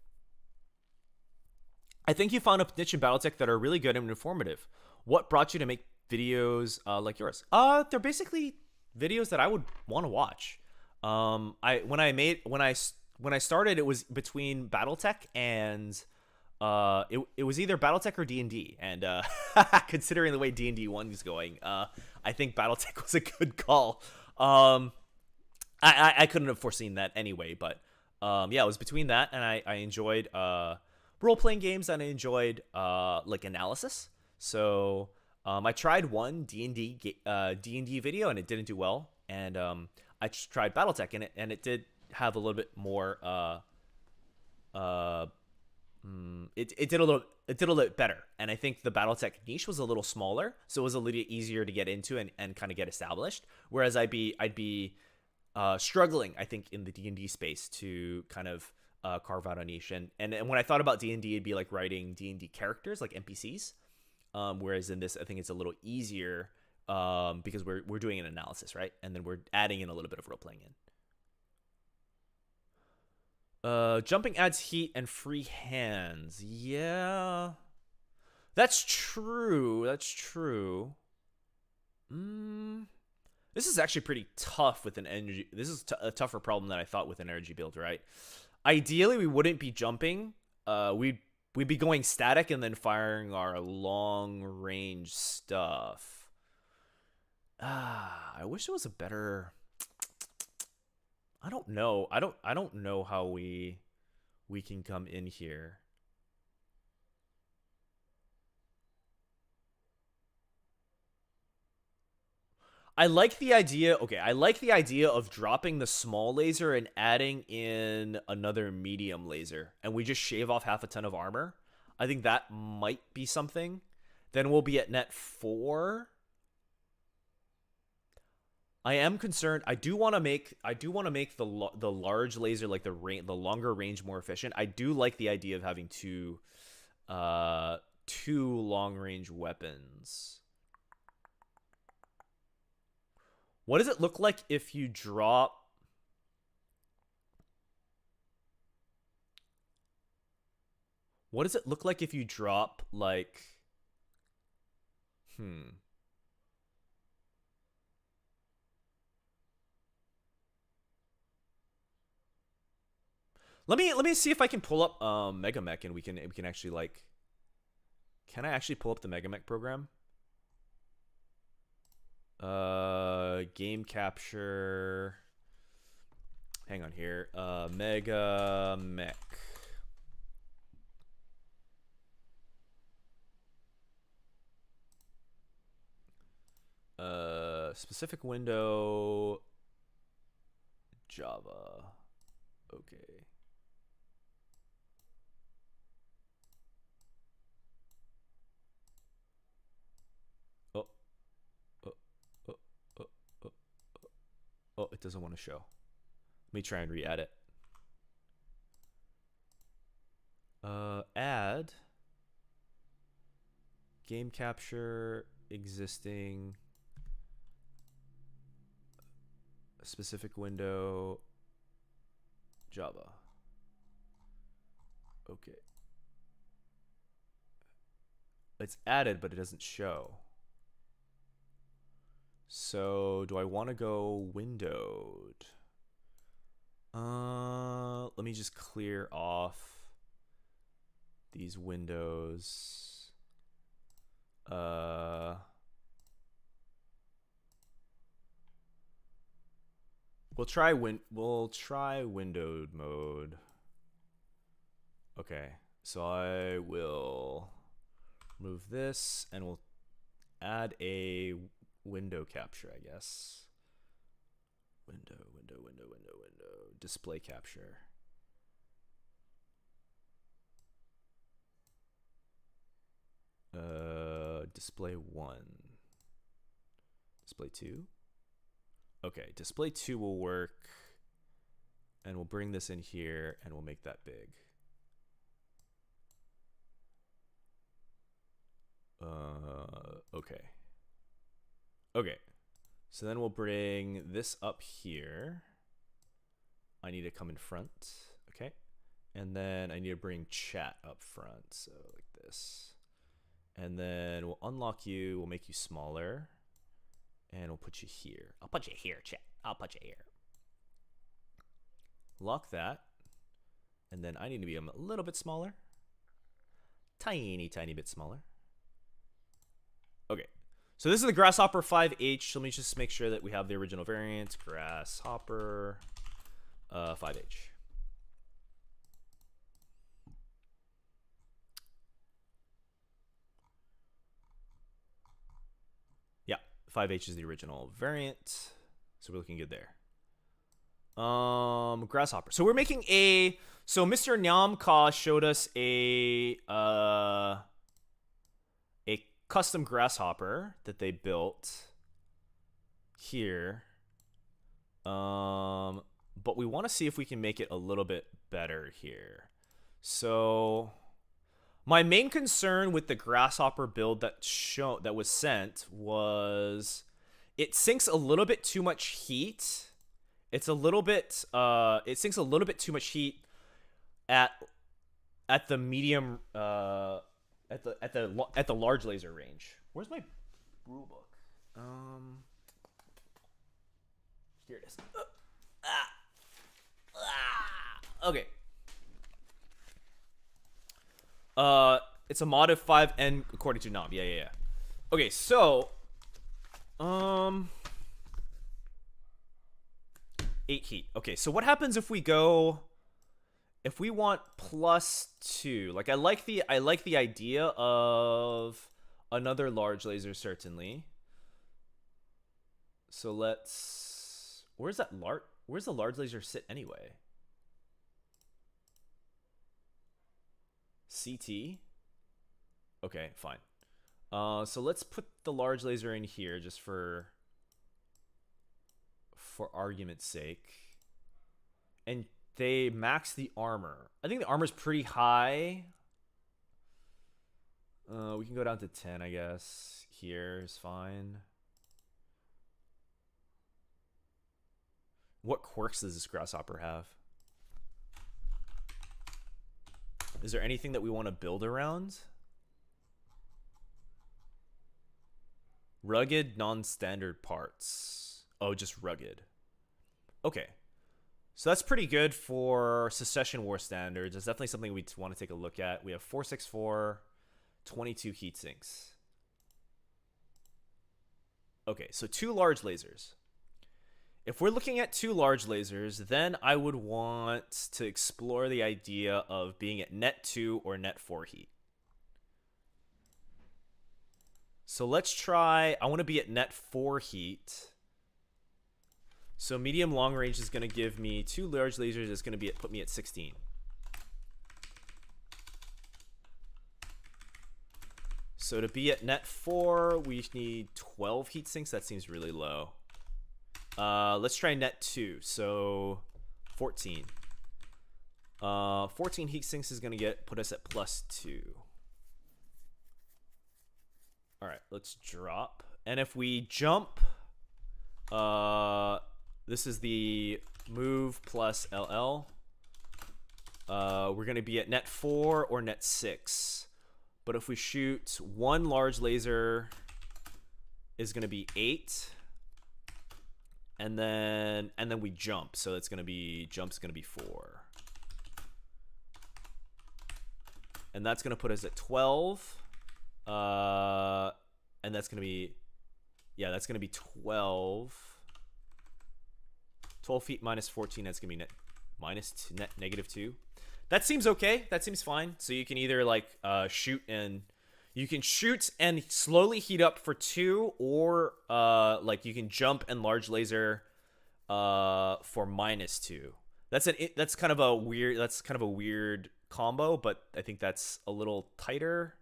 I think you found a niche in Battletech that are really good and informative. What brought you to make videos like yours? They're basically videos that I would want to watch. When I started, it was between Battletech and it was either Battletech or D&D, and considering the way D&D 1 is going, I think Battletech was a good call. I couldn't have foreseen that anyway, but yeah, it was between that, and I enjoyed role-playing games, and I enjoyed like analysis. So I tried one D&D video, and it didn't do well, and I tried Battletech, and it did have a little bit more it did a little bit better, and I think the Battletech niche was a little smaller, so it was a little easier to get into and kind of get established. Whereas I'd be struggling, I think, in the D&D space to kind of carve out a niche. And when I thought about D&D, it'd be like writing D&D characters, like NPCs. Whereas in this, I think it's a little easier because we're doing an analysis, right? And then we're adding in a little bit of role playing in. Jumping adds heat and free hands. Yeah, that's true. That's true. This is actually pretty tough with an energy. This is a tougher problem than I thought with an energy build, right? Ideally, we wouldn't be jumping. We'd be going static and then firing our long range stuff. I wish there was a better. I don't know. I don't know how we can come in here. I like the idea. Okay, I like the idea of dropping the small laser and adding in another medium laser, and we just shave off half a ton of armor. I think that might be something. Then we'll be at net 4. I am concerned. I do want to make the large laser, like the longer range, more efficient. I do like the idea of having two long range weapons. What does it look like if you drop? What does it look like if you drop like? Let me see if I can pull up Mega Mech and we can actually like. Can I actually pull up the Mega Mech program? Game capture. Hang on here. Mega Mech. Specific window. Java. Okay. Oh. Oh. Oh. Oh. Oh. Oh, it doesn't want to show. Let me try and re-add it. Add. Game capture existing. Specific window. Java. Okay. It's added, but it doesn't show. So, do I want to go windowed? Let me just clear off these windows. We'll try windowed mode. Okay, so I will move this and we'll add a window capture, I guess. Window, display capture. Display 1. Display 2. Okay, display 2 will work. And we'll bring this in here and we'll make that big. Okay. Okay. So then we'll bring this up here. I need to come in front. Okay. And then I need to bring chat up front. So like this. And then we'll unlock you. We'll make you smaller. And we'll put you here. I'll put you here, chat. I'll put you here. Lock that. And then I need to be a little bit smaller. Tiny bit smaller. Okay. So this is the Grasshopper 5H. Let me just make sure that we have the original variant. Grasshopper 5H. Yeah, 5H is the original variant. So we're looking good there. Grasshopper. So we're making a... So Mr. Nyamka showed us a custom grasshopper that they built here. But we want to see if we can make it a little bit better here. So my main concern with the grasshopper build that was sent was it sinks a little bit too much heat. It's a little bit it sinks a little bit too much heat at the medium at the large laser range. Where's my rule book? Here it is. Okay. It's a mod of 5N according to Nom. Yeah. Okay, so 8 heat. Okay, so what happens if we want +2? Like I like the idea of another large laser, certainly. So where's the large laser sit anyway? CT? Okay, fine. So let's put the large laser in here just for argument's sake. And they max the armor. I think the armor's pretty high. We can go down to 10, I guess. Here is fine. What quirks does this grasshopper have? Is there anything that we want to build around? Rugged, non-standard parts. Oh, just rugged. Okay. So that's pretty good for Secession War standards. It's definitely something we want to take a look at. We have 464, 22 heat sinks. Okay, so 2 large lasers. If we're looking at 2 large lasers, then I would want to explore the idea of being at net 2 or net 4 heat. So let's try, I want to be at net 4 heat. So medium long range is going to give me 2 large lasers. It's going to put me at 16. So to be at net 4, we need 12 heat sinks. That seems really low. Let's try net 2. So 14. 14 heat sinks is going to put us at +2. All right, let's drop. And if we jump, this is the move plus LL. We're going to be at net 4 or net 6. But if we shoot 1 large laser, is going to be 8. And then we jump. So it's going to be, jump's going to be 4. And that's going to put us at 12. And that's going to be, yeah, that's going to be 12. 12 feet minus 14, that's going to be net -2. That seems okay. That seems fine. So you can either like shoot and slowly heat up for 2, or like you can jump and large laser for -2. That's kind of a weird combo, but I think that's a little tighter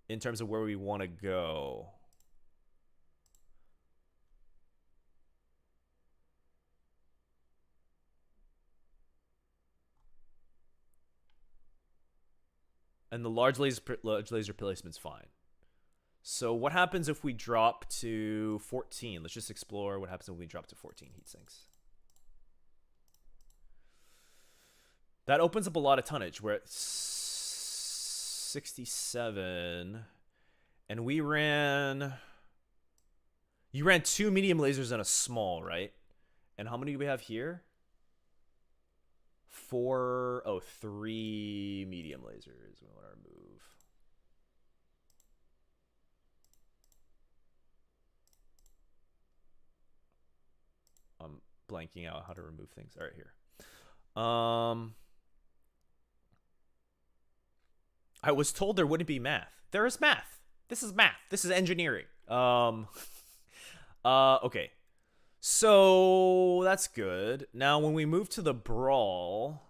in terms of where we want to go. And the large laser placement's fine. So what happens if we drop to 14? Let's just explore what happens if we drop to 14 heat sinks. That opens up a lot of tonnage. We're at 67. And we ran... You ran 2 medium lasers and a small, right? And how many do we have here? 3 medium lasers. We want to remove. I'm blanking out how to remove things. All right, here. I was told there wouldn't be math. There is math. This is math. This is engineering. Okay. So that's good. Now, when we move to the brawl,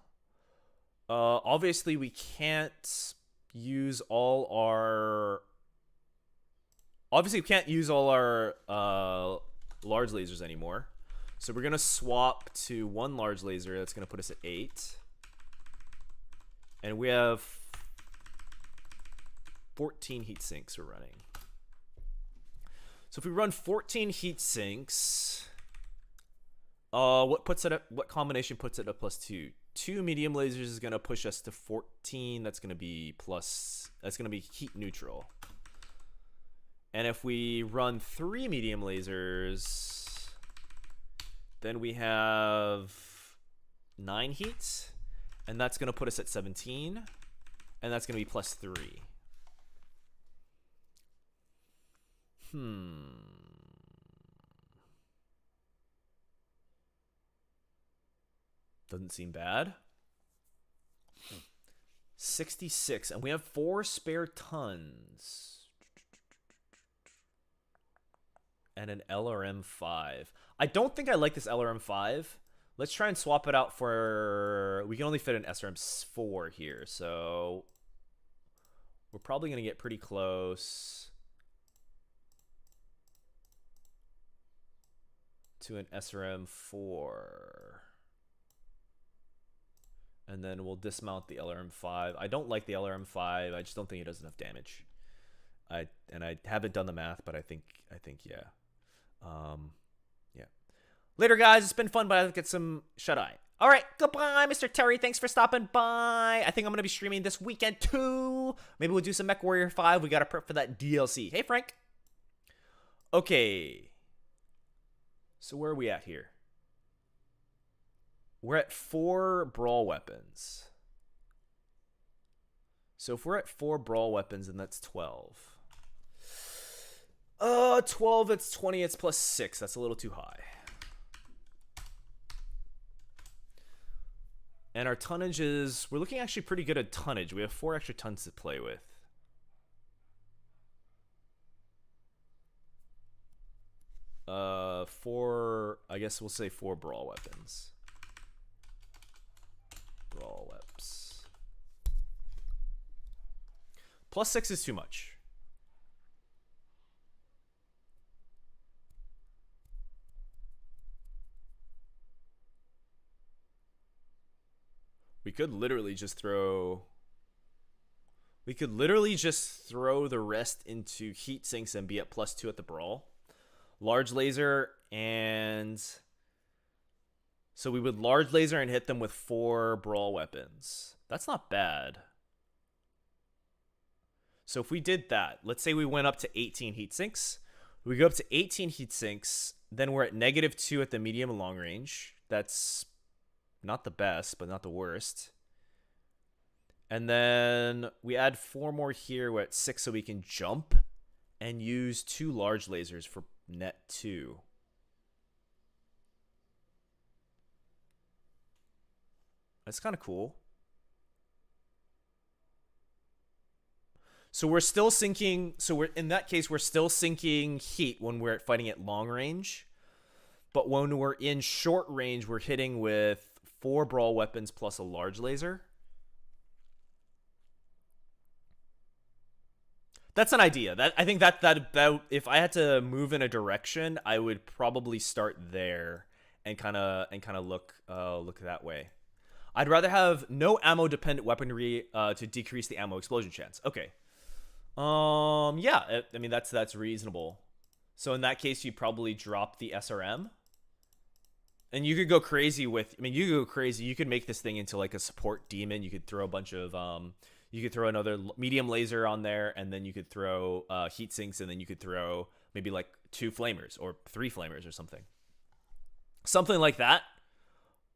obviously we can't use all our large lasers anymore. So we're gonna swap to 1 large laser. That's gonna put us at 8, and we have 14 heat sinks we're running. So if we run 14 heat sinks, what combination puts it at +2? 2 medium lasers is going to push us to 14. That's going to be heat neutral. And if we run 3 medium lasers, then we have 9 heats, and that's going to put us at 17, and that's going to be +3. Doesn't seem bad. 66, and we have 4 spare tons. And an LRM-5. I don't think I like this LRM-5. Let's try and swap it out for... We can only fit an SRM-4 here, so... We're probably going to get pretty close to an SRM-4. And then we'll dismount the LRM-5. I don't like the LRM-5. I just don't think it does enough damage. I haven't done the math, but I think yeah. Yeah. Later, guys. It's been fun, but I have to get some shut-eye. All right, goodbye, Mr. Terry. Thanks for stopping by. I think I'm going to be streaming this weekend, too. Maybe we'll do some Mechwarrior 5. We got to prep for that DLC. Hey, Frank. Okay. So where are we at here? We're at 4 brawl weapons. So if we're at 4 brawl weapons, then that's 12. 12, it's 20, it's plus 6. That's a little too high. And our tonnage is, we're looking actually pretty good at tonnage. We have 4 extra tons to play with. I guess we'll say 4 brawl weapons. Brawl weps. Plus 6 is too much. We could literally just throw... We could literally just throw the rest into heat sinks and be at plus 2 at the brawl. Large laser and... So we would large laser and hit them with 4 brawl weapons. That's not bad. So if we did that, let's say we went up to 18 heat sinks. We go up to 18 heat sinks, then we're at -2 at the medium and long range. That's not the best, but not the worst. And then we add 4 more here. We're at 6, so we can jump and use 2 large lasers for net 2. That's kind of cool. So we're still sinking. So we're in that case, we're still sinking heat when we're fighting at long range. But when we're in short range, we're hitting with 4 brawl weapons plus a large laser. That's an idea. I think that if I had to move in a direction, I would probably start there and kind of look that way. I'd rather have no ammo dependent weaponry to decrease the ammo explosion chance. Okay. Yeah, I mean that's reasonable. So in that case, you probably drop the SRM. And you could go crazy with, I mean, you could go crazy. You could make this thing into like a support demon. You could throw a bunch of, you could throw another medium laser on there, and then you could throw heat sinks, and then you could throw maybe like 2 flamers or 3 flamers or something. Something like that.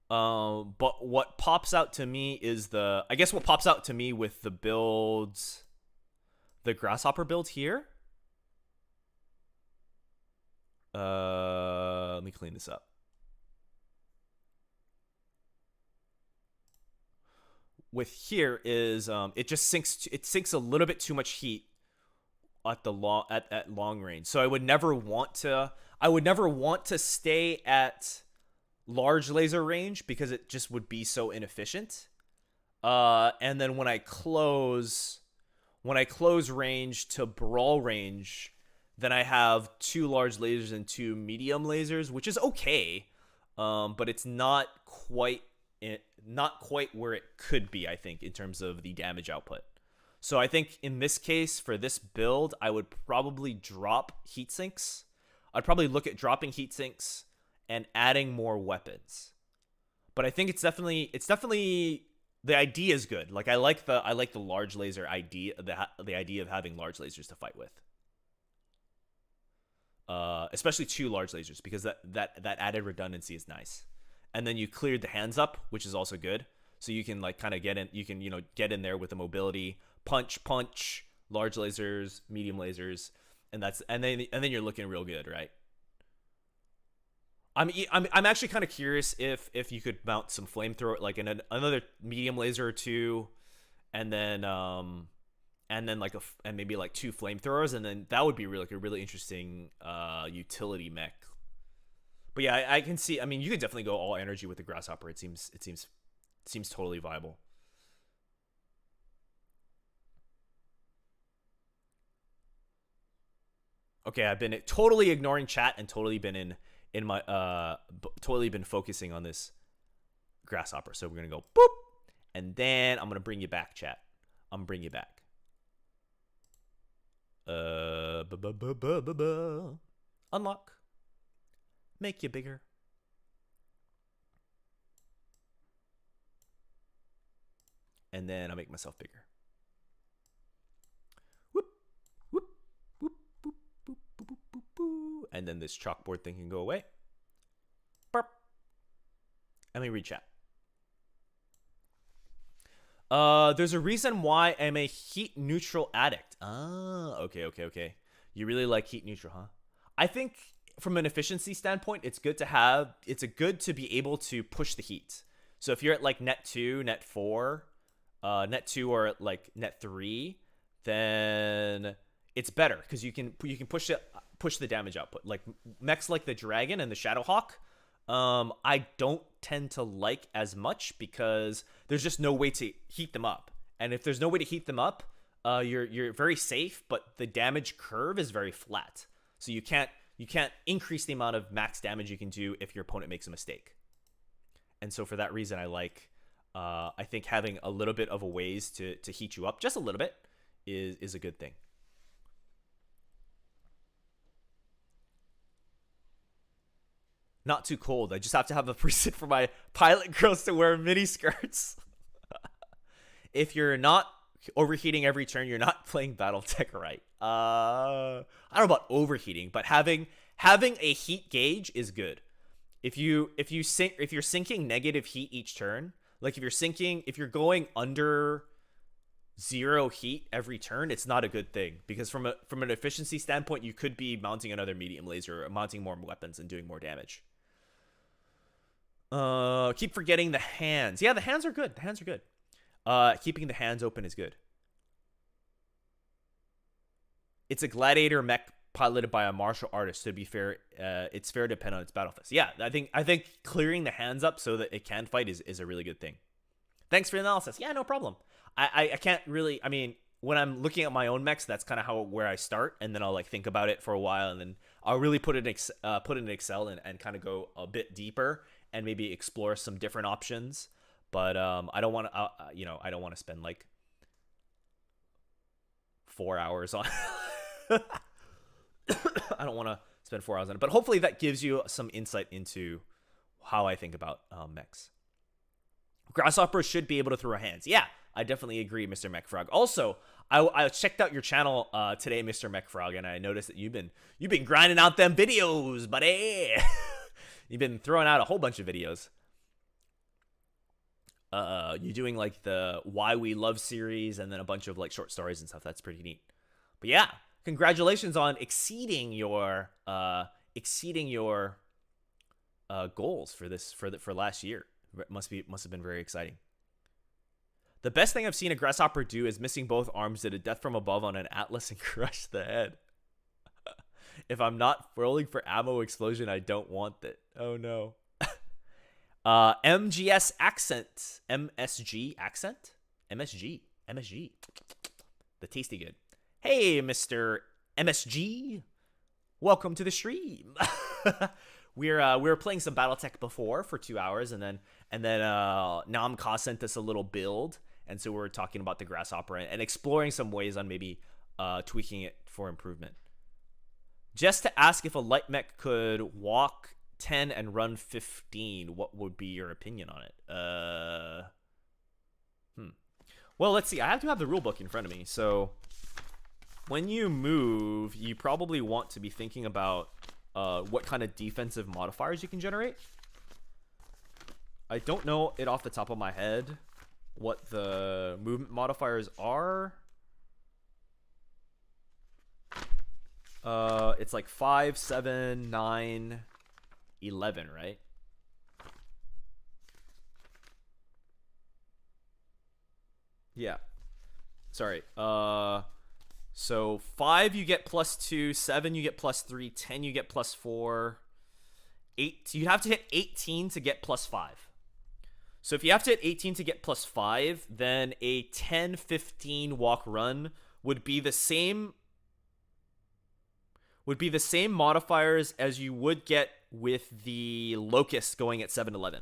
But what pops out to me is I guess what pops out to me with the builds, the grasshopper build here. Let me clean this up. With here is it just sinks a little bit too much heat at long range. So I would never want to stay at large laser range because it just would be so inefficient. And then when I close range to brawl range, then I have 2 large lasers and 2 medium lasers, which is okay. But it's not quite where it could be, I think, in terms of the damage output. So I think in this case, for this build, I would probably drop heat sinks. I'd probably look at dropping heat sinks and adding more weapons. But I think it's definitely the idea is good. Like I like the large laser idea, the idea of having large lasers to fight with. Especially 2 large lasers, because that added redundancy is nice. And then you cleared the hands up, which is also good. So you can like kind of get in. You can get in there with the mobility, punch, large lasers, medium lasers, and then you're looking real good, right? I'm actually kind of curious if you could mount some flamethrower, like another medium laser or 2, and then like and maybe like 2 flamethrowers, and then that would be really, like a really interesting utility mech. But yeah, I can see. I mean, you could definitely go all energy with the grasshopper. It seems totally viable. Okay, I've been totally ignoring chat and totally been totally been focusing on this grasshopper. So we're gonna go boop, and then I'm gonna bring you back, chat. I'm gonna bring you back. Unlock. Make you bigger. And then I'll make myself bigger. Whoop, whoop, whoop, whoop, whoop, whoop, whoop, whoop. And then this chalkboard thing can go away. Burp. Let me read chat. There's a reason why I'm a heat neutral addict. Ah, okay. You really like heat neutral, huh? I think from an efficiency standpoint, it's good to be able to push the heat. So if you're at like net 2, net 4, net 2 or at like net 3, then it's better because you can push the damage output. Like mechs like the Dragon and the Shadowhawk, I don't tend to like as much because there's just no way to heat them up. And if there's no way to heat them up, you're very safe, but the damage curve is very flat. So you can't increase the amount of max damage you can do if your opponent makes a mistake. And so for that reason, I think having a little bit of a ways to heat you up, just a little bit, is a good thing. Not too cold. I just have to have a preset for my pilot girls to wear mini skirts. If you're not overheating every turn, you're not playing Battletech right. I don't know about overheating, but having a heat gauge is good. If you're sinking negative heat each turn, like if you're going under 0 heat every turn, it's not a good thing because from an efficiency standpoint, you could be mounting another medium laser, or mounting more weapons and doing more damage. Keep forgetting the hands. Yeah, the hands are good. Keeping the hands open is good. It's a gladiator mech piloted by a martial artist. To be fair, it's fair to depend on its battle phase. Yeah, I think clearing the hands up so that it can fight is a really good thing. Thanks for the analysis. Yeah, no problem. I can't really. I mean, when I'm looking at my own mechs, that's kind of where I start, and then I'll like think about it for a while, and then I'll really put it in Excel and kind of go a bit deeper and maybe explore some different options. But I don't want to spend like 4 hours on. I don't want to spend 4 hours on it, but hopefully that gives you some insight into how I think about mechs. Grasshoppers should be able to throw hands. Yeah, I definitely agree, Mr. Mechfrog. Also, I checked out your channel today, Mr. Mechfrog, and I noticed that you've been grinding out them videos, buddy. You've been throwing out a whole bunch of videos. You're doing like the Why We Love series and then a bunch of like short stories and stuff. That's pretty neat. But yeah, congratulations on exceeding your goals for last year. Must have been very exciting. The best thing I've seen a grasshopper do is missing both arms, did a death from above on an atlas and crush the head. If I'm not rolling for ammo explosion, I don't want that. Oh no. MGS accent. MSG accent? MSG. The tasty good. Hey, Mr. MSG. Welcome to the stream. we were playing some Battletech before for 2 hours, and then Namka sent us a little build, and so we were talking about the grasshopper and exploring some ways on maybe tweaking it for improvement. Just to ask if a light mech could walk 10 and run 15, what would be your opinion on it? Well, let's see. I have to have the rulebook in front of me. So when you move, you probably want to be thinking about what kind of defensive modifiers you can generate. I don't know it off the top of my head what the movement modifiers are. It's like 5, 7, 9, 11, right? Yeah. Sorry. So 5 you get +2, 7 you get +3, 10 you get +4, 8 you have to hit 18 to get +5. So if you have to hit 18 to get +5, then a 10, 15 walk run would be the same modifiers as you would get with the Locust going at 7-11.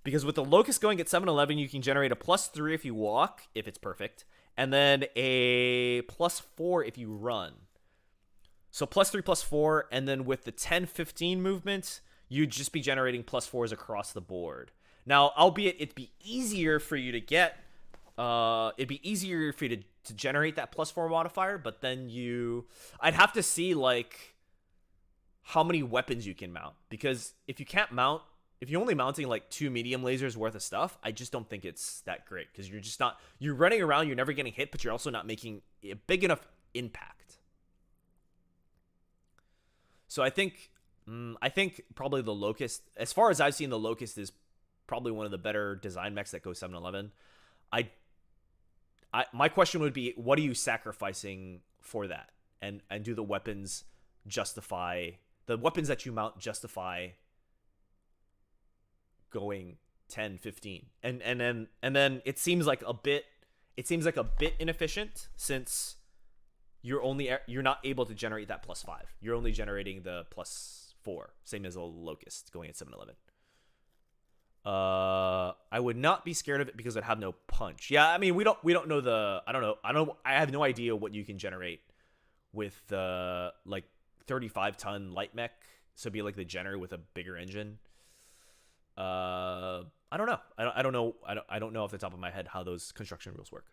Because with the Locust going at 7-11, you can generate a +3 if you walk, if it's perfect, and then a +4 if you run. So +3, +4, and then with the 10-15 movement, you'd just be generating +4s across the board. Now, albeit it'd be easier for you to get, to generate that +4 modifier, but then I'd have to see like how many weapons you can mount, because if you can't mount if you're only mounting like 2 medium lasers worth of stuff, I just don't think it's that great because you're just not, you're running around, you're never getting hit, but you're also not making a big enough impact. So I think probably the Locust, as far as I've seen, the Locust is probably one of the better design mechs that goes 7-Eleven. My question would be, what are you sacrificing for that? And do the weapons justify, the weapons that you mount justify going 10, 15? And then it seems like a bit inefficient since you're not able to generate that +5. You're only generating the +4, same as a Locust going at 7-Eleven. I would not be scared of it because I'd have no punch. Yeah, I mean, we don't know the, I have no idea what you can generate with the like 35-ton light mech. So it'd be like the Jenner with a bigger engine. I don't know. I don't know off the top of my head how those construction rules work.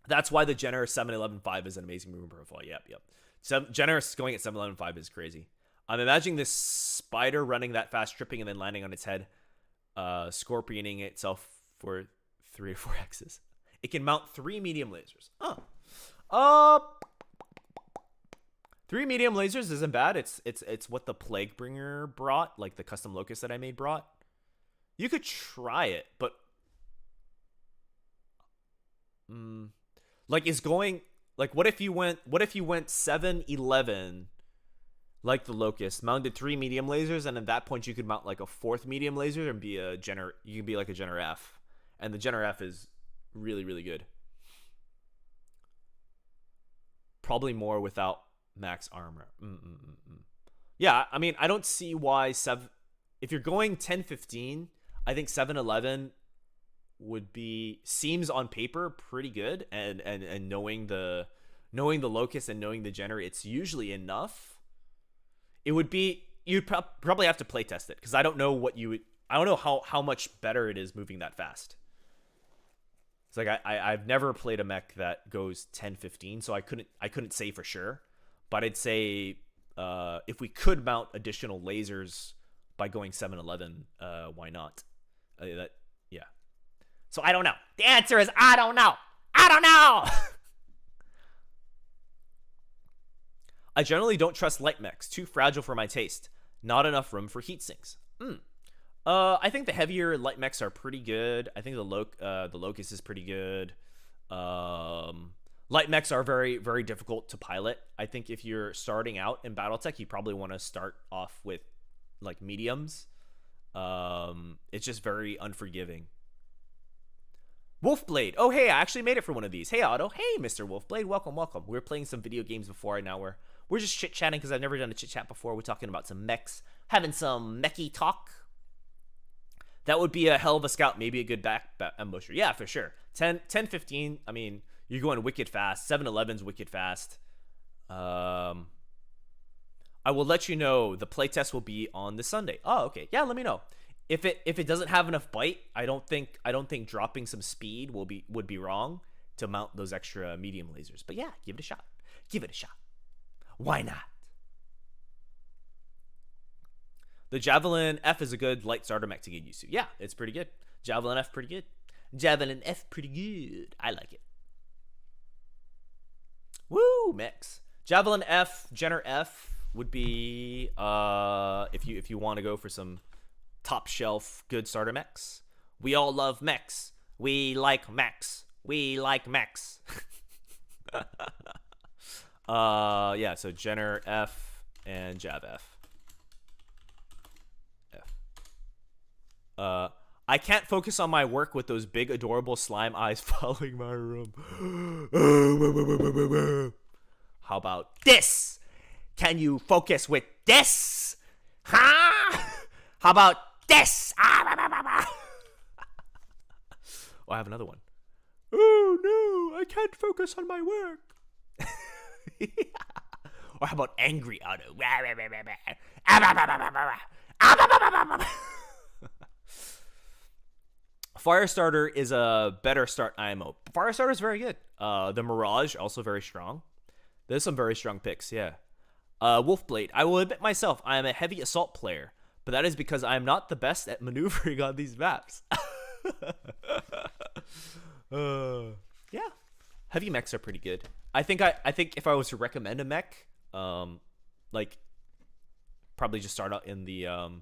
That's why the Jenner 7-11-5 is an amazing movement profile. Yep. Jenner going at 7-11-5 is crazy. I'm imagining this spider running that fast, tripping, and then landing on its head, scorpioning itself for 3 or 4 X's. It can mount 3 medium lasers. 3 medium lasers isn't bad. It's what the Plaguebringer brought, like the custom Locust that I made brought. You could try it, but like what if you went 7-11 like the Locust, mounted 3 medium lasers, and at that point you could mount like a 4th medium laser and be a Jenner. You can be like a Jenner F, and the Jenner F is really, really good. Probably more without max armor. Yeah, I mean, I don't see why if you're going 10-15, I think 7-11 seems on paper pretty good, and knowing the Locust and knowing the Jenner, it's usually enough. It would be, you'd probably have to play test it because I don't know how much better it is moving that fast. It's like I've never played a mech that goes 10-15, so I couldn't say for sure, but I'd say if we could mount additional lasers by going 7-11, why not? Yeah. So I don't know. The answer is I don't know. I generally don't trust light mechs. Too fragile for my taste. Not enough room for heat sinks. I think the heavier light mechs are pretty good. I think the Locust is pretty good. Light mechs are very, very difficult to pilot. I think if you're starting out in Battletech, you probably want to start off with like mediums. It's just very unforgiving. Wolfblade. Oh, hey, I actually made it for one of these. Hey, Otto. Hey, Mr. Wolfblade. Welcome. We were playing some video games before, and now we're just chit-chatting because I've never done a chit-chat before. We're talking about some mechs, having some mechy talk. That would be a hell of a scout, maybe a good back ambusher. Yeah, for sure. 10-15, I mean, you're going wicked fast. 7-11's wicked fast. I will let you know. The playtest will be on this Sunday. Oh, okay. Yeah, let me know. If it doesn't have enough bite, I don't think dropping some speed would be wrong to mount those extra medium lasers. But yeah, give it a shot. Why not? The Javelin F is a good light starter mech to get used to. Yeah, it's pretty good. Javelin F pretty good. I like it. Woo, mechs. Javelin F, Jenner F would be if you want to go for some top shelf good starter mechs. We all love mechs. We like mechs. Yeah, so Jenner F and Jav F. I can't focus on my work with those big adorable slime eyes following my room. How about this? Can you focus with this? Huh? How about this? Oh, I have another one. Oh no, I can't focus on my work. Or how about angry Otto? Firestarter is a better start IMO. Firestarter is very good. The Mirage, also very strong. There's some very strong picks, yeah. Wolfblade. I will admit myself, I am a heavy assault player, but that is because I'm not the best at maneuvering on these maps. Yeah, heavy mechs are pretty good. I think if I was to recommend a mech, like probably just start out in the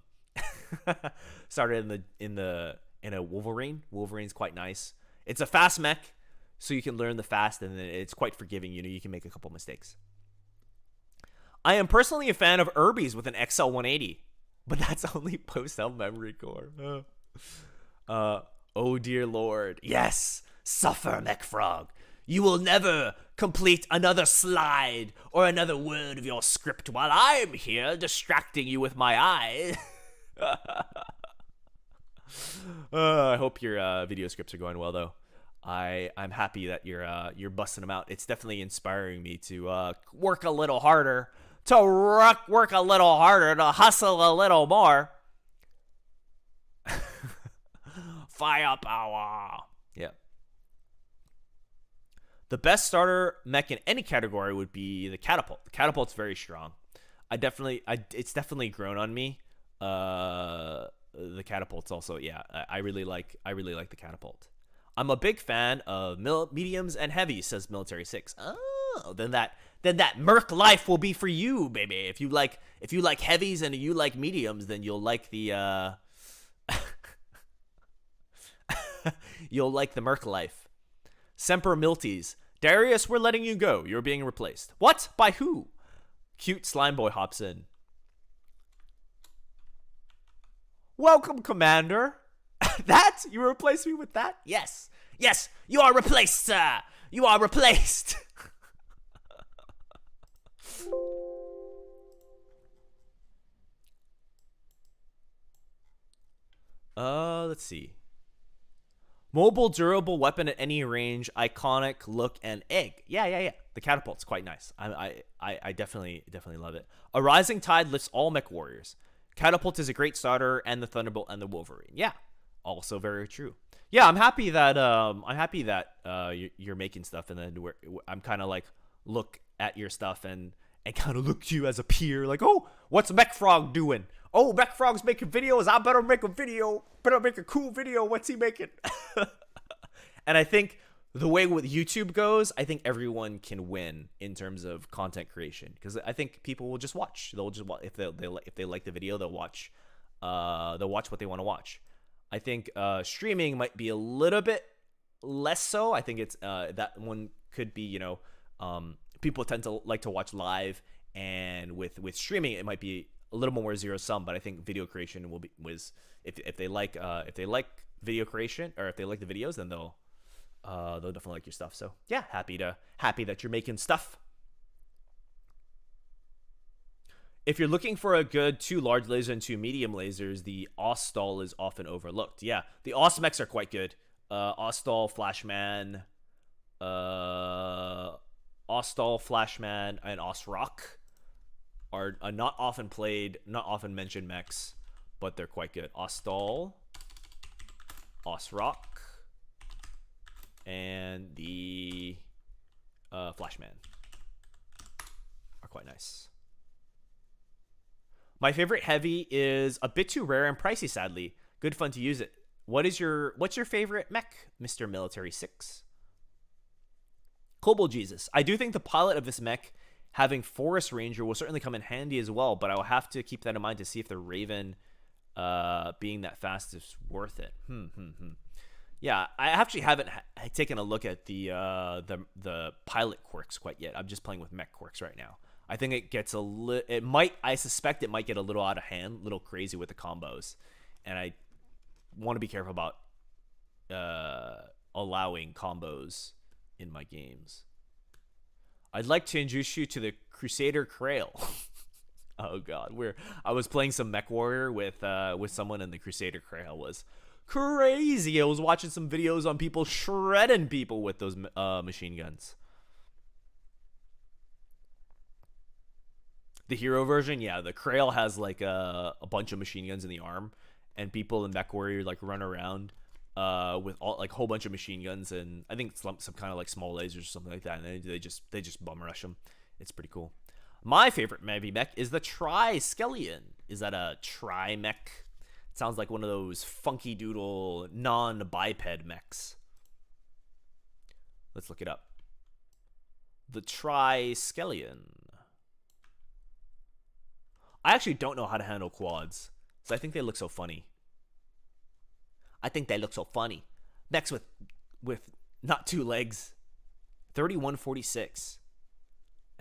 started in a Wolverine. Wolverine's quite nice. It's a fast mech, so you can learn the fast, and then it's quite forgiving. You know, you can make a couple mistakes. I am personally a fan of Irby's with an XL 180, but that's only post-up memory core. Oh dear lord. Yes, suffer, Mechfrog. You will never complete another slide or another word of your script while I'm here distracting you with my eye. I hope your video scripts are going well, though. I'm happy that you're busting them out. It's definitely inspiring me to work a little harder, to work a little harder, to hustle a little more. Firepower. Yeah. The best starter mech in any category would be the catapult. The catapult's very strong. It's definitely grown on me. The catapult's also, yeah. I really like the catapult. I'm a big fan of mediums and heavies, says Military 6. Oh, then that merc life will be for you, baby. If you like heavies and you like mediums, then you'll like the you'll like the merc life. Semper Milties. Darius, we're letting you go. You're being replaced. What? By who? Cute slime boy hops in. Welcome, Commander. That? You replace me with that? Yes. Yes, you are replaced, sir. You are replaced. Let's see. Mobile, durable weapon at any range, iconic look and egg. Yeah. The catapult's quite nice. I definitely love it. A rising tide lifts all Mechwarriors. Catapult is a great starter, and the Thunderbolt and the Wolverine. Yeah, also very true. Yeah, I'm happy that you're making stuff, and then I'm kind of like look at your stuff and kind of look to you as a peer, like, oh, what's Mechfrog doing? Oh, Mechfrog's making videos. I better make a video. Better make a cool video. What's he making? And I think the way with YouTube goes, I think everyone can win in terms of content creation, because I think people will just watch. They'll just watch if they like the video. They'll watch. They'll watch what they want to watch. I think streaming might be a little bit less so. I think it's that one could be, people tend to like to watch live, and with streaming it might be a little more zero sum. But I think video creation was if they like video creation, or if they like the videos, then they'll definitely like your stuff. So yeah, happy that you're making stuff. If you're looking for a good 2 large lasers and 2 medium lasers, the Ostal is often overlooked. Yeah, the Osmex are quite good. Ostal, Flashman, and Osrock are not often played, not often mentioned mechs, but they're quite good. Ostal, Osrock, and the Flashman are quite nice. My favorite heavy is a bit too rare and pricey, sadly. Good fun to use it. What's your favorite mech, Mr. Military 6? Kobold Jesus. I do think the pilot of this mech having Forest Ranger will certainly come in handy as well, but I will have to keep that in mind to see if the Raven being that fast is worth it. Yeah, I actually haven't taken a look at the pilot quirks quite yet. I'm just playing with mech quirks right now. I think it gets I suspect it might get a little out of hand, a little crazy with the combos. And I want to be careful about allowing combos in my games. I'd like to introduce you to the Crusader Krail. Oh god, I was playing some Mechwarrior with someone, and the Crusader Krail was crazy. I was watching some videos on people shredding people with those machine guns. The hero version, yeah, the Krail has like a bunch of machine guns in the arm, and people in Mechwarrior like run around with all like a whole bunch of machine guns, and I think some kind of like small lasers or something like that, and they just bum rush them. It's pretty cool. My favorite heavy mech is the Triskelion. Is that a tri-mech? It sounds like one of those funky doodle non-biped mechs. Let's look it up. The Triskelion. I actually don't know how to handle quads, so I think they look so funny. Mechs with not 2 legs. 3146.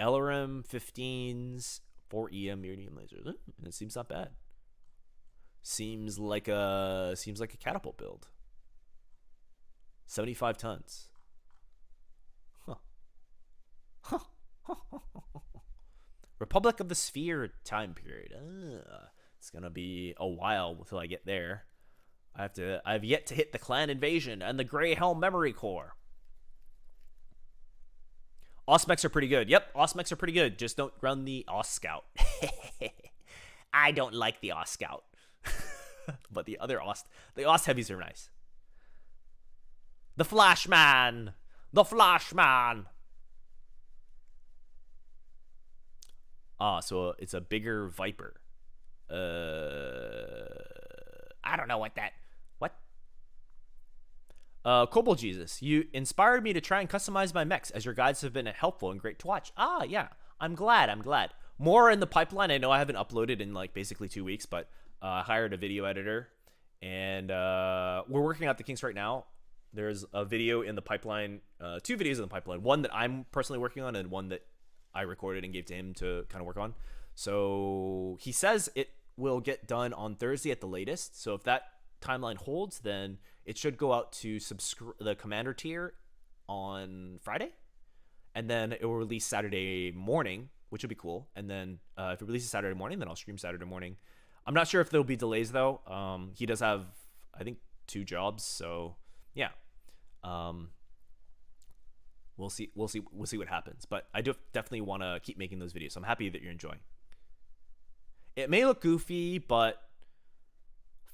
LRM 15s, 4 EM medium lasers. It seems not bad. Seems like a catapult build. 75 tons. Republic of the Sphere time period. It's gonna be a while until I get there. I've yet to hit the clan invasion and the Grey Helm memory core. Osmecs are pretty good. Yep, Osmecs are pretty good. Just don't run the Os Scout. I don't like the Os Scout. But the Os heavies are nice. The Flashman. So it's a bigger Viper. I don't know what. Cobalt Jesus, you inspired me to try and customize my mechs, as your guides have been helpful and great to watch. Yeah, I'm glad. More in the pipeline. I know I haven't uploaded in like basically 2 weeks, but I hired a video editor, and we're working out the kinks right now. There's a video in the pipeline, 2 videos in the pipeline. One that I'm personally working on, and one that I recorded and gave to him to kind of work on. So he says it will get done on Thursday at the latest. So if that timeline holds, then it should go out to the commander tier on Friday, and then it will release Saturday morning, which would be cool. And then if it releases Saturday morning, then I'll stream Saturday morning. I'm not sure if there'll be delays though. He does have, I think, 2 jobs, so yeah. We'll see what happens. But I do definitely want to keep making those videos. So I'm happy that you're enjoying. It may look goofy, but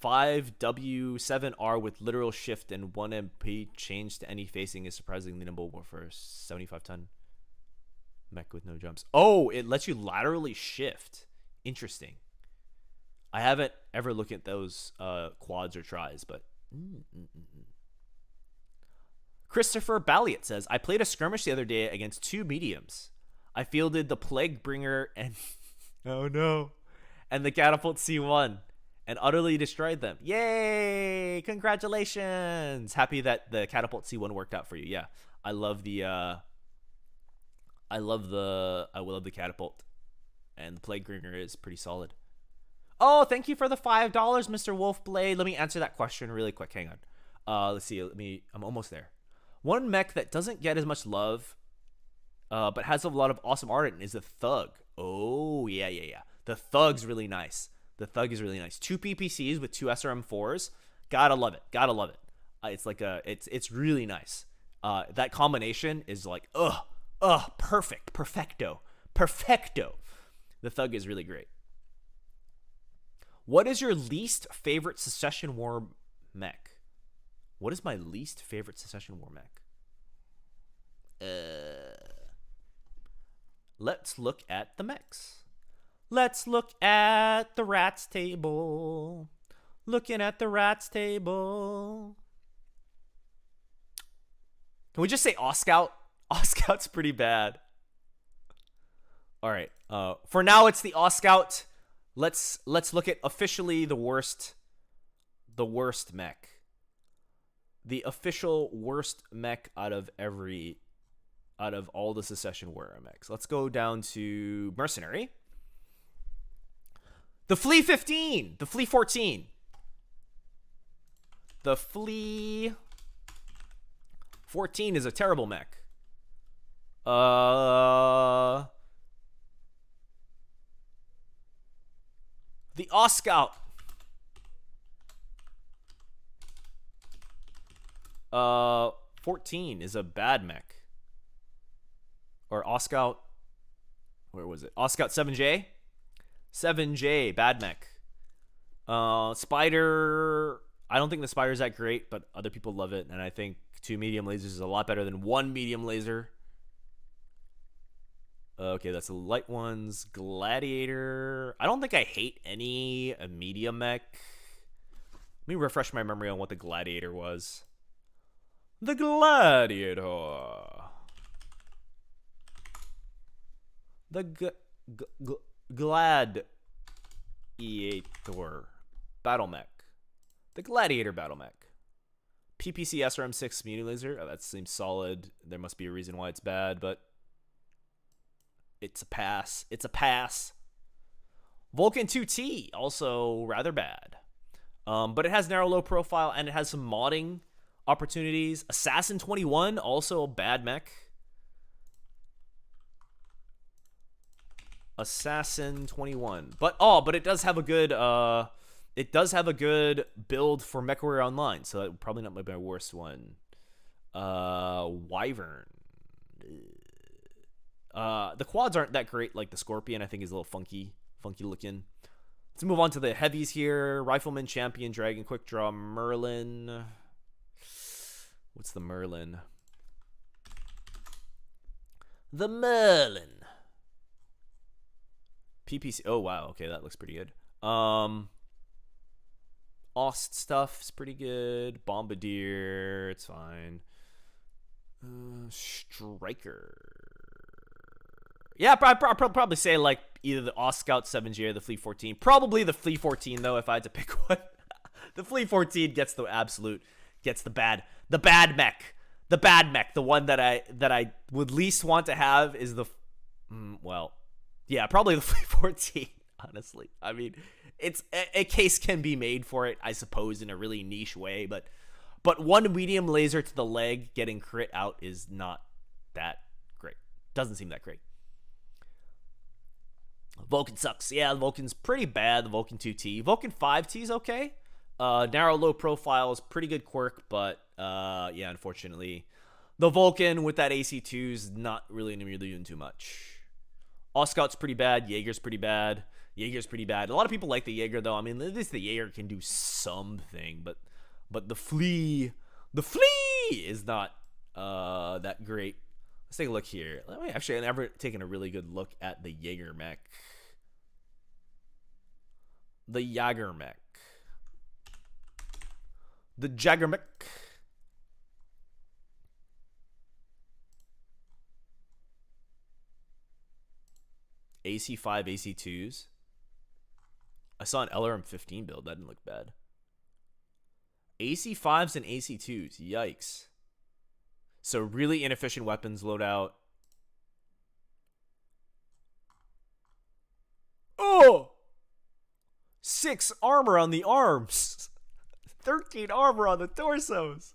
5W7R with literal shift and 1 MP change to any facing is surprisingly nimble for a 75-ton mech with no jumps. Oh, it lets you laterally shift. Interesting. I haven't ever looked at those quads or tries, but... Christopher Balliot says, I played a skirmish the other day against 2 mediums. I fielded the Plague Bringer and... oh no. And the Catapult C1. And utterly destroyed them. Yay! Congratulations! Happy that the Catapult C1 worked out for you. Yeah, I love the Catapult, and the Plague Bringer is pretty solid. Oh, thank you for the $5, Mr. Wolfblade. Let me answer that question really quick. Hang on. Let's see. I'm almost there. One mech that doesn't get as much love, but has a lot of awesome art in it is the Thug. Oh yeah. The Thug's really nice. The Thug is really nice. 2 PPCs with 2 SRM4s. Gotta love it. It's like it's really nice. That combination is like, perfecto. The Thug is really great. What is your least favorite Secession War mech? What is my least favorite Secession War mech? Let's look at the mechs. Let's look at the rats table. Looking at the rats table. Can we just say Oscout? Oscout's pretty bad. All right. For now, it's the Oscout. Let's look at officially the worst mech. The official worst mech out of all the Secession War mechs. Let's go down to Mercenary. The Flea 15. The Flea 14. The Flea 14 is a terrible mech. The Oscout. 14 is a bad mech. Or Oscout. Where was it? Oscout 7J. 7J, bad mech. Spider, I don't think the Spider's that great, but other people love it, and I think 2 medium lasers is a lot better than 1 medium laser. Okay, that's the light ones. Gladiator. I don't think I hate any media mech. Let me refresh my memory on what the Gladiator was. The Gladiator. The Gladiator battle mech. The Gladiator battle mech. PPC SRM6 Muni Laser. Oh, that seems solid. There must be a reason why it's bad, but it's a pass. It's a pass. Vulcan 2T, also rather bad. But it has narrow low profile and it has some modding opportunities. Assassin 21, also a bad mech. Assassin 21. But it does have a good build for Mechwarrior Online, so that would probably not be my worst one. Wyvern. The quads aren't that great. Like the Scorpion, I think is a little funky looking. Let's move on to the heavies here. Rifleman, Champion, Dragon, Quick Draw, Merlin. What's the Merlin? The Merlin. PPC. Oh wow. Okay, that looks pretty good. Ost stuff's pretty good. Bombardier, it's fine. Striker. Yeah, I'd probably say like either the Ost Scout 7G or the Fleet 14. Probably the Fleet 14 though, if I had to pick one. The Fleet 14 gets the bad mech. The bad mech. The one that I would least want to have is the yeah, probably the Fleet 14, honestly. I mean, it's a case can be made for it, I suppose, in a really niche way, but one medium laser to the leg getting crit out is not that great. Doesn't seem that great. Vulcan sucks. Yeah, the Vulcan's pretty bad, the Vulcan 2T. Vulcan 5T is okay. Narrow low profile is pretty good quirk, but yeah, unfortunately, the Vulcan with that AC2 is not really doing too much. Oscout's pretty bad. Jaeger's pretty bad. A lot of people like the Jaeger though. I mean, at least the Jaeger can do something, but the Flea is not that great. Let's take a look here. I've never taken a really good look at the Jaeger mech. The Jaeger mech. The Jaeger mech. AC5, AC2s. I saw an LRM 15 build. That didn't look bad. AC5s and AC2s. Yikes. So really inefficient weapons loadout. Oh! 6 armor on the arms. 13 armor on the torsos.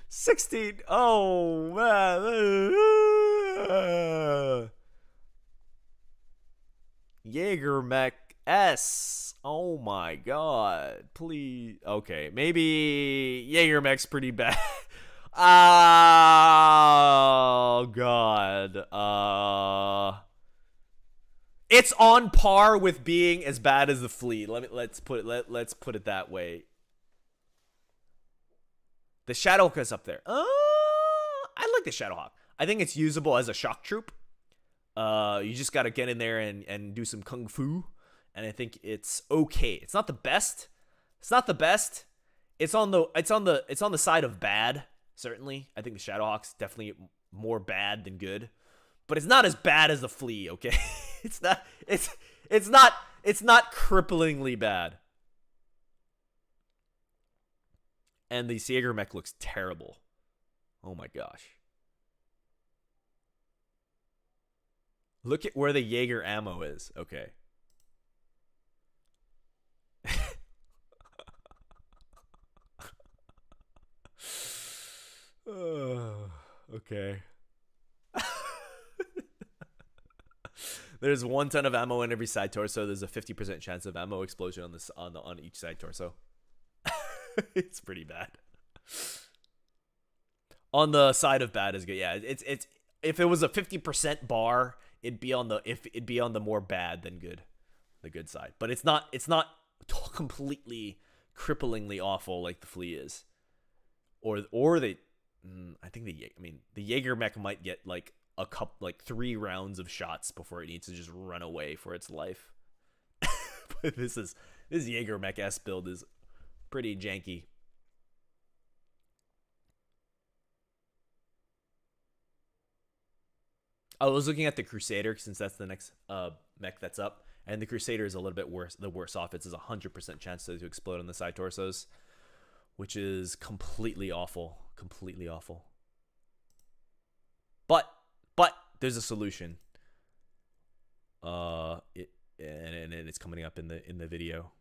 16. Oh, man. Jaeger mech S. Oh my god. Please. Okay, maybe Jaeger mech's pretty bad. Oh god. It's on par with being as bad as the Fleet. Let's put it that way. The Shadowhawk up there. I like the Shadowhawk. I think it's usable as a shock troop. You just gotta get in there and do some kung fu, and I think it's okay. It's not the best. It's on the side of bad. Certainly, I think the Shadowhawk's definitely more bad than good, but it's not as bad as the Flea. Okay, it's not cripplingly bad. And the Jaeger mech looks terrible. Oh my gosh. Look at where the Jaeger ammo is. Okay. Okay. There's 1 ton of ammo in every side torso. There's a 50% chance of ammo explosion on each side torso. It's pretty bad. On the side of bad is good. Yeah, it's if it was a 50% bar, it'd be on the more bad than good, the good side. But it's not completely cripplingly awful like the Flea is, or the I think the Jaeger mech might get like a couple, like 3 rounds of shots before it needs to just run away for its life. But this Jaeger Mech S build is pretty janky. I was looking at the Crusader since that's the next mech that's up, and the Crusader is a little bit worse. The worse off. It's a 100% chance to explode on the side torsos, which is completely awful. Completely awful. But there's a solution. And it's coming up in the video.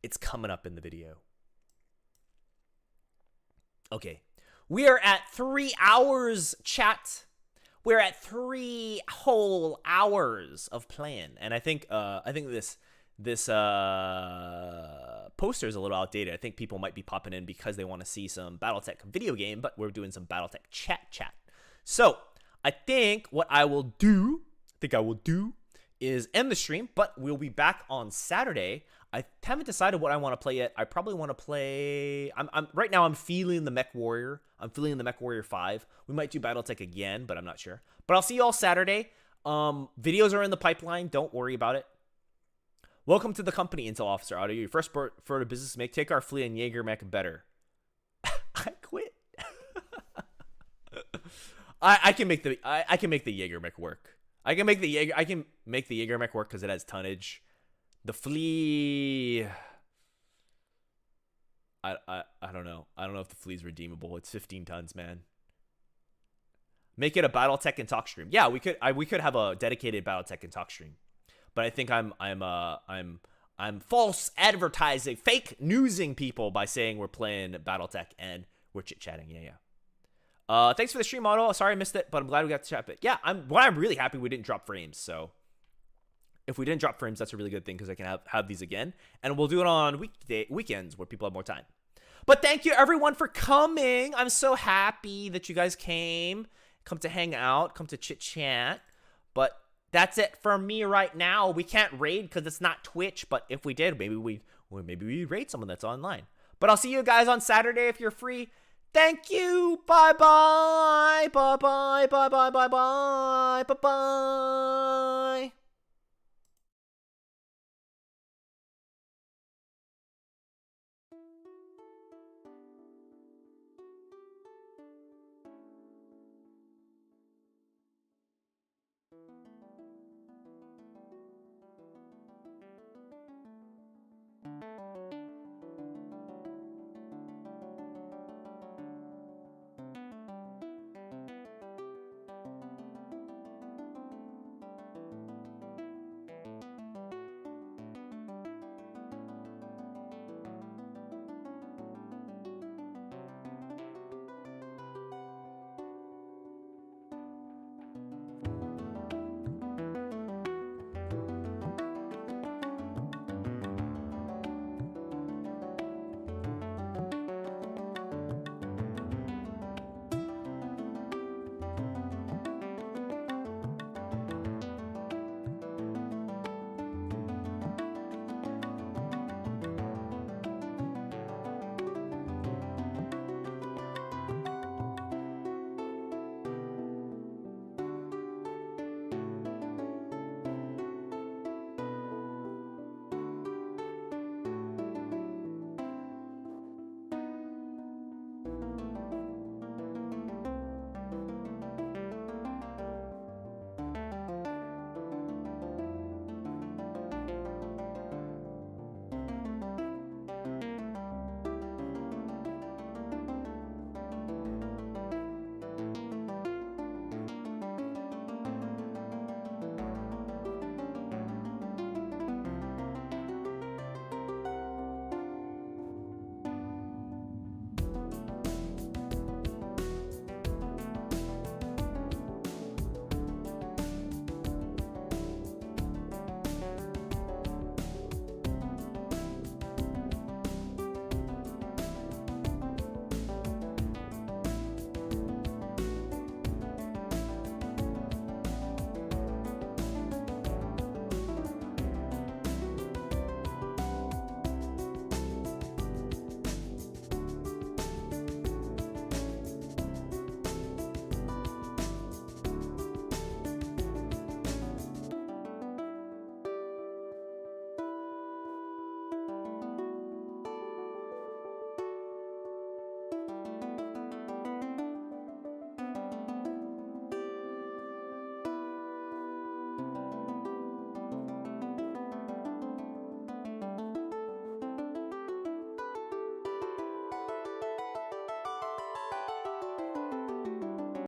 It's coming up in the video. Okay, we are at 3 hours, chat. We're at 3 whole hours of playing, and I think this poster is a little outdated. I think people might be popping in because they want to see some Battletech video game, but we're doing some Battletech chat. So I think what I will do, is end the stream, but we'll be back on Saturday. I haven't decided what I want to play yet. I probably want to play. Right now I'm feeling the Mechwarrior. I'm feeling the Mechwarrior 5. We might do Battletech again, but I'm not sure. But I'll see you all Saturday. Videos are in the pipeline. Don't worry about it. Welcome to the company, Intel Officer Audio. Your first for the business make take our fleet and Jaeger Mech better. I quit. I can make the Jaeger Mech work. I can make the Jaeger Mech work because it has tonnage. The flea, I don't know. I don't know if the flea's redeemable. It's 15 tons, man. Make it a Battletech and talk stream. Yeah, we could have a dedicated Battletech and talk stream. But I think I'm false advertising, fake newsing people by saying we're playing Battletech and we're chit chatting. Yeah. Thanks for the stream, Auto. Sorry I missed it, but I'm glad we got to chat. But yeah, I'm really happy we didn't drop frames. So if we didn't drop frames, that's a really good thing because I can have these again, and we'll do it on weekends where people have more time. But thank you everyone for coming. I'm so happy that you guys come to hang out, come to chit chat. But that's it for me right now. We can't raid because it's not Twitch, but if we did, maybe we raid someone that's online. But I'll see you guys on Saturday if you're free. Thank you. Bye-bye. Bye-bye. Bye-bye. Bye-bye. Bye-bye.